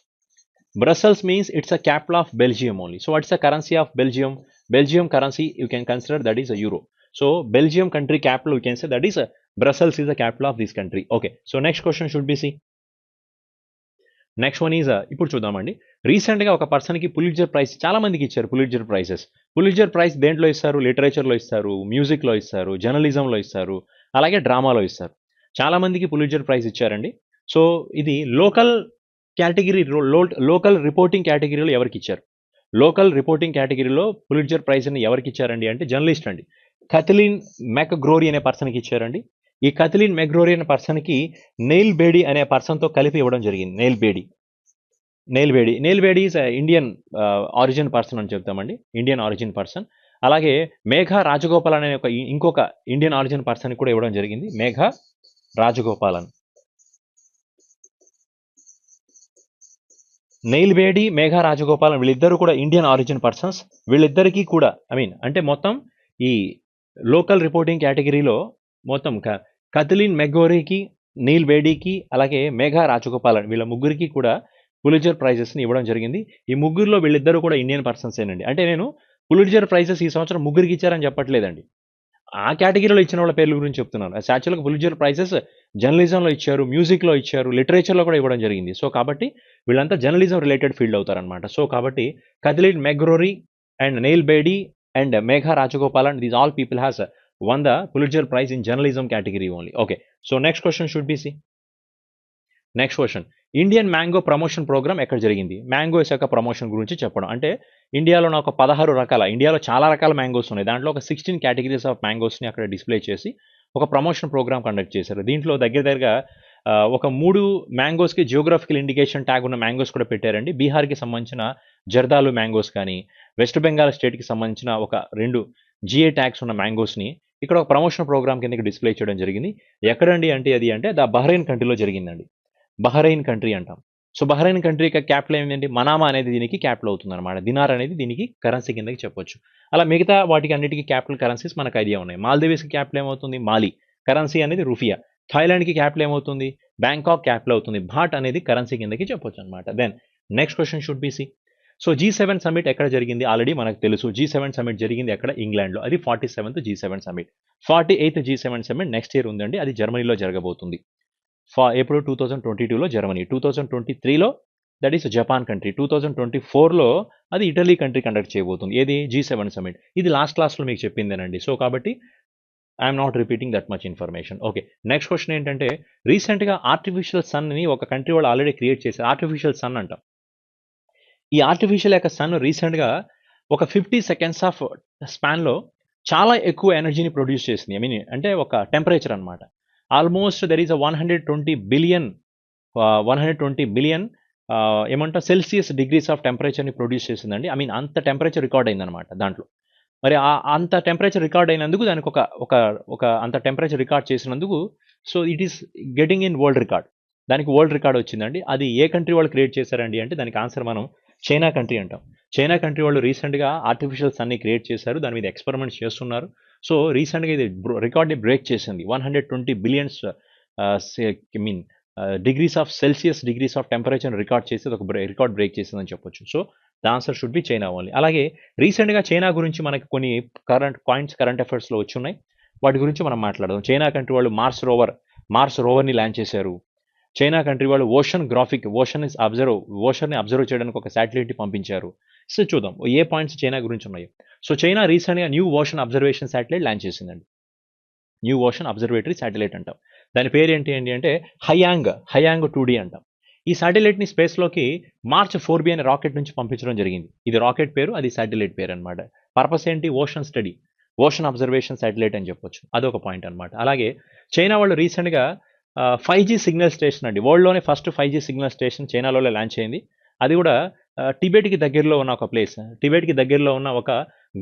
Brussels means it's a capital of Belgium only. So what's the currency of Belgium? Belgium currency you can consider that is a euro. So Belgium country capital we can say that is a Brussels is the capital of this country. Okay. So next question should be see. Next one is ఇప్పుడు చూద్దామండి. రీసెంట్గా ఒక పర్సన్కి Pulitzer praise చాలా మందికి ఇచ్చారు. Pulitzer prices, Pulitzer praise దేంట్లో ఇస్తారు? లిటరేచర్లో ఇస్తారు, మ్యూజిక్లో ఇస్తారు, జర్నలిజంలో ఇస్తారు, అలాగే డ్రామాలో ఇస్తారు. చాలా మందికి పులిట్జర్ ప్రైజ్ ఇచ్చారండి. సో ఇది లోకల్ కేటగిరీ, లోకల్ రిపోర్టింగ్ కేటగిరీలో ఎవరికి ఇచ్చారు? లోకల్ రిపోర్టింగ్ కేటగిరీలో పులిట్జర్ ప్రైజ్ని ఎవరికి ఇచ్చారండి అంటే జర్నలిస్ట్ అండి, కథలిన్ మెక్గ్రోరీ అనే పర్సన్కి ఇచ్చారండి. ఈ కథలిన్ మెక్గ్రోరీ అనే పర్సన్కి నెయిల్ బేడీ అనే పర్సన్తో కలిపి ఇవ్వడం జరిగింది. Nail Bedi is Indian origin person అని చెప్తామండి, ఇండియన్ ఆరిజిన్ పర్సన్. అలాగే మేఘా రాజగోపాల్ అనే ఇంకొక ఇండియన్ ఆరిజిన్ పర్సన్ కూడా ఇవ్వడం జరిగింది, మేఘా రాజగోపాలన్. నెయిల్ బేడీ, మేఘా రాజగోపాలన్ వీళ్ళిద్దరూ కూడా ఇండియన్ ఆరిజిన్ పర్సన్స్. వీళ్ళిద్దరికీ కూడా అంటే మొత్తం ఈ లోకల్ రిపోర్టింగ్ కేటగిరీలో మొత్తం కథలిన్ మెక్గ్రోరీకి, నెయిల్ బేడీకి, అలాగే మేఘా రాజగోపాలన్ వీళ్ళ ముగ్గురికి కూడా పులిట్జర్ ప్రైజెస్ని ఇవ్వడం జరిగింది. ఈ ముగ్గురులో వీళ్ళిద్దరూ కూడా ఇండియన్ పర్సన్స్ ఏనండి. అంటే నేను పులిట్జర్ ప్రైజెస్ ఈ సంవత్సరం ముగ్గురికి ఇచ్చారని చెప్పట్లేదండి, ఆ కేటగిరీలో ఇచ్చిన వాళ్ళ పేర్ల గురించి చెప్తున్నాను. యాక్చువల్గా పులిట్జర్ ప్రైజెస్ జర్నలిజంలో ఇచ్చారు, మ్యూజిక్లో ఇచ్చారు, లిటరేచర్లో కూడా ఇవ్వడం జరిగింది. సో కాబట్టి వీళ్ళంతా జర్నలిజం రిలేటెడ్ ఫీల్డ్ అవుతారనమాట. సో కాబట్టి Kathleen McGrory and Neil Bedi and Megha Rajagopalan, these all people has won the Pulitzer Prize in journalism category only. Okay, so next question should be see. Next question, Indian mango promotion program ఎక్కడ జరిగింది? Mangoes యొక్క promotion గురించి చెప్పడం అంటే ఇండియాలో ఒక 16 రకాల, ఇండియాలో చాలా రకాల మ్యాంగోస్ ఉన్నాయి, దాంట్లో ఒక 16 కేటగిరీస్ ఆఫ్ మ్యాంగోస్ని అక్కడ డిస్ప్లే చేసి ఒక ప్రమోషన్ ప్రోగ్రామ్ కండక్ట్ చేశారు. దీంట్లో దగ్గరగా ఒక 3 మ్యాంగోస్కి జియోగ్రఫికల్ ఇండికేషన్ ట్యాగ్ ఉన్న మ్యాంగోస్ కూడా పెట్టారండి. బీహార్కి సంబంధించిన జర్దాలు మ్యాంగోస్ కానీ, వెస్ట్ బెంగాల్ స్టేట్కి సంబంధించిన ఒక 2 GA ట్యాగ్స్ ఉన్న మ్యాంగోస్ని ఇక్కడ ఒక ప్రమోషన్ ప్రోగ్రామ్ కిందకి డిస్ప్లే చేయడం జరిగింది. ఎక్కడండి అంటే అది అంటే ద బహ్రెయిన్ కంట్రీలో జరిగిందండి. బహ్రెయిన్ కంట్రీ అంటాం. సో బహ్రెయిన్ కంట్రీ యొక్క క్యాపిటల్ ఏమిటంటే మనామా అనేది దీనికి క్యాపిటల్ అవుతుంది అనమాట. దినార్ అనేది దీనికి కరెన్సీ కిందకి చెప్పొచ్చు. అలా మిగతా వాటికి అన్నిటికీ క్యాపిటల్ కరెన్సీస్ మనకు ఐడియా ఉన్నాయి. మాల్దీవ్స్కి క్యాపిటల్ ఏమవుతుంది? మాలి, కరెన్సీ అనేది రూఫియా. థాయిలాండ్కి క్యాపిటల్ ఏమవుతుంది? బ్యాంకాక్ క్యాపిటల్ అవుతుంది. భాట్ అనేది కరెన్సీ కిందకి చెప్పొచ్చు అనమాట. Then next question should be C. So G7 summit ఎక్కడ జరిగింది? ఆల్రెడీ మనకు తెలుసు. G7 సమిట్ జరిగింది ఎక్కడ? ఇంగ్లాండ్లో. అది 47th G7 summit. 48th G7 summit next year ఉందండి, అది జర్మనీలో జరగబోతుంది. ఎప్పుడు? 2022లో జర్మనీ, 2023లో దట్ ఈస్ జపాన్ కంట్రీ, 2024లో అది ఇటలీ కంట్రీ కండక్ట్ చేయబోతుంది. ఏది? G7 summit. ఇది లాస్ట్ క్లాస్లో మీకు చెప్పిందేనండి. సో కాబట్టి I'm not repeating that much information. Okay, next question ఏంటంటే రీసెంట్గా ఆర్టిఫిషియల్ సన్ని ఒక కంట్రీ వాళ్ళు ఆల్రెడీ క్రియేట్ చేశారు. ఆర్టిఫిషియల్ సన్ అంటాం. ఈ ఆర్టిఫిషియల్ యొక్క సన్ రీసెంట్గా ఒక 50 సెకండ్స్ ఆఫ్ స్పాన్లో చాలా ఎక్కువ ఎనర్జీని ప్రొడ్యూస్ చేసింది. అంటే ఒక టెంపరేచర్ అనమాట. ఆల్మోస్ట్ దెర్ ఈస్ 120 బిలియన్ ఏమంటారు సెల్సియస్ డిగ్రీస్ ఆఫ్ టెంపరేచర్ని ప్రొడ్యూస్ చేసిందండి. అంత టెంపరేచర్ రికార్డ్ అయిందనమాట దాంట్లో. మరి అంత టెంపరేచర్ రికార్డ్ అయినందుకు దానికి ఒక అంత టెంపరేచర్ రికార్డ్ చేసినందుకు so it is getting in world record. దానికి వరల్డ్ రికార్డ్ వచ్చిందండి. అది ఏ కంట్రీ వాళ్ళు క్రియేట్ చేశారండి అంటే దానికి ఆన్సర్ మనం చైనా కంట్రీ అంటాం. చైనా కంట్రీ వాళ్ళు రీసెంట్గా ఆర్టిఫిషియల్ సన్ని క్రియేట్ చేశారు, దాని మీద ఎక్స్పెరిమెంట్స్ చేస్తున్నారు. సో రీసెంట్గా ఇది రికార్డ్ని బ్రేక్ చేసింది. 120 billions degrees of Celsius degrees of temperature record చేసి ఒక రికార్డ్ బ్రేక్ చేసిందని చెప్పొచ్చు. So the answer should B China only. అలాగే రీసెంట్గా చైనా గురించి మనకి కొన్ని కరెంట్ అఫైర్స్లో వచ్చి ఉన్నాయి, వాటి గురించి మనం మాట్లాడదాం. చైనా కంట్రీ వాళ్ళు మార్స్ రోవర్ మార్స్ రోవర్ని లాంచ్ చేశారు. చైనా కంట్రీ వాళ్ళు ఓషన్ని అబ్జర్వ్ చేయడానికి ఒక శాటిలైట్ని పంపించారు. సో చూద్దాం ఏ పాయింట్స్ చైనా గురించి ఉన్నాయో. సో చైనా రీసెంట్గా new ocean observation satellite launch చేసిందండి. న్యూ ఓషన్ అబ్జర్వేటరీ శాటిలైట్ అంటాం. దాని పేరు ఏంటి అంటే హయాంగ్ 2D అంటాం. ఈ శాటిలైట్ని స్పేస్లోకి మార్చ్ 4B అనే రాకెట్ నుంచి పంపించడం జరిగింది. ఇది రాకెట్ పేరు, అది శాటిలైట్ పేరు అనమాట. పర్పస్ ఏంటి? Ocean study, ocean observation satellite అని చెప్పొచ్చు. అదొక పాయింట్ అనమాట. అలాగే చైనా వాళ్ళు రీసెంట్గా 5G సిగ్నల్ స్టేషన్ అండి, వరల్డ్లోనే ఫస్ట్ 5G సిగ్నల్ స్టేషన్ చైనాలో లాంచ్ అయింది. అది కూడా టిబెట్కి దగ్గరలో ఉన్న ఒక ప్లేస్, టిబెట్కి దగ్గరలో ఉన్న ఒక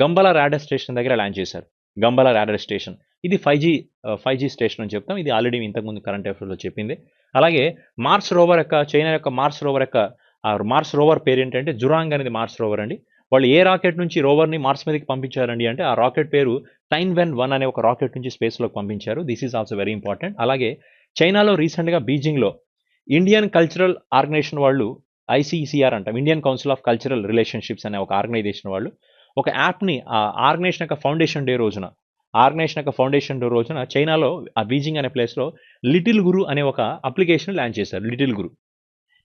గంబలా రాడార్ స్టేషన్ దగ్గర లాంచ్ చేశారు. గంబలా రాడార్ స్టేషన్ ఇది 5G స్టేషన్ అని చెప్తాం. ఇది ఆల్రెడీ ఇంతకుముందు కరెంట్ అఫైర్స్లో చెప్పింది. అలాగే మార్స్ రోవర్ యొక్క చైనా యొక్క మార్స్ రోవర్ పేరు ఏంటంటే జురాంగ్ అనేది మార్స్ రోవర్ అండి. వాళ్ళు ఏ రాకెట్ నుంచి రోవర్ని మార్స్ మీదకి పంపించారండి అంటే ఆ రాకెట్ పేరు టైన్వెన్-1 అనే ఒక రాకెట్ నుంచి స్పేస్లోకి పంపించారు. This is also very important. అలాగే చైనాలో రీసెంట్గా బీజింగ్లో ఇండియన్ కల్చరల్ ఆర్గనైజేషన్ వాళ్ళు, ICCR అంటాం, Indian council of cultural relationships అనే ఒక ఆర్గనైజేషన్ వాళ్ళు ఒక యాప్ని ఆ ఆర్గనైజేషన్ యొక్క ఫౌండేషన్ డే రోజున చైనాలో ఆ బీజింగ్ అనే ప్లేస్లో లిటిల్ గురు అనే ఒక అప్లికేషన్ లాంచ్ చేశారు. లిటిల్ గురు.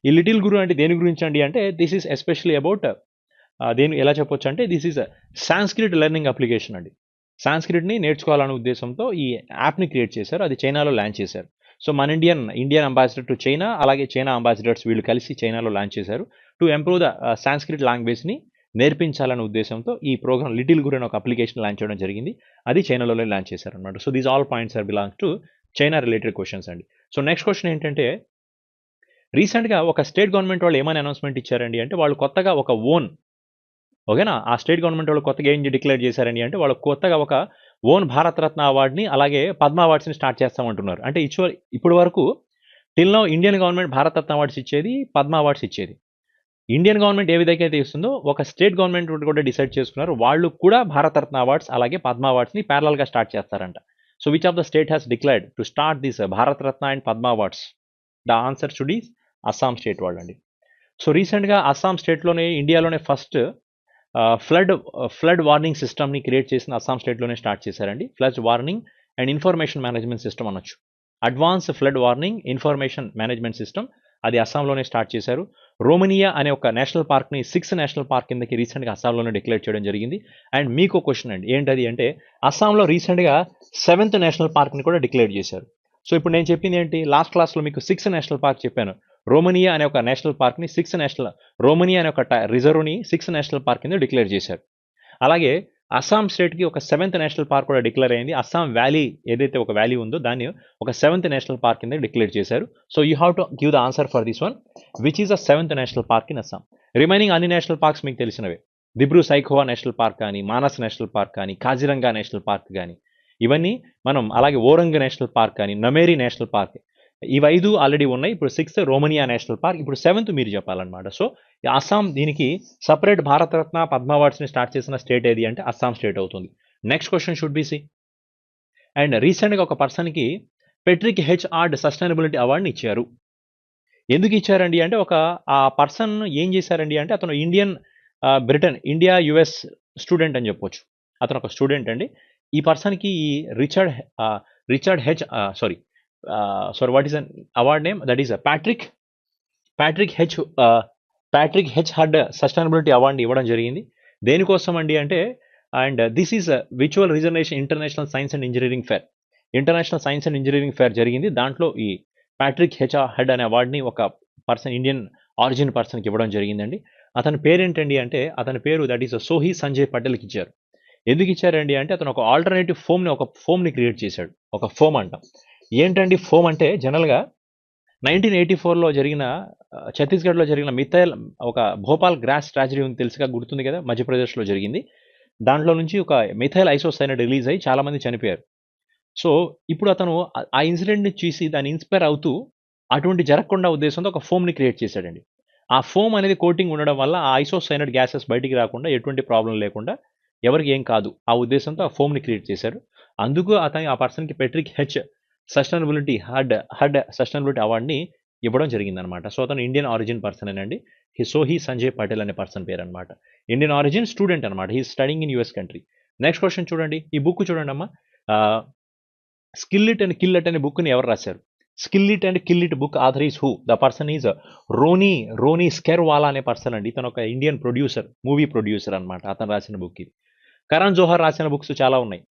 ఈ లిటిల్ గురు అంటే దేని గురించి అండి అంటే దిస్ ఈస్ ఎస్పెషల్లీ అబౌట్ దేని ఎలా చెప్పొచ్చు అంటే this is Sanskrit learning application అండి. సాంస్క్రిట్ని నేర్చుకోవాలనే ఉద్దేశంతో ఈ యాప్ని క్రియేట్ చేశారు. అది చైనాలో లాంచ్ చేశారు. సో మన ఇండియన్ అంబాసిడర్ టు చైనా, అలాగే చైనా అంబాసిడర్స్ వీళ్ళు కలిసి చైనాలో లాంచ్ చేశారు. టు ఇంప్రూవ్ ద సాంస్క్రిట్ లాంగ్వేజ్ని నేర్పించాలనే ఉద్దేశంతో ఈ ప్రోగ్రామ్ లిటిల్ గురు అనే ఒక అప్లికేషన్ లాంచ్ చేయడం జరిగింది. అది చైనాలో లాంచ్ చేశారు అనమాట. So these all points are belong to China related questions అండి. సో నెక్స్ట్ క్వశ్చన్ ఏంటంటే రీసెంట్గా ఒక స్టేట్ గవర్నమెంట్ వాళ్ళు ఏమైనా అనౌన్స్మెంట్ ఇచ్చారండి అంటే వాళ్ళు కొత్తగా ఒక ఓకేనా, ఆ స్టేట్ గవర్నమెంట్ వాళ్ళు కొత్తగా ఏం డిక్లేర్ చేశారండి అంటే వాళ్ళు కొత్తగా ఒక ఓన్ భారత రత్న అవార్డుని అలాగే పద్మ అవార్డ్స్ని స్టార్ట్ చేస్తామంటున్నారు. అంటే ఇప్పుడు వరకు till now Indian government Bharat Ratna awards ఇచ్చేది, పద్మ అవార్డ్స్ ఇచ్చేది. ఇండియన్ గవర్నమెంట్ ఏ విధంగా అయితే ఇస్తుందో ఒక స్టేట్ గవర్నమెంట్ కూడా డిసైడ్ చేసుకున్నారు వాళ్ళు కూడా భారతరత్న అవార్డ్స్ అలాగే పద్మ అవార్డ్స్ని ప్యారలల్గా స్టార్ట్ చేస్తారంట. So which of the state has declared to start this Bharat Ratna and Padma awards? The answer should is Assam state వాళ్ళండి. సో రీసెంట్గా అస్సాం స్టేట్లోనే ఇండియాలోనే ఫస్ట్ ఫ్లడ్ వార్నింగ్ సిస్టమ్ని క్రియేట్ చేసిన అస్సాం స్టేట్లోనే స్టార్ట్ చేశారండి. Flood warning and information management system అనొచ్చు. Advance flood warning information management system అది అస్సాంలోనే start చేశారు. Romania అనే ఒక నేషనల్ పార్క్ని 6th నేషనల్ పార్క్ కిందకి రీసెంట్గా అస్సాంలోనే డిక్లేర్ చేయడం జరిగింది. అండ్ మీకు క్వశ్చన్ అండి, ఏంటది అంటే అస్సాంలో రీసెంట్గా 7th నేషనల్ పార్క్ని కూడా డిక్లేర్ చేశారు. సో ఇప్పుడు నేను చెప్పింది ఏంటి, లాస్ట్ క్లాస్లో మీకు 6th నేషనల్ పార్క్ చెప్పాను. రోమనియా అనే ఒక నేషనల్ పార్క్ని రోమనియా అనే ఒక రిజర్వ్ని 6th నేషనల్ పార్క్ కింద డిక్లేర్ చేశారు. అలాగే అస్సాం స్టేట్కి ఒక 7th నేషనల్ పార్క్ కూడా డిక్లేర్ అయింది. అస్సాం వ్యాలీ ఏదైతే ఒక వ్యాలీ ఉందో దాన్ని ఒక 7th నేషనల్ పార్క్ కింద డిక్లేర్ చేశారు. So you have to give the answer for this one, which is the 7th national park in Assam. Remaining అన్ని నేషనల్ పార్క్స్ మీకు తెలిసినవే. దిబ్రూ సైఖోవా నేషనల్ పార్క్ కానీ, మానస్ నేషనల్ పార్క్ కానీ, కాజిరంగా నేషనల్ పార్క్ కానీ, ఇవన్నీ మనం అలాగే ఓరంగ్ నేషనల్ పార్క్ కానీ, నమేరి నేషనల్ పార్క్, ఇవి 5 ఆల్రెడీ ఉన్నాయి. ఇప్పుడు 6th రోమనియా నేషనల్ పార్క్, ఇప్పుడు 7th మీరు చెప్పాలన్నమాట. సో అస్సాం దీనికి సపరేట్ భారతరత్న పద్మ అవార్డ్స్ని స్టార్ట్ చేసిన స్టేట్ ఏది అంటే అస్సాం స్టేట్ అవుతుంది. Next question should be see. And రీసెంట్గా ఒక పర్సన్కి పెట్రిక్ హెచ్ హార్డ్ సస్టైనబిలిటీ అవార్డుని ఇచ్చారు. ఎందుకు ఇచ్చారండి అంటే ఆ పర్సన్ ఏం చేశారండి అంటే అతను ఇండియా యుఎస్ స్టూడెంట్ అని చెప్పొచ్చు. అతను ఒక స్టూడెంట్ అండి. ఈ పర్సన్కి ఈ Richard H what is an award name, that is Patrick H Hurd sustainability అవార్డుని ఇవ్వడం జరిగింది. దేనికోసం అండి అంటే అండ్ దిస్ ఈజ్ విచువల్ reservation international science and engineering fair జరిగింది. దాంట్లో ఈ ప్యాట్రిక్ హెచ్ హార్డ్ అనే అవార్డుని ఒక పర్సన్ ఇండియన్ ఆరిజిన్ పర్సన్కి ఇవ్వడం జరిగిందండి. అతని పేరేంటండి అంటే అతని పేరు దట్ ఈస్ సోహి సంజయ్ పటేల్కి ఇచ్చారు. ఎందుకు ఇచ్చారండి అంటే అతను ఒక ఆల్టర్నేటివ్ ఫోమ్ని క్రియేట్ చేశాడు. ఒక ఫోమ్ అంటాం. ఏంటండి ఫోమ్ అంటే జనరల్గా 1984లో జరిగిన ఛత్తీస్గఢ్లో జరిగిన ఒక భోపాల్ గ్రాస్ ట్రాజడీ ఉంది తెలుసుగా, గుర్తుంది కదా, మధ్యప్రదేశ్లో జరిగింది. దాంట్లో నుంచి ఒక మిథైల్ ఐసోసైనైడ్ రిలీజ్ అయ్యి చాలామంది చనిపోయారు. సో ఇప్పుడు అతను ఆ ఇన్సిడెంట్ని చూసి దాన్ని ఇన్స్పైర్ అవుతూ అటువంటి జరగకుండా ఉద్దేశంతో ఒక ఫోమ్ని క్రియేట్ చేశాడండి. ఆ ఫోమ్ అనేది కోటింగ్ ఉండడం వల్ల ఆ ఐసోసైనైడ్ గ్యాసెస్ బయటికి రాకుండా ఎటువంటి ప్రాబ్లం లేకుండా ఎవరికి ఏం కాదు ఆ ఉద్దేశంతో ఆ ఫోమ్ని క్రియేట్ చేశారు. అందుకు ఆ పర్సన్కి పెట్రిక్ హెచ్ హార్డ్ సస్టైనబిలిటీ అవార్డుని ఇవ్వడం జరిగిందనమాట. సో అతను ఇండియన్ ఆరిజిన్ పర్సన్ అండి. సోహి సంజయ్ పటేల్ అనే పర్సన్ పేరు అనమాట. ఇండియన్ ఆరిజిన్ స్టూడెంట్ అనమాట. He studying in US country. Next question చూడండి, ఈ బుక్ చూడండి అమ్మా. Skill it and kill it అనే బుక్ని ఎవరు రాశారు? Skill it and kill it book author is who? The person is Ronnie Screwvala అనే పర్సన్ అండి. ఇతను ఒక ఇండియన్ ప్రొడ్యూసర్, మూవీ ప్రొడ్యూసర్ అనమాట. అతను రాసిన బుక్ ఇది. కరణ్ జోహర్ రాసిన బుక్స్ చాలా ఉన్నాయి.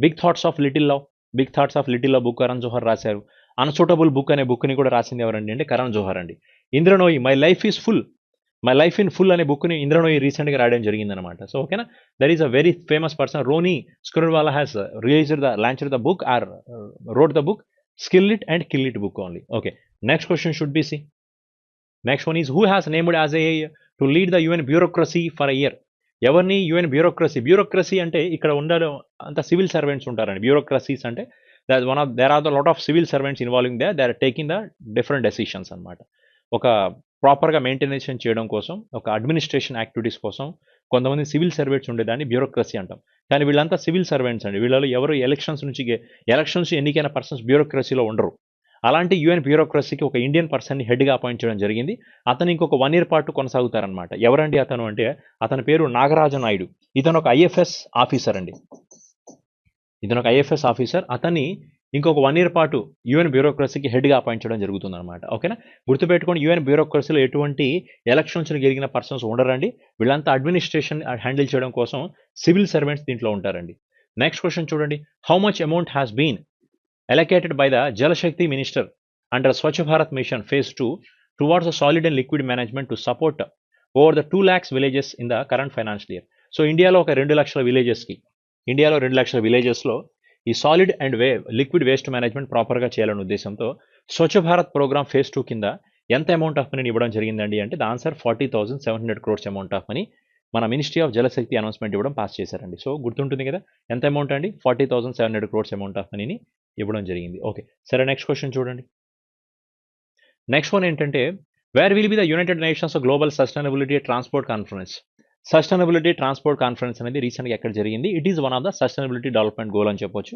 Big thoughts of little love book Karan Johar రాశారు. అన్సూటబుల్ బుక్ అనే బుక్ని కూడా రాసింది ఎవరండి అంటే కరణ్ జోహర్ అండి. ఇంద్రనోయి మై లైఫ్ ఇన్ ఫుల్ అనే బుక్ని ఇంద్రనోయి రీసెంట్గా రాయడం జరిగిందనమాట. సో ఓకేనా, that is a very famous person. Ronnie స్కెర్వాలా has launched the book or wrote the book Skill It and Kill It book only. Okay, next question should be see. Next one is who has named as a to lead the UN bureaucracy for a year? ఎవరిని UN bureaucracy అంటే ఇక్కడ ఉండడం అంత civil సర్వెంట్స్ ఉంటారండి. Bureaucracies అంటే there are the lot of civil servants involving they are taking the different decisions అనమాట. ఒక ప్రాపర్గా మెయింటెనెన్స్ చేయడం కోసం, ఒక అడ్మినిస్ట్రేషన్ యాక్టివిటీస్ కోసం కొంతమంది సివిల్ సర్వెంట్స్ ఉండేదాన్ని బ్యూరోక్రసీ అంటాం. కానీ వీళ్ళంతా సివిల్ సర్వెంట్స్ అండి. వీళ్ళలో ఎవరు ఎలక్షన్స్ ఎన్నికైన పర్సన్స్ బ్యూరోక్రసీలో ఉండరు. అలాంటి యుఎన్ బ్యూరోక్రసీకి ఒక ఇండియన్ పర్సన్ని హెడ్గా అపాయింట్ చేయడం జరిగింది. అతను ఇంకొక 1 year పాటు కొనసాగుతారనమాట. ఎవరండి అతను అంటే అతని పేరు నాగరాజ నాయుడు. ఇతను ఒక ఐఎఫ్ఎస్ ఆఫీసర్ అండి. అతన్ని ఇంకొక 1 year పాటు యుఎన్ బ్యూరోక్రసీకి హెడ్గా అపాయింట్ చేయడం జరుగుతుంది అనమాట. ఓకేనా, గుర్తుపెట్టుకోండి, యుఎన్ బ్యూరోక్రసీలో ఎటువంటి ఎలక్షన్స్ గెలిగిన పర్సన్స్ ఉండరండి. వీళ్ళంతా అడ్మినిస్ట్రేషన్ హ్యాండిల్ చేయడం కోసం సివిల్ సర్వెంట్స్ దీంట్లో ఉంటారండి. నెక్స్ట్ క్వశ్చన్ చూడండి. How much amount has been allocated by the Jal Shakti Minister under Swachh Bharat Mission Phase 2 towards the solid and liquid management to support over the 2 lakhs villages in the current financial year. So ఇండియాలో ఒక 2 లక్షల విలేజెస్లో ఈ solid and liquid waste management ప్రాపర్గా చేయాలనే ఉద్దేశంతో Swachh Bharat programme Phase 2 కింద ఎంత అమౌంట్ ఆఫ్ మనీని ఇవ్వడం జరిగిందండి అంటే the answer 40,700 crores amount of money మన మినిస్ట్రీ ఆఫ్ జలశక్తి అనౌన్స్మెంట్ ఇవ్వడం పాస్ చేశారండి. సో గుర్తుంటుంది కదా, ఎంత అమౌంట్ అండి? 40,700 crores అమౌంట్ ఆఫ్ మనీని ఇవ్వడం జరిగింది. ఓకే, సరే నెక్స్ట్ క్వశ్చన్ చూడండి. నెక్స్ట్ వన్ ఏంటంటే wear will be the United nations global sustainability transport conference అనేది రీసెంట్గా ఎక్కడ జరిగింది? It is one of the sustainability development goal అని చెప్పొచ్చు.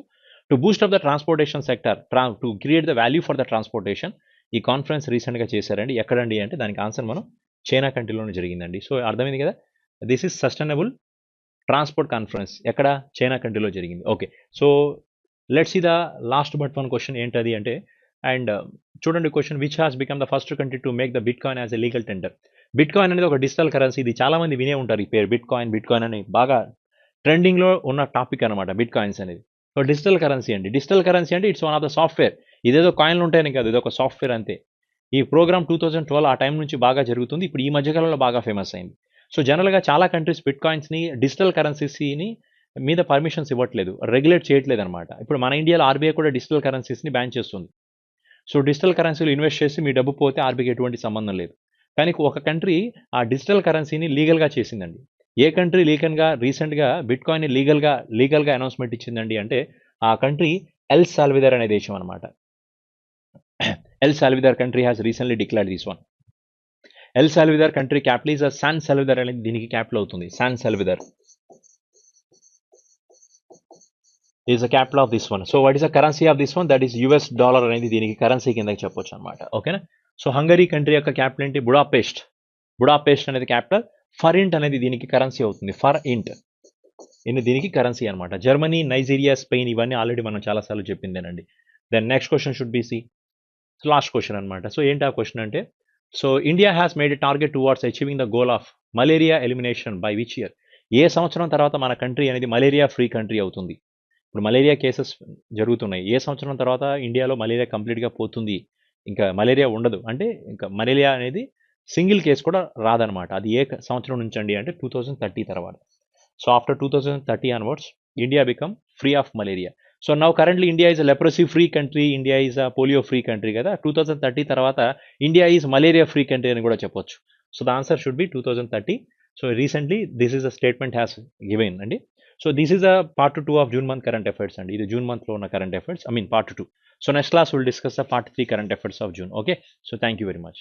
To boost up the transportation sector, to create the value for the transportation, ఈ conference రీసెంట్గా చేశారండి. ఎక్కడండి అంటే దానికి ఆన్సర్ మనం చైనా కంట్రీలోనే జరిగిందండి. సో అర్థమైంది కదా, this is sustainable transport conference ఎక్కడ? చైనా కంట్రీలో జరిగింది. Okay, so let's see the last but one question ఏంటది అంటే, అండ్ చూడండి question, which has become the first country to make the bitcoin as a legal tender. Bitcoin అనేది ఒక digital currency. ఇది చాలా మంది వినే ఉంటారు ఈ పేరు, బిట్ కాయిన్ అని బాగా ట్రెండింగ్లో ఉన్న టాపిక్ అనమాట బిట్ కాయిన్స్ అనేది. సో డిజిటల్ కరెన్సీ అంటే it's one of the software. ఇదేదో కాయిన్లు ఉంటాయని కాదు, ఇది ఒక సాఫ్ట్వేర్ అంతే. ఈ ప్రోగ్రామ్ 2012 ఆ టైం నుంచి బాగా జరుగుతుంది. ఇప్పుడు ఈ మధ్యకాలంలో బాగా ఫేమస్ అయింది. సో జనరల్గా చాలా కంట్రీస్ బిట్ కాయిన్స్ని, డిజిటల్ కరెన్సీస్ని మీద పర్మిషన్స్ ఇవ్వట్లేదు, రెగ్యులేట్ చేయట్లేదు అనమాట. ఇప్పుడు మన ఇండియాలో ఆర్బీఐ కూడా డిజిటల్ కరెన్సీస్ని బ్యాన్ చేస్తుంది. సో డిజిటల్ కరెన్సీలు ఇన్వెస్ట్ చేసి మీ డబ్బు పోతే ఆర్బీఐకి ఎటువంటి సంబంధం లేదు. కానీ ఒక కంట్రీ ఆ డిజిటల్ కరెన్సీని లీగల్గా చేసిందండి. ఏ కంట్రీ రీసెంట్గా బిట్ కాయిన్ని లీగల్గా అనౌన్స్మెంట్ ఇచ్చిందండి అంటే ఆ కంట్రీ ఎల్ సాల్వడార్ అనే దేశం అనమాట. El Salvador country has recently declared this one. El Salvador country capital is San Salvador అనేది దీనికి క్యాపిటల్ అవుతుంది. San Salvador is the capital of this one. So what is the currency of this one? That is US dollar అనేది దీనికి currency కిందకి చెప్పొచ్చు అనమాట. ఓకేనా, so Hungary country యొక్క క్యాపిటల్ ఏంటి? బుడాపెస్ట్ అనేది క్యాపిటల్. ఫరింట్ అనేది దీనికి కరెన్సీ అవుతుంది. దీనికి కరెన్సీ అనమాట. జర్మనీ, నైజీరియా, స్పెయిన్ ఇవన్నీ ఆల్రెడీ మనం చాలాసార్లు చెప్పిందేనండి. Then next question should be see last question అనమాట. సో ఏంటి ఆ క్వశ్చన్ అంటే, so India has made a target towards achieving the goal of malaria elimination by which year? ఏ సంవత్సరం తర్వాత మన కంట్రీ అనేది మలేరియా ఫ్రీ కంట్రీ అవుతుంది? ఇప్పుడు మలేరియా కేసెస్ జరుగుతున్నాయి. ఏ సంవత్సరం తర్వాత ఇండియాలో మలేరియా కంప్లీట్గా పోతుంది, ఇంకా మలేరియా ఉండదు అంటే ఇంకా మలేరియా అనేది సింగిల్ కేసు కూడా రాదనమాట. అది ఏ సంవత్సరం నుంచి అండి అంటే 2030 తర్వాత. So after 2030 onwards India become free of malaria. So now currently India is a leprosy free country, India is a polio free country కదా. 2030 తర్వాత India is malaria free country అని కూడా చెప్పొచ్చు. So the answer should B 2030. So recently this is a statement has given అండి. So this is a part 2 of June month current affairs and this June month lo una current affairs, I mean part 2. So next class we'll discuss the part 3 current affairs of June. Okay, so thank you very much.